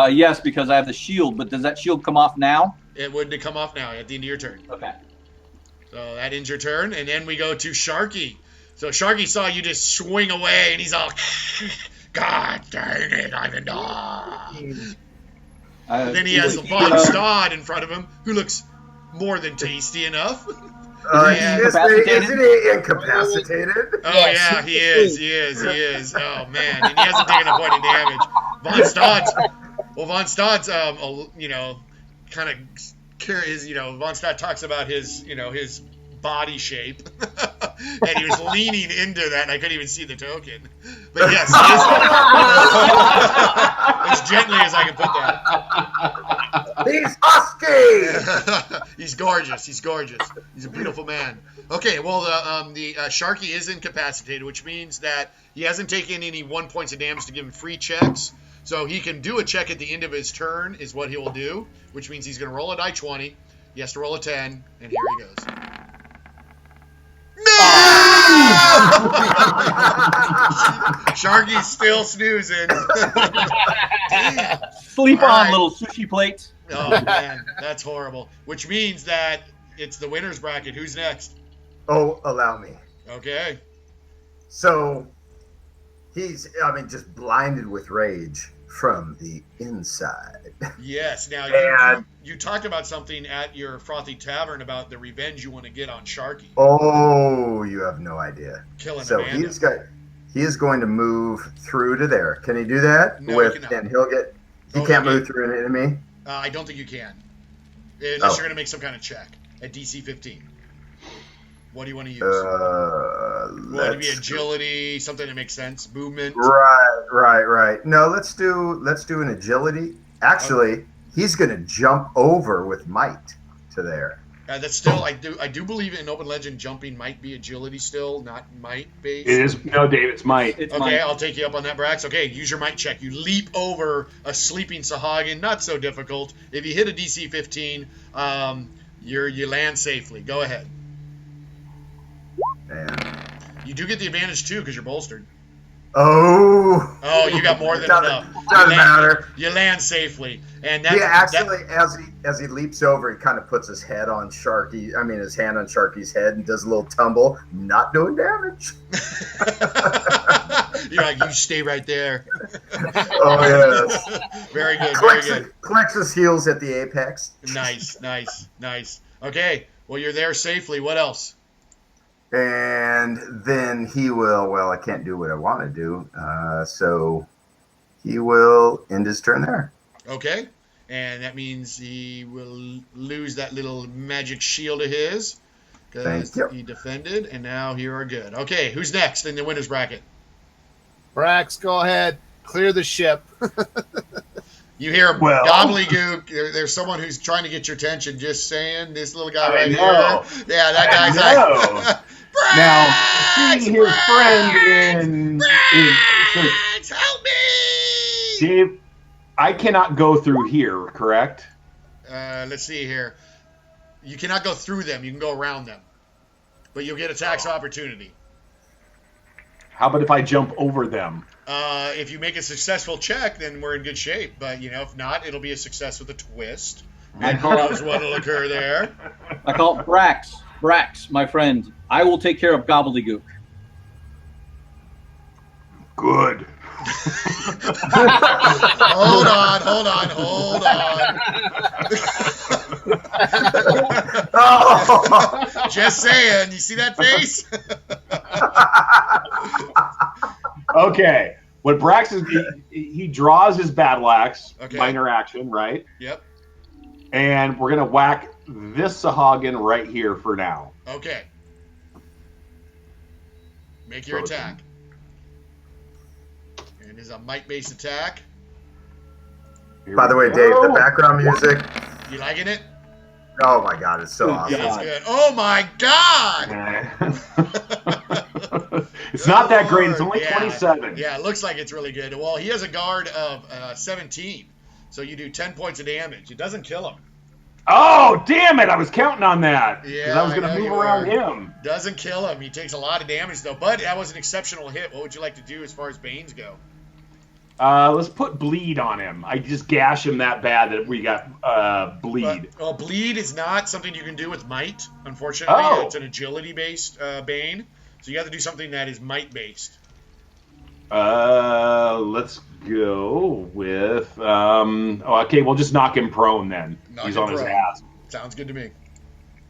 Yes, because I have the shield, but does that shield come off now? It would come off now at the end of your turn. Okay. So that ends your turn, and then we go to Sharky. So Sharky saw you just swing away, and he's all, God dang it, Ivandar. And then he has Von Stod in front of him, who looks more than tasty enough. Isn't he incapacitated? Oh, yeah, he is. Oh, man. And he hasn't taken a point of damage. Von Stod's, kind of carries, Von Stod talks about his body shape. And he was leaning into that, and I couldn't even see the token. But yes, as gently as I can put that. He's husky! He's gorgeous. He's a beautiful man. Okay, well, the Sharky is incapacitated, which means that he hasn't taken any 1 points of damage to give him free checks. So he can do a check at the end of his turn is what he will do, which means he's going to roll a die 20. He has to roll a 10, and here he goes. Sharky's still snoozing. Sleep on, little sushi plates. Oh, man, that's horrible. Which means that it's the winner's bracket. Who's next? Oh, allow me. Okay. So, he's, just blinded with rage from the inside. Yes. Now, you talked about something at your Frothy Tavern about the revenge you want to get on Sharky. Oh, you have no idea. Killing so Amanda. he is going to move through to there. Can he do that? No, he cannot. And he can't move through an enemy? I don't think you can. Unless you're going to make some kind of check at DC 15. What do you want to use? Want to be agility, something that makes sense, movement. Right. No, let's do an agility. Actually, he's going to jump over with might to there. That's still I do believe in Open Legend jumping might be agility still, not might based. It is Dave. It's might. Okay, might. I'll take you up on that, Brax. Okay, use your might check. You leap over a sleeping Sahagin, not so difficult. If you hit a DC 15, you land safely. Go ahead. And you do get the advantage too because you're bolstered. Oh, you got more than enough. Doesn't matter. You land safely, and that, actually, as he leaps over, he kind of puts his hand on Sharky's head and does a little tumble, not doing damage. You're like, you stay right there. Oh yes. Very good. Clicks his heels at the apex. Nice. Okay, well you're there safely. What else? And then he will, I can't do what I want to do, so he will end his turn there. Okay, and that means he will lose that little magic shield of his because he defended, and now you are good. Okay, who's next in the winner's bracket? Brax, go ahead. Clear the ship. You hear gobbledygook. There's someone who's trying to get your attention. Just saying, this little guy right here. Yeah, that guy's like... Now, seeing his friend Brax, help me! Dave, I cannot go through here, correct? Let's see here. You cannot go through them. You can go around them. But you'll get a tax opportunity. How about if I jump over them? If you make a successful check, then we're in good shape. But, if not, it'll be a success with a twist. Who knows what will occur there? I call it Brax. Brax, my friend, I will take care of gobbledygook. Good. Hold on. Just saying. You see that face? Okay. What Brax is, he draws his battle axe, minor action, right? Yep. And we're going to whack this Sahagin right here for now. Okay. Make your attack. And it is a might-based attack. By the way, Dave, the background music. You liking it? Oh my God, it's so awesome. Yeah, it's good. Oh my God! It's not that great. It's only 27. Yeah, it looks like it's really good. Well, he has a guard of 17, so you do 10 points of damage. It doesn't kill him. Oh, damn it! I was counting on that. Yeah, because I was going to move around him. Doesn't kill him. He takes a lot of damage, though. But that was an exceptional hit. What would you like to do as far as Banes go? Let's put bleed on him. I just gash him that bad that we got bleed. But, bleed is not something you can do with might, unfortunately. Oh. It's an agility-based Bane. So you have to do something that is might-based. Let's go with... okay, we'll just knock him prone then. He's on his ass. Sounds good to me.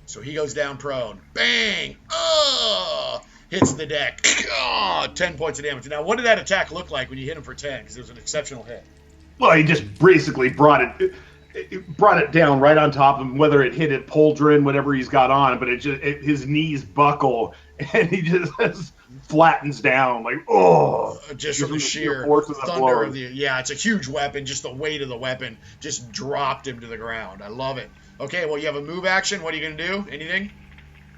So he goes down prone. Bang! Oh! Hits the deck. Oh, 10 points of damage. Now, what did that attack look like when you hit him for 10? Because it was an exceptional hit. Well, he just basically brought it down right on top of him, whether it hit it pauldron, whatever he's got on, but his knees buckle, and he just flattens down like, just from the sheer force of the thunder blow. of the... Yeah, it's a huge weapon. Just the weight of the weapon just dropped him to the ground. I love it. Okay, well, you have a move action. What are you going to do? Anything?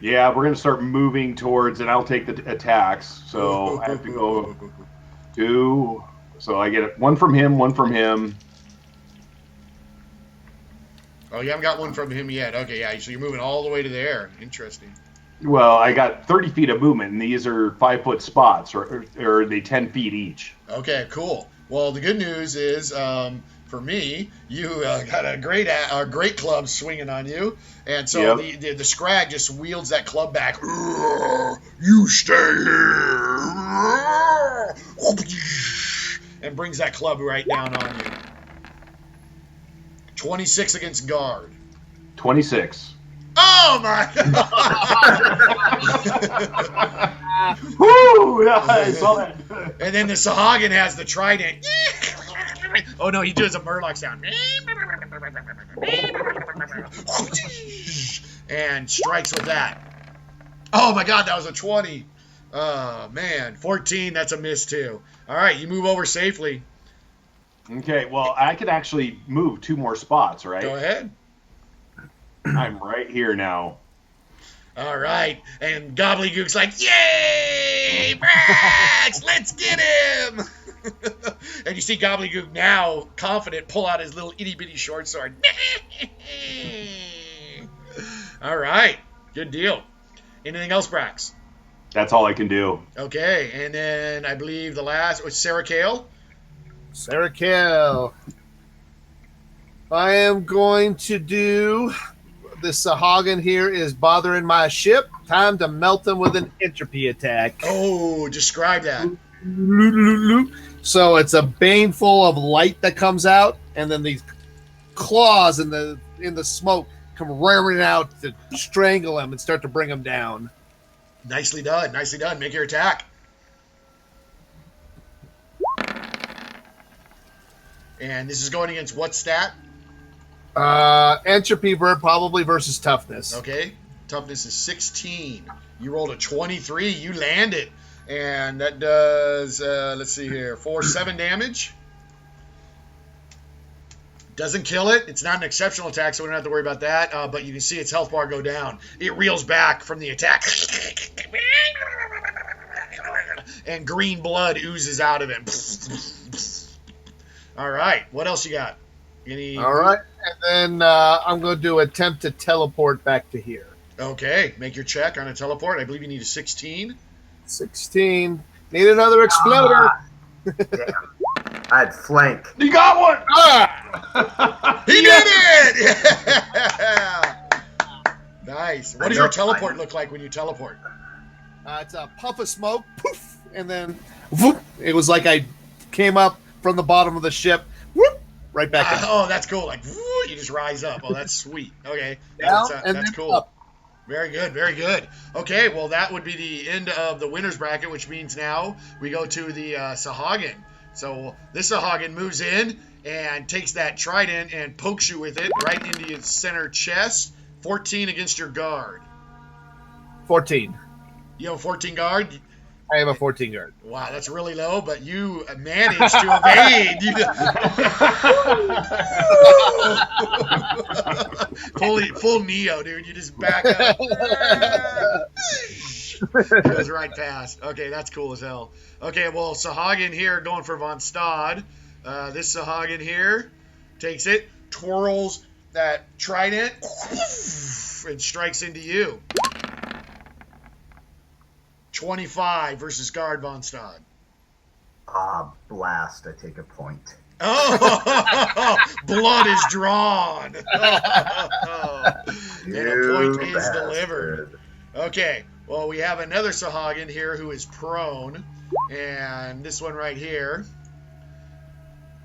Yeah, we're going to start moving towards, and I'll take the attacks. So I have to go 2. So I get one from him, one from him. Oh, you haven't got one from him yet. Okay, yeah, so you're moving all the way to there. Interesting. Well, I got 30 feet of movement, and these are 5-foot spots, or are they 10 feet each? Okay, cool. Well, the good news is, for me, you got a great club swinging on you, and so the Scrag just wields that club back. You stay here, and brings that club right down on you. 26 against guard. 26. Oh my God! Woo! I saw that. And then the Sahagin has the trident. Oh no, he does a Murloc sound. And strikes with that. Oh my God, that was a 20. Oh man, 14, that's a miss too. All right, you move over safely. Okay, well, I could actually move 2 more spots, right? Go ahead. I'm right here now. All right, and Gobbledygook's like, yay, Brax, let's get him. And you see Gobbledygook now, confident, pull out his little itty-bitty short sword. All right, good deal. Anything else, Brax? That's all I can do. Okay, and then I believe the last was Sarah Kale. Sarah Kale. I am going to do... This Sahagin here is bothering my ship. Time to melt him with an entropy attack. Oh, describe that. So it's a bane full of light that comes out, and then these claws in the smoke come ramming out to strangle him and start to bring him down. Nicely done. Nicely done. Make your attack. And this is going against what stat? Entropy probably versus toughness. Okay. Toughness is 16. You rolled a 23. You land it. And that does, let's see here, 7 damage. Doesn't kill it. It's not an exceptional attack, so we don't have to worry about that. But you can see its health bar go down. It reels back from the attack. And green blood oozes out of it. All right. What else you got? All right. And then I'm going to attempt to teleport back to here. Okay. Make your check on a teleport. I believe you need a 16. 16. Need another exploder. I had flank. You got one! He did it! Yeah! Nice. What does your teleport look like when you teleport? It's a puff of smoke, poof, and then whoop. It was like I came up from the bottom of the ship, whoop, right back in. Oh, that's cool. Like, woo, you just rise up. Oh, that's sweet. Okay. Down That's cool. Up. Very good, very good. Okay, well, that would be the end of the winner's bracket, which means now we go to the Sahagin. So this Sahagin moves in and takes that trident and pokes you with it right into your center chest. 14 against your guard. 14. You have a 14 guard? I have a 14 guard. Wow, that's really low, but you managed to evade. Full Neo, dude. You just back up. Goes right past. Okay, that's cool as hell. Okay, well, Sahagin here going for Von Stad. This Sahagin here takes it, twirls that trident, and strikes into you. 25 versus guard Von Stad. Blast. I take a point. Oh, blood is drawn. And a point is delivered. Okay, well, we have another Sahagin here who is prone. And this one right here,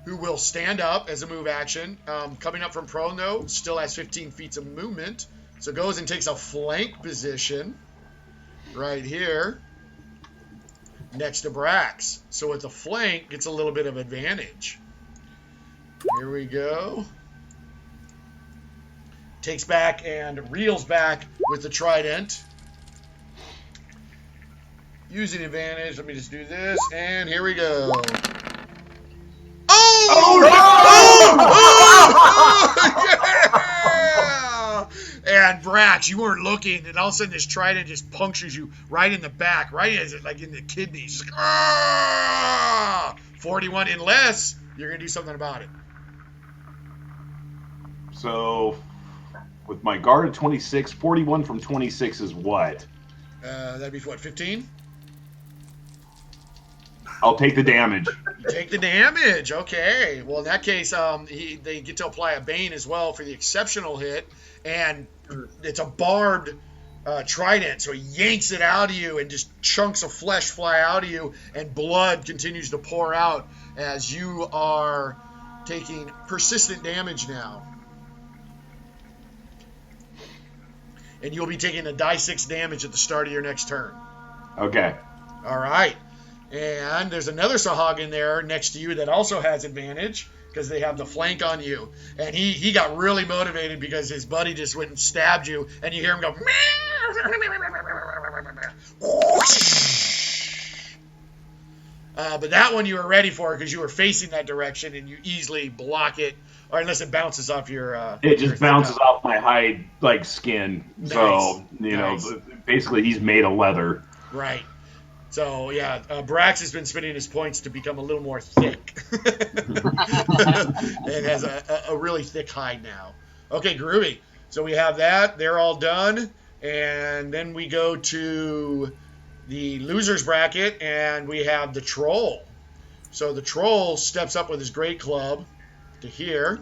who will stand up as a move action. Coming up from prone, though, still has 15 feet of movement. So goes and takes a flank position right here next to Brax. So with the flank, gets a little bit of advantage. Here we go. Takes back and reels back with the trident. Using advantage. Let me just do this. And here we go. Yeah! And Brax, you weren't looking, and all of a sudden this trident just punctures you right in the back, right as it like in the kidneys. Just, 41, unless you're gonna do something about it. So, with my guard at 26, 41 from 26 is what? That'd be what, 15? I'll take the damage. You take the damage. Okay. Well, in that case, they get to apply a Bane as well for the exceptional hit, and it's a barbed trident, so he yanks it out of you, and just chunks of flesh fly out of you, and blood continues to pour out as you are taking persistent damage now. And you'll be taking a die 6 damage at the start of your next turn. Okay. All right. And there's another Sahagin there next to you that also has advantage because they have the flank on you. And he got really motivated because his buddy just went and stabbed you, and you hear him go, but that one you were ready for because you were facing that direction and you easily block it, or unless it bounces off your... it just bounces off my hide, like, skin. Nice. So, you know, basically he's made of leather. Right. So, yeah, Brax has been spending his points to become a little more thick. And has a really thick hide now. Okay, groovy. So we have that. They're all done. And then we go to the loser's bracket, and we have the troll. So the troll steps up with his great club to here.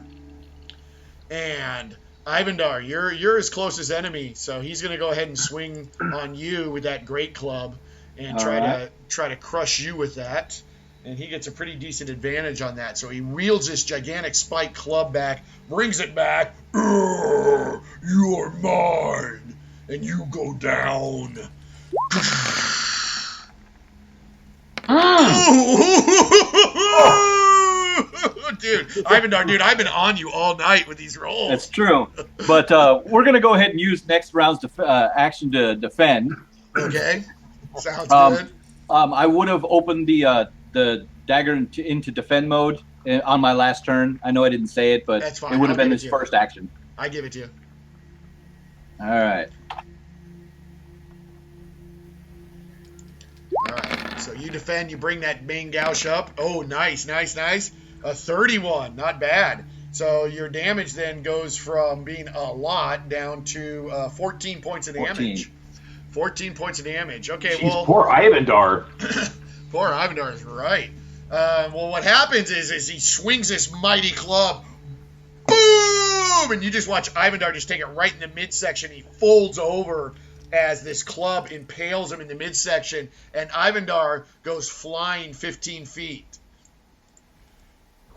And Ivandar, you're his closest enemy, so he's going to go ahead and swing on you with that great club and try to crush you with that. And he gets a pretty decent advantage on that. So he wields this gigantic spike club back, brings it back. You are mine, and you go down. Dude, Ivandar, I've been on you all night with these rolls. That's true. But we're going to go ahead and use next round's action to defend. Okay. Sounds good. I would have opened the dagger into defend mode on my last turn. I know I didn't say it, but it would have been his first action. I give it to you. All right. All right. So you defend. You bring that main gouge up. Oh, nice. A 31. Not bad. So your damage then goes from being a lot down to 14 points of damage. 14 points of damage. Okay, Jeez, well... poor Ivandar. Poor Ivandar is right. Well, what happens is he swings this mighty club. Boom! And you just watch Ivandar just take it right in the midsection. He folds over as this club impales him in the midsection. And Ivandar goes flying 15 feet.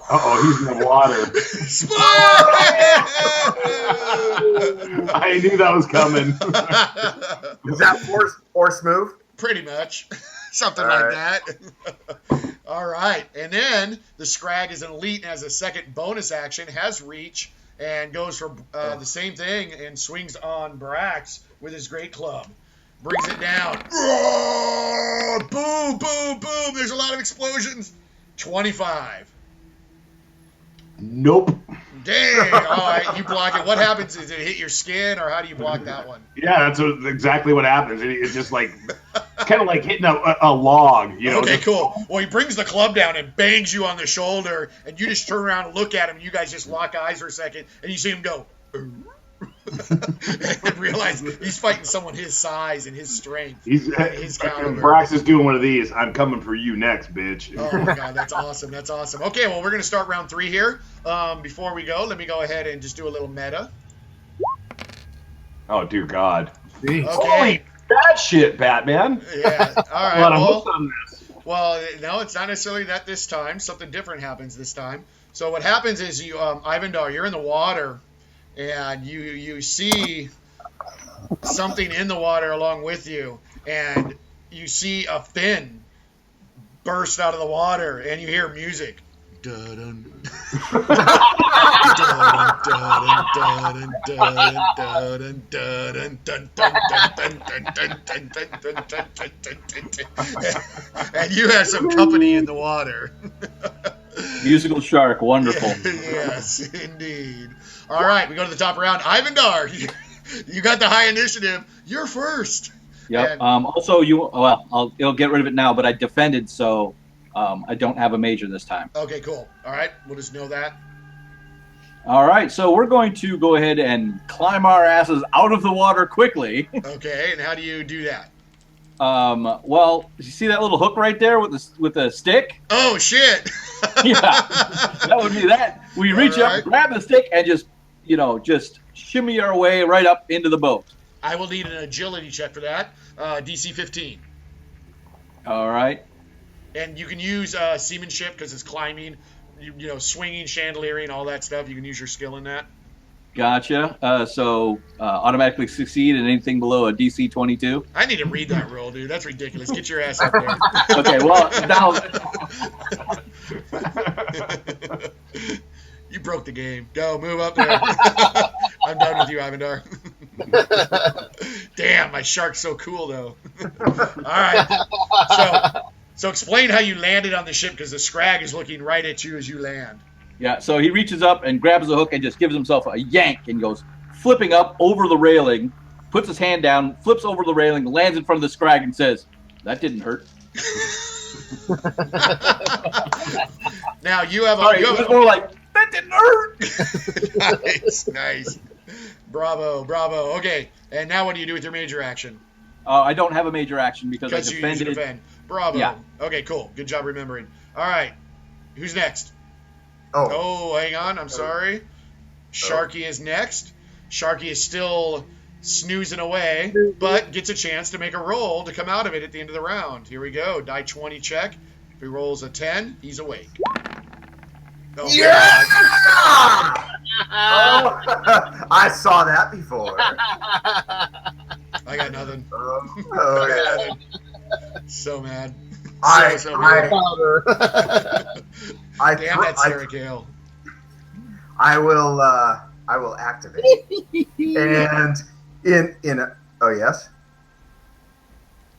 Uh-oh, he's in the water. I knew that was coming. Is that force move? Pretty much. Something like that. All right. And then the Scrag is an elite and has a second bonus action, has reach, and goes for the same thing and swings on Brax with his great club. Brings it down. Boom! explosions. 25. Nope. Dang. All right, you block it. What happens? Does it hit your skin, or how do you block that one? Yeah, that's exactly what happens. It's just like kind of like hitting a log, you know. Okay, just- cool. Well, he brings the club down and bangs you on the shoulder, and you just turn around and look at him. And you guys just lock eyes for a second, and you see him go, and realize he's fighting someone his size and his strength. His caliber. Brax is doing one of these. I'm coming for you next, bitch. Oh my god, that's awesome. That's awesome. Okay, well, we're going to start round 3 here. Before we go, let me go ahead and just do a little meta. Oh, dear God. Jeez. Okay. Holy bad shit, Batman. Yeah. All right. Well, I'm Well, hooked on this. well, no, it's not necessarily that this time. Something different happens this time. So what happens is you, Ivandar, you're in the water, and you see something in the water along with you, and you see a fin burst out of the water, and you hear music. Dun-dun. And you have some company in the water. Musical shark, wonderful. Yes, indeed. All right, we go to the top round. Ivandar, you got the high initiative. You're first. Yep. And- Also, it'll get rid of it now, but I defended, so I don't have a major this time. Okay, cool. All right, we'll just know that. All right, so we're going to go ahead and climb our asses out of the water quickly. Okay, and how do you do that? Well, you see that little hook right there with the stick? Oh, shit. Yeah, that would be that. We reach All up, right. grab the stick, and just shimmy our way right up into the boat. I will need an agility check for that. DC 15. All right. And you can use seamanship because it's climbing, swinging, chandeliering, all that stuff. You can use your skill in that. Gotcha. So automatically succeed in anything below a DC 22. I need to read that roll, dude. That's ridiculous. Get your ass up there. Okay, well, now You broke the game. Go, move up there. I'm done with you, Ivandar. Damn, my shark's so cool, though. All right. So explain how you landed on the ship, because the Scrag is looking right at you as you land. yeah, so he reaches up and grabs the hook and just gives himself a yank and goes flipping up over the railing, puts his hand down, flips over the railing, lands in front of the Scrag and says, "That didn't hurt." Now, you have Sorry, it was more like, "That didn't hurt." Nice. Bravo. Okay, and now what do you do with your major action? I don't have a major action because I Because you use defended. defend. Bravo. Yeah. Okay, cool. Good job remembering. All right. Who's next? Oh, Oh, hang on. I'm sorry. Sharky is next. Sharky is still snoozing away, but gets a chance to make a roll to come out of it at the end of the round. Here we go. Die 20 check. If he rolls a 10, he's awake. Oh, Yeah! oh, I saw that before. I got nothing. Oh, I yeah. got nothing. So mad. So I- mad. Powder. Damn that Sarah Gale. I will activate. And in a, oh yes.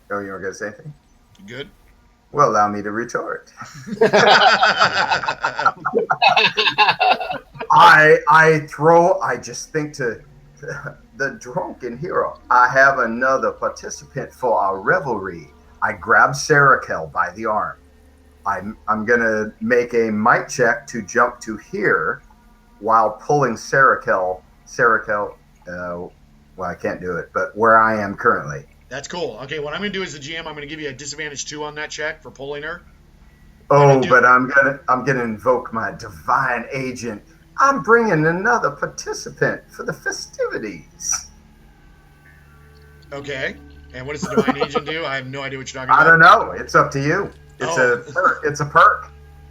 Oh, you were gonna say anything? You good? Well, allow me to retort. I just think to the drunken hero. I have another participant for our revelry. I grab Sarakel by the arm. I'm gonna make a might check to jump to here while pulling Sarakel. Well, I can't do it, but where I am currently. That's cool. Okay, what I'm going to do as the GM, I'm going to give you a disadvantage 2 on that check for pulling her. Oh, but I'm gonna invoke my divine agent. I'm bringing another participant for the festivities. Okay. And what does the divine agent do? I have no idea what you're talking I about. don't know. It's up to you. It's Oh. a perk. It's a perk.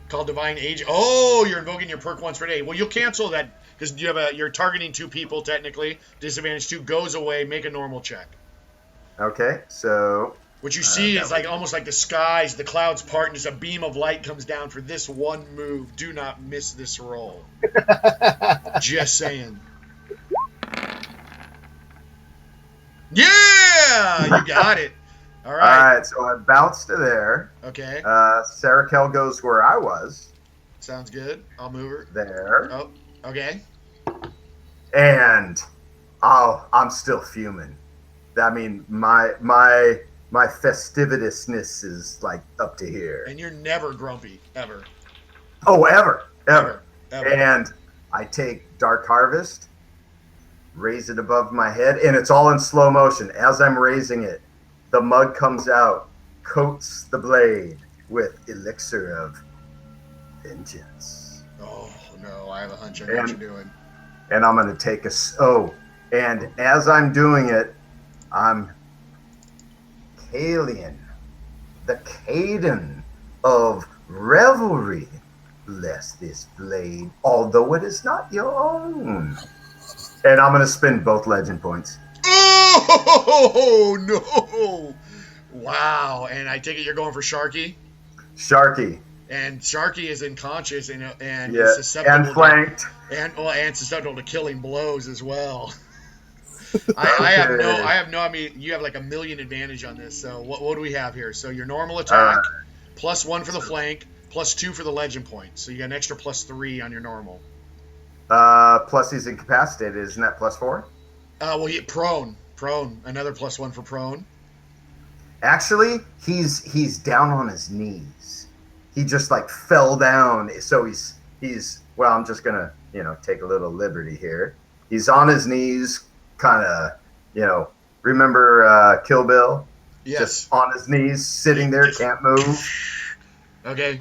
Called divine agent. Oh, you're invoking your perk once per day. Well, you'll cancel that because you're targeting 2 people technically. Disadvantage 2 goes away. Make a normal check. Okay, so What you see that is like almost like the skies, the clouds part, and just a beam of light comes down for this one move. Do not miss this roll. Just saying. Yeah, you got it. All All right. right, so I bounce to there. Okay. Sarah Kell goes where I was. Sounds good. I'll move her. There. Oh, okay. And I'm still fuming. I mean, my festivitousness is like up to here. And you're never grumpy, ever. Oh, ever. Ever. And I take Dark Harvest, raise it above my head, and it's all in slow motion. As I'm raising it, the mug comes out, coats the blade with elixir of vengeance. Oh, no. I have a hunch I know what you're doing. And I'm going to take and as I'm doing it, I'm Kalian, the Caden of revelry. Bless this blade, although it is not your own. And I'm going to spend both legend points. Oh, no. Wow. And I take it you're going for Sharky? Sharky. And Sharky is unconscious and Yeah, is susceptible and flanked. and susceptible to killing blows as well. I have no. I mean, you have like a million advantage on this. So what do we have here? So your normal attack, +1 for the flank, +2 for the legend point. So you got an extra +3 on your normal. Plus he's incapacitated. Isn't that +4? Well, he prone, another +1 for prone. Actually, he's down on his knees. He just like fell down. So he's well, I'm just gonna take a little liberty here. He's on his knees, kind of remember Kill Bill? Yes. Just on his knees, sitting there, can't move. Okay.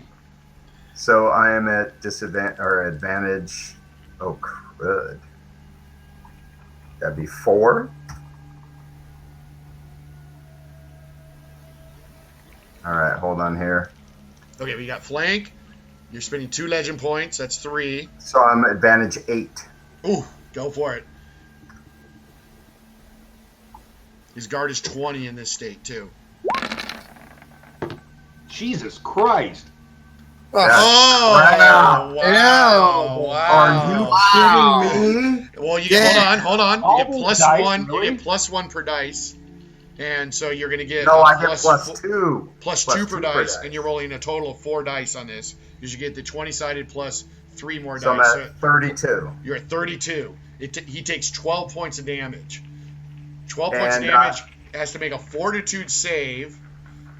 So I am at advantage. Oh crud! That'd be 4. All right, hold on here. Okay, we got flank. You're spending 2 legend points. That's 3. So I'm advantage 8. Ooh, go for it. His guard is 20 in this state, too. Jesus Christ. Oh, wow. Wow. Are you kidding me? Well, you get, hold on. You get All plus dice, 1. really? You get +1 per dice. And so you're going to get No, I get +2 +2 per dice, and you're rolling a total of 4 dice on this because you get the 20-sided plus 3 more So dice. I'm at 32. You're at 32. He takes 12 points of damage. 12 points of And, damage has to make a fortitude save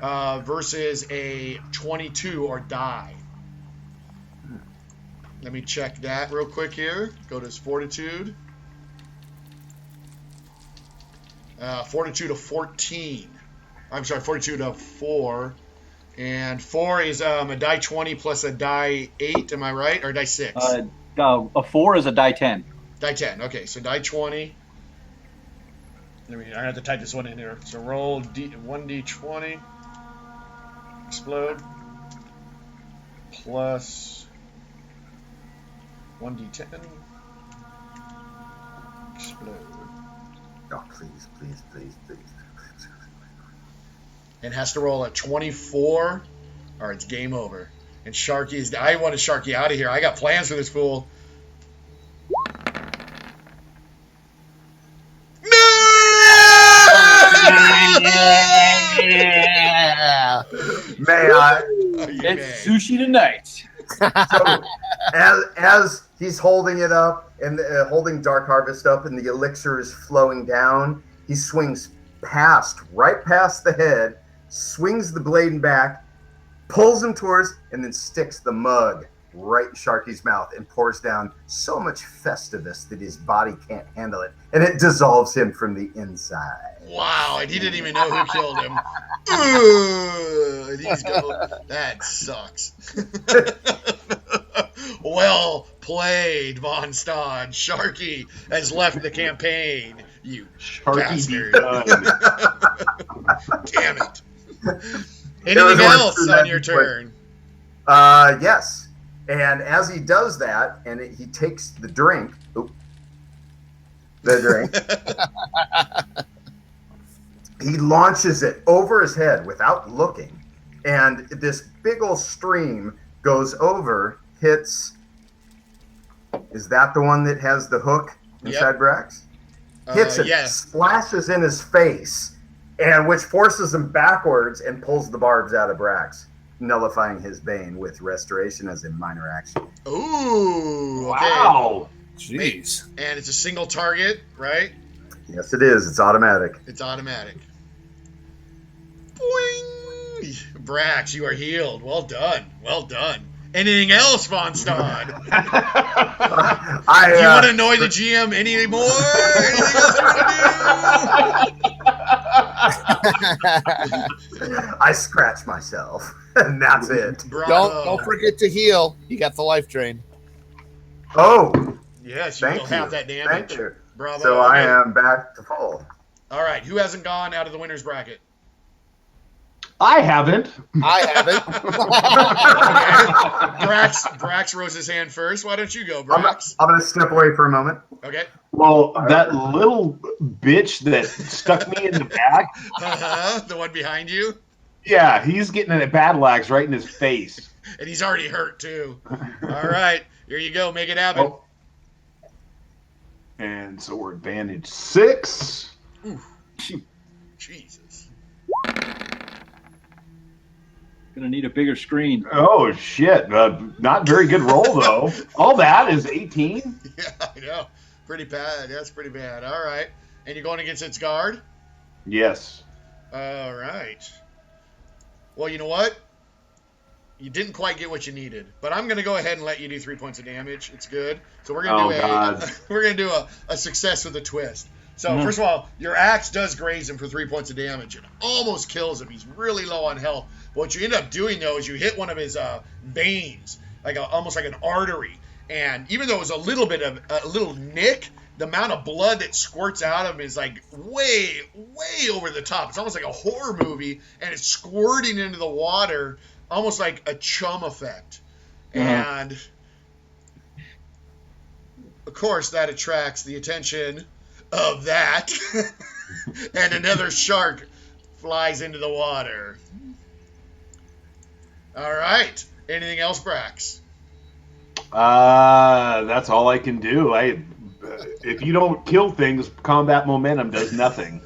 versus a 22 or die. Let me check that real quick here. Go to his fortitude. Fortitude of 14. I'm sorry, fortitude of 4. And 4 is a die 20 plus a die 8, am I right? Or die 6? A 4 is a die 10. Die 10. Okay, so die 20. I have to type this one in here. So roll 1d20. Explode. Plus 1d10. Explode. Oh, please, please, please, please. And has to roll a 24 or it's game over. And Sharky's... I wanted Sharky out of here. I got plans for this fool. May I? It's sushi tonight. So, as he's holding it up and holding Dark Harvest up, and the elixir is flowing down, he swings right past the head, swings the blade back, pulls him towards, and then sticks the mug right in Sharky's mouth and pours down so much Festivus that his body can't handle it, and it dissolves him from the inside. Wow, and he didn't even know who killed him. That sucks. Well played, Von Stad. Sharky has left the campaign. You Sharky be bastard. Damn it. Anything else on your turn? Yes. And as he does that, and he takes the drink, he launches it over his head without looking, and this big old stream goes over, hits. Is that the one that has the hook inside Brax? Hits it, yeah. splashes in his face, and which forces him backwards and pulls the barbs out of Brax, nullifying his bane with restoration as a minor action. Ooh. Okay. Wow. Jeez. And it's a single target, right? Yes, it is. It's automatic. It's automatic. Boing! Brax, you are healed. Well done. Well done. Anything else, Von Stad? Do you want to annoy the GM any more? Anything else you want to do? I scratch myself, and that's it. Bravo. Don't forget to heal. You got the life drain. Oh, Yes, you thank will you. have that damage. Thank you. Bravo. So I Okay. am back to full. All right. Who hasn't gone out of the winner's bracket? I haven't. I haven't. Brax rose his hand first. Why don't you go, Brax? I'm going to step away for a moment. Okay. Well, that little bitch that stuck me in the back, The one behind you. yeah, he's getting a battle axe right in his face. And he's already hurt, too. All right. Here you go. Make it happen. Oh. And so we're advantage 6. Ooh. Jesus. Gonna need a bigger screen. Oh, shit. Not very good roll, though. All that is 18. Yeah, I know. Pretty bad. That's pretty bad. All right. And you're going against its guard? Yes. All right. Well, you know what? You didn't quite get what you needed, but I'm going to go ahead and let you do 3 points of damage. It's good. So we're going to do a success with a twist. So first of all, your axe does graze him for 3 points of damage. It almost kills him. He's really low on health. But what you end up doing though is you hit one of his veins, almost like an artery. And even though it was a little nick, the amount of blood that squirts out of him is like way, way over the top. It's almost like a horror movie, and it's squirting into the water, almost like a chum effect. And of course, that attracts the attention of that, and another shark flies into the water. All right. Anything else, Brax? That's all I can do. If you don't kill things, combat momentum does nothing.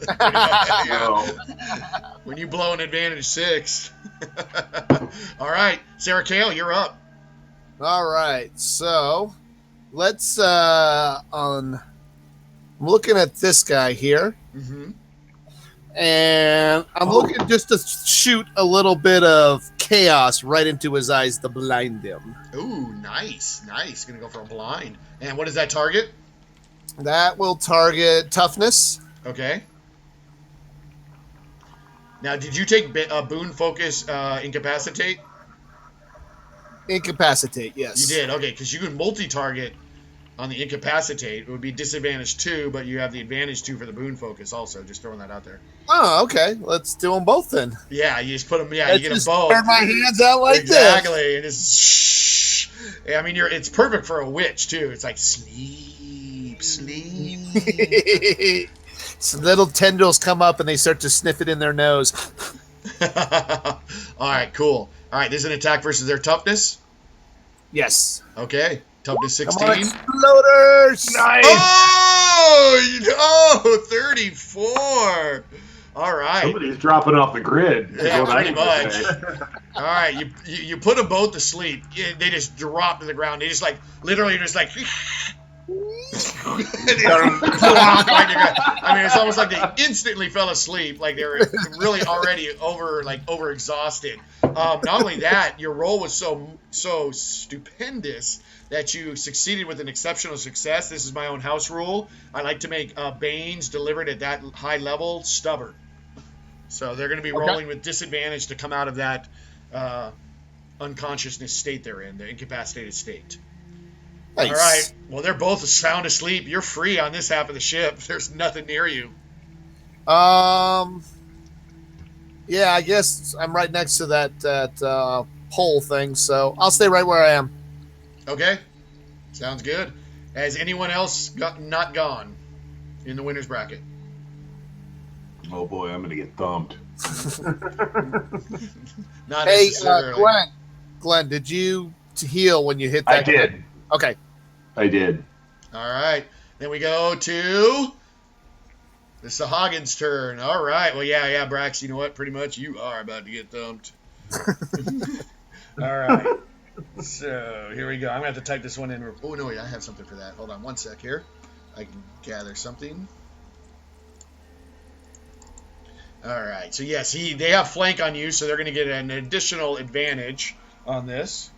So, When you blow an advantage 6. All right. Sarah Kale, you're up. All right. So let's I'm looking at this guy here. Mm-hmm. And I'm looking just to shoot a little bit of chaos right into his eyes to blind him. Ooh, nice. Nice. Going to go for a blind. And what does that target? That will target toughness. Okay. Now, did you take Boon Focus Incapacitate? Incapacitate, yes. You did. Okay, because you can multi-target on the Incapacitate. It would be disadvantage 2, but you have the advantage 2 for the Boon Focus also. Just throwing that out there. Oh, okay. Let's do them both then. Yeah, you just put them. Yeah, Let's you get just them both. turn my hands out like exactly. And just I mean, it's perfect for a witch too. It's like sleep. this. Some little tendrils come up and they start to sniff it in their nose. All right, cool. All right, this is an attack versus their toughness. Yes. Okay, toughness 16. Come on, exploders! nice. Oh, 34. All right. Somebody's dropping off the grid. is Yeah, what I pretty can much. say. All right, you put them both to sleep. They just drop to the ground. They just literally just like. I mean, it's almost like they instantly fell asleep, like they were really already over exhausted. Not only that, your roll was so stupendous that you succeeded with an exceptional success. This is my own house rule. I like to make banes delivered at that high level stubborn. So they're going to be rolling with disadvantage to come out of that unconsciousness state they're in, the incapacitated state. Nice. All right. Well, they're both sound asleep. You're free on this half of the ship. There's nothing near you. Yeah, I guess I'm right next to that pole thing, so I'll stay right where I am. Okay. Sounds good. Has anyone else not gone in the winner's bracket? Oh boy, I'm gonna get thumped. Not Hey, necessarily. Glenn, did you heal when you hit that? I did. Okay. I did. All right. Then we go to The Sahagins' turn. All right. Well, yeah, Brax, you know what? Pretty much you are about to get thumped. All right. So here we go. I'm going to have to type this one in. Oh, no, wait. I have something for that. Hold on one sec here. I can gather something. All right. So, yes, they have flank on you, so they're going to get an additional advantage on this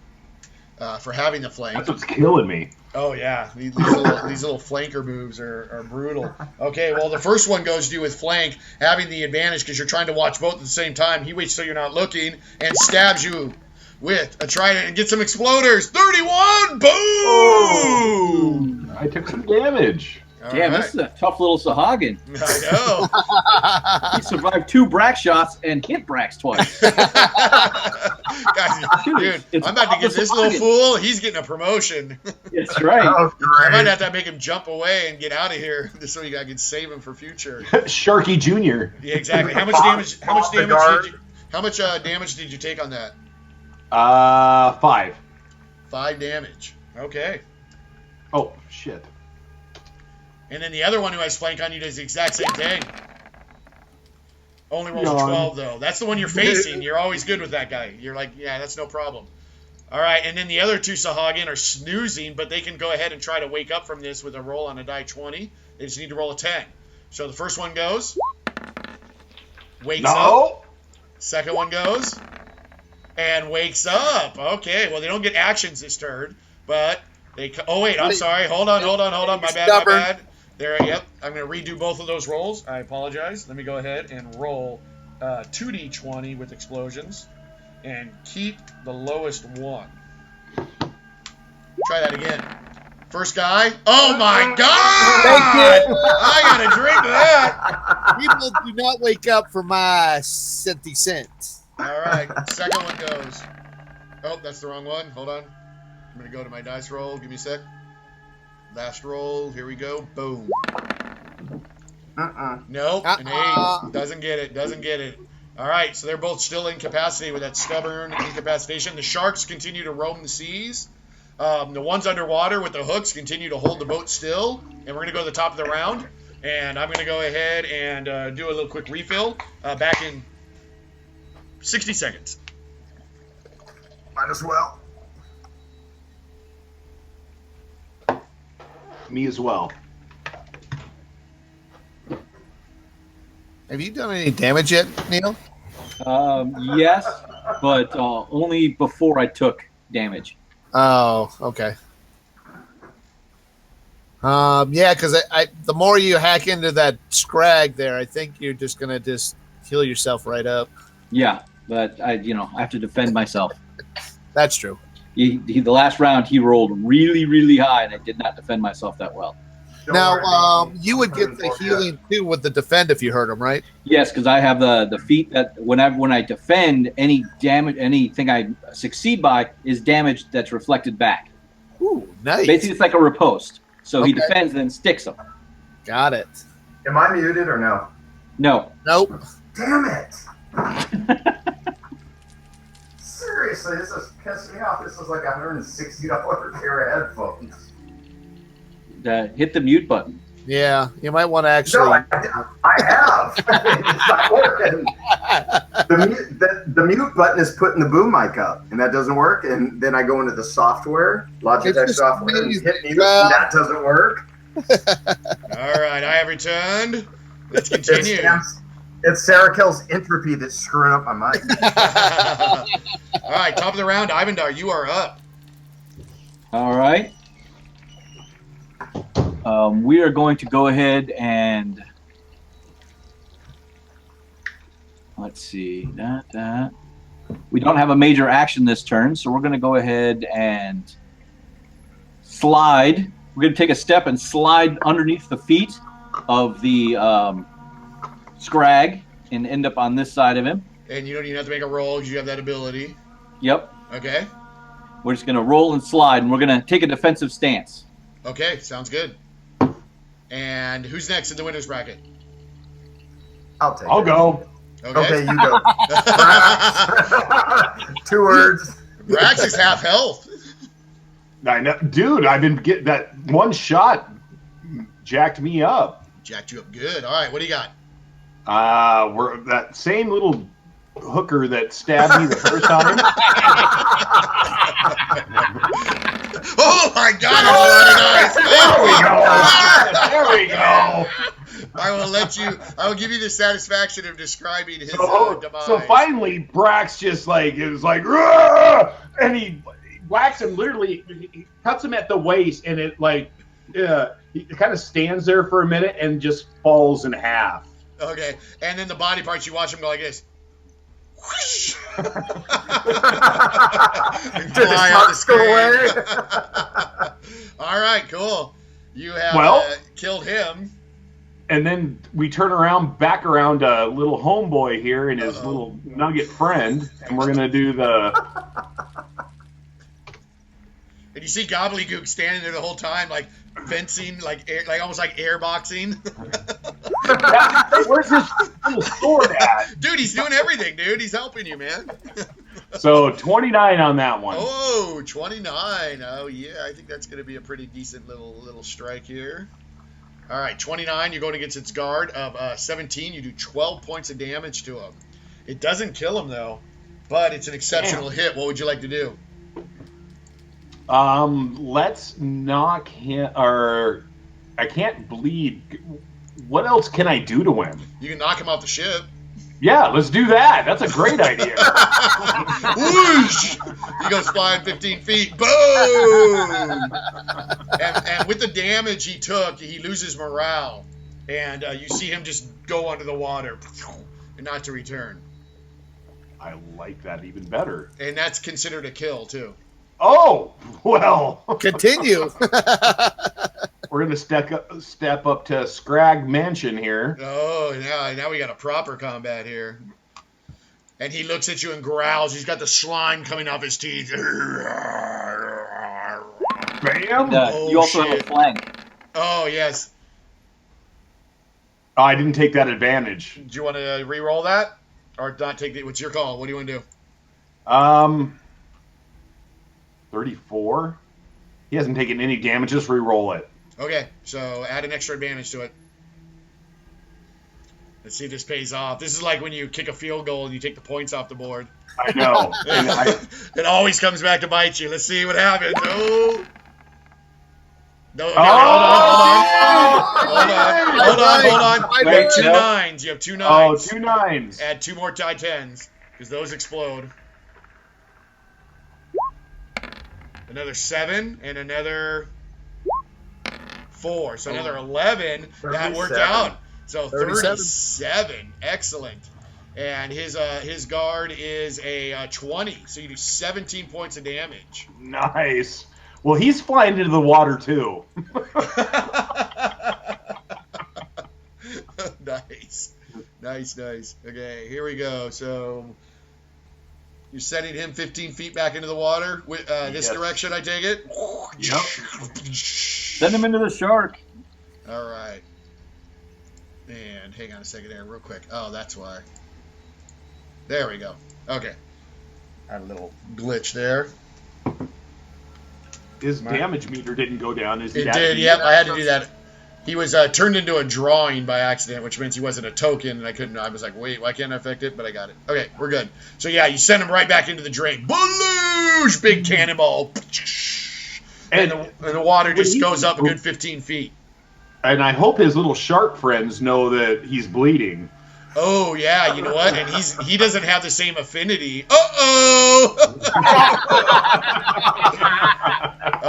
for having the flank. That's what's killing me. Oh, yeah. These little flanker moves are brutal. Okay, well, the first one goes to you with flank, having the advantage because you're trying to watch both at the same time. He waits till you're not looking and stabs you with a trident and gets some exploders. 31! Boom! Oh, I took some damage. Damn, this is a tough little Sahagin. I know. He survived 2 Brax shots and hit Brax twice. God, dude, I'm about to get this little fool. He's getting a promotion. That's right. Oh, I might great. have to make him jump away and get out of here just so I can save him for future. Sharky Jr. Yeah, exactly. How much damage? How much damage did you take on that? 5. 5 damage. Okay. Oh, shit. And then the other one who has flank on you does the exact same thing. Only rolls a Yawn. 12, though. That's the one you're facing. You're always good with that guy. You're like, yeah, that's no problem. All right, and then the other 2 Sahagin are snoozing, but they can go ahead and try to wake up from this with a roll on a die 20. They just need to roll a 10. So the first one goes. Wakes up. Second one goes. And wakes up. Okay, well, they don't get actions this turn, but they... Oh, wait, I'm sorry. Hold on. My bad. There, yep. I'm going to redo both of those rolls. I apologize. Let me go ahead and roll 2d20 with explosions and keep the lowest one. Try that again. First guy. Oh, my God! Thank you. I got to drink that. People do not wake up for my 50 cents. All right. Second one goes. Oh, that's the wrong one. Hold on. I'm going to go to my dice roll. Give me a sec. Last roll. Here we go. Boom. Nope. An 8. Doesn't get it. All right. So they're both still incapacitated with that stubborn incapacitation. The sharks continue to roam the seas. The ones underwater with the hooks continue to hold the boat still. And we're going to go to the top of the round. And I'm going to go ahead and do a little quick refill. Back in 60 seconds. Might as well. Me as well. Have you done any damage yet, Neil? Yes, but only before I took damage. Oh, okay. Yeah, because the more you hack into that scrag there, I think you're just gonna heal yourself right up. Yeah, but I have to defend myself. That's true. The last round he rolled really, really high, and I did not defend myself that well. Now, you would get the healing too with the defend if you hurt him, right? Yes, because I have the feat that when I defend, any damage, anything I succeed by is damage that's reflected back. Ooh, nice. Basically, it's like a riposte. So he defends, then sticks them. Got it. Am I muted or no? No. Nope. Damn it! Seriously, this is pissing me off. This is like a $160 pair of headphones. Hit the mute button. Yeah, you might want to actually. No, I have. It's not working. The mute button is putting the boom mic up, and that doesn't work. And then I go into the software, Logitech software, and hit mute, and that doesn't work. All right, I have returned. Let's continue. It's Sarah Kell's entropy that's screwing up my mic. All right, top of the round, Ivandar, you are up. All right. We are going to go ahead and let's see that. We don't have a major action this turn, so we're going to go ahead and slide. We're going to take a step and slide underneath the feet of the Scrag and end up on this side of him. And you don't even have to make a roll because you have that ability. Yep. Okay. We're just going to roll and slide, and we're going to take a defensive stance. Okay, sounds good. And who's next in the winner's bracket? I'll take it. I'll go. Okay, you go. 2 words. Brax is half health. I know, dude. I've been getting that one shot, jacked me up. Jacked you up good. All right, what do you got? We're that same little hooker that stabbed me the first time. Oh my God! That's a lot of dice. There we go. I will give you the satisfaction of describing his demise. So finally, Brax just is like, "Rah!" And he whacks him. Literally, he cuts him at the waist, and he kind of stands there for a minute and just falls in half. Okay, and then the body parts, you watch him go like this. Whoosh! Did the sharks go away? All right, cool. You have killed him. And then we turn around, back around a little homeboy here and his little nugget friend, and we're gonna do the. And you see Gobbledygook standing there the whole time, like fencing, like almost like airboxing. Where's his little sword at? Dude, he's doing everything, dude. He's helping you, man. So 29 on that one. Oh, 29. Oh, yeah. I think that's going to be a pretty decent little strike here. All right, 29. You're going against its guard of 17. You do 12 points of damage to him. It doesn't kill him, though, but it's an exceptional hit. What would you like to do? Let's knock him, or I can't bleed. What else can I do to him? You can knock him off the ship. Yeah, let's do that. That's a great idea. Whoosh! He goes flying 15 feet. Boom! And with the damage he took, he loses morale. And you see him just go under the water and not to return. I like that even better. And that's considered a kill, too. Oh, well. Continue. We're going to step up to Scrag Mansion here. Oh, now we got a proper combat here. And he looks at you and growls. He's got the slime coming off his teeth. Bam! You also have a flank. Oh, yes. I didn't take that advantage. Do you want to re-roll that? Or not take it? What's your call? What do you want to do? 34. He hasn't taken any damage. Just re-roll it. Okay, so add an extra advantage to it. Let's see if this pays off. This is like when you kick a field goal and you take the points off the board. I know. It always comes back to bite you. Let's see what happens. Oh. No, okay, hold on. You have two nines. You have two nines. Oh, 2 9s. Add 2 more die 10s, because those explode. Another 7 and another 4. So another 11. That worked out. So 37. Excellent. And his guard is a 20. So you do 17 points of damage. Nice. Well, he's flying into the water too. Nice. Okay, here we go. So you're sending him 15 feet back into the water. This direction, I take it? Yep. Send him into the shark. All right. And hang on a second there, real quick. Oh, that's why. There we go. Okay. Had a little glitch there. His damage meter didn't go down. It did, yep. I had to do that. He was turned into a drawing by accident, which means he wasn't a token, and I was like, wait, why can't I affect it? But I got it. Okay, we're good. So yeah, you send him right back into the drain. Baloosh! Big cannonball. And the water just goes up a good 15 feet. And I hope his little shark friends know that he's bleeding. Oh, yeah, you know what? And he doesn't have the same affinity. Uh-oh!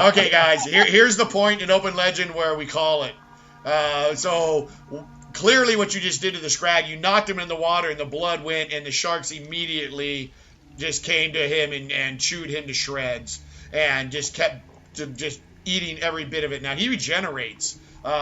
Okay, guys, here's the point in Open Legend where we call it. So clearly what you just did to the Scrag, you knocked him in the water and the blood went, and the sharks immediately just came to him and chewed him to shreds and just kept just eating every bit of it. Now, he regenerates.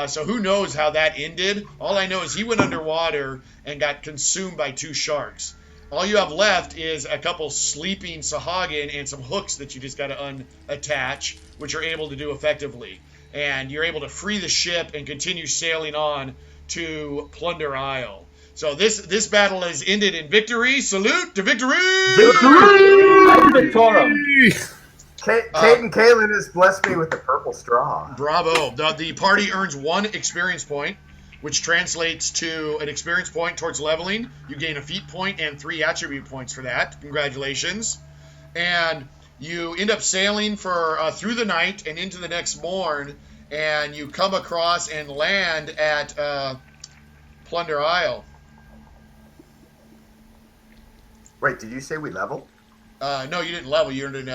So who knows how that ended? All I know is he went underwater and got consumed by 2 sharks. All you have left is a couple sleeping Sahagin and some hooks that you just got to unattach, which you're able to do effectively. And you're able to free the ship and continue sailing on to Plunder Isle. So this battle has ended in victory. Salute to victory! Victorum! Kate and Kaylin has blessed me with the purple straw. Bravo. The party earns 1 experience point. which translates to an experience point towards leveling. You gain a feat point and 3 attribute points for that. Congratulations. And you end up sailing for through the night and into the next morn, and you come across and land at Plunder Isle. Wait, did you say we leveled? No, you didn't level. You learned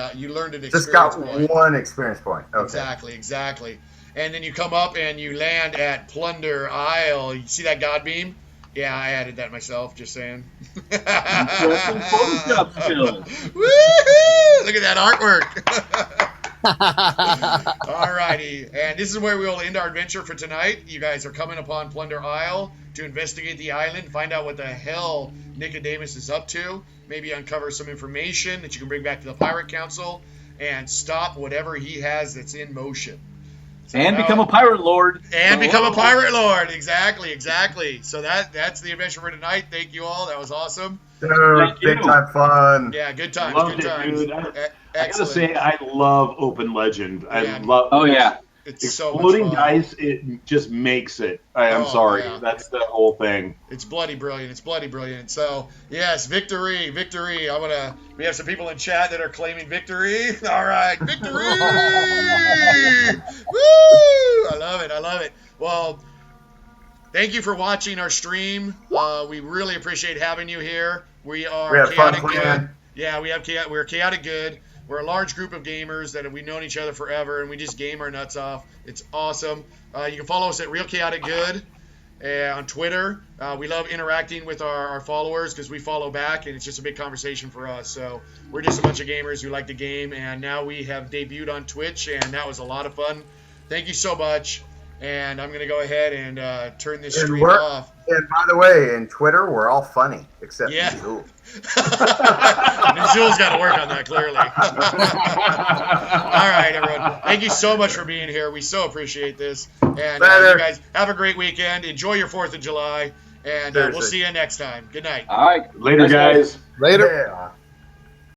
an experience Just got point. 1 experience point. Okay. Exactly. And then you come up and you land at Plunder Isle. You see that god beam? Yeah, I added that myself, just saying. Impressive Photoshop skills. Woohoo! Look at that artwork. Alrighty, and this is where we will end our adventure for tonight. You guys are coming upon Plunder Isle to investigate the island, find out what the hell Nicodemus is up to, maybe uncover some information that you can bring back to the Pirate Council, and stop whatever he has that's in motion. So And become a pirate lord. And become a pirate lord. Exactly. So that's the adventure for tonight. Thank you all. That was awesome. Dude, Thank big you. time fun. Yeah, good times. Loved Good it, times. dude. I gotta Excellent. say, I love Open Legend. I Yeah. love. Oh, yeah. It's so much Exploding fun. dice, it just makes it. I'm Oh, sorry. yeah. That's the whole thing. It's bloody brilliant. So, yes, victory. We have some people in chat that are claiming victory. All right, victory! Woo! I love it. Well, thank you for watching our stream. We really appreciate having you here. We We are have fun Chaotic Good. playing. Yeah, we're Chaotic Good. We're a large group of gamers that we've known each other forever, and we just game our nuts off. It's awesome. You can follow us at Real Chaotic Good on Twitter. We love interacting with our followers because we follow back, and it's just a big conversation for us. So we're just a bunch of gamers who like the game, and now we have debuted on Twitch, and that was a lot of fun. Thank you so much, and I'm going to go ahead and turn this stream off. And by the way, in Twitter, we're all funny, except Yeah. Nizul. Nizul's got to work on that, clearly. All right, everyone. Thank you so much for being here. We so appreciate this. And you guys have a great weekend. Enjoy your 4th of July. And we'll see you next time. Good night. All right. Later, Thanks, guys. Later. Yeah.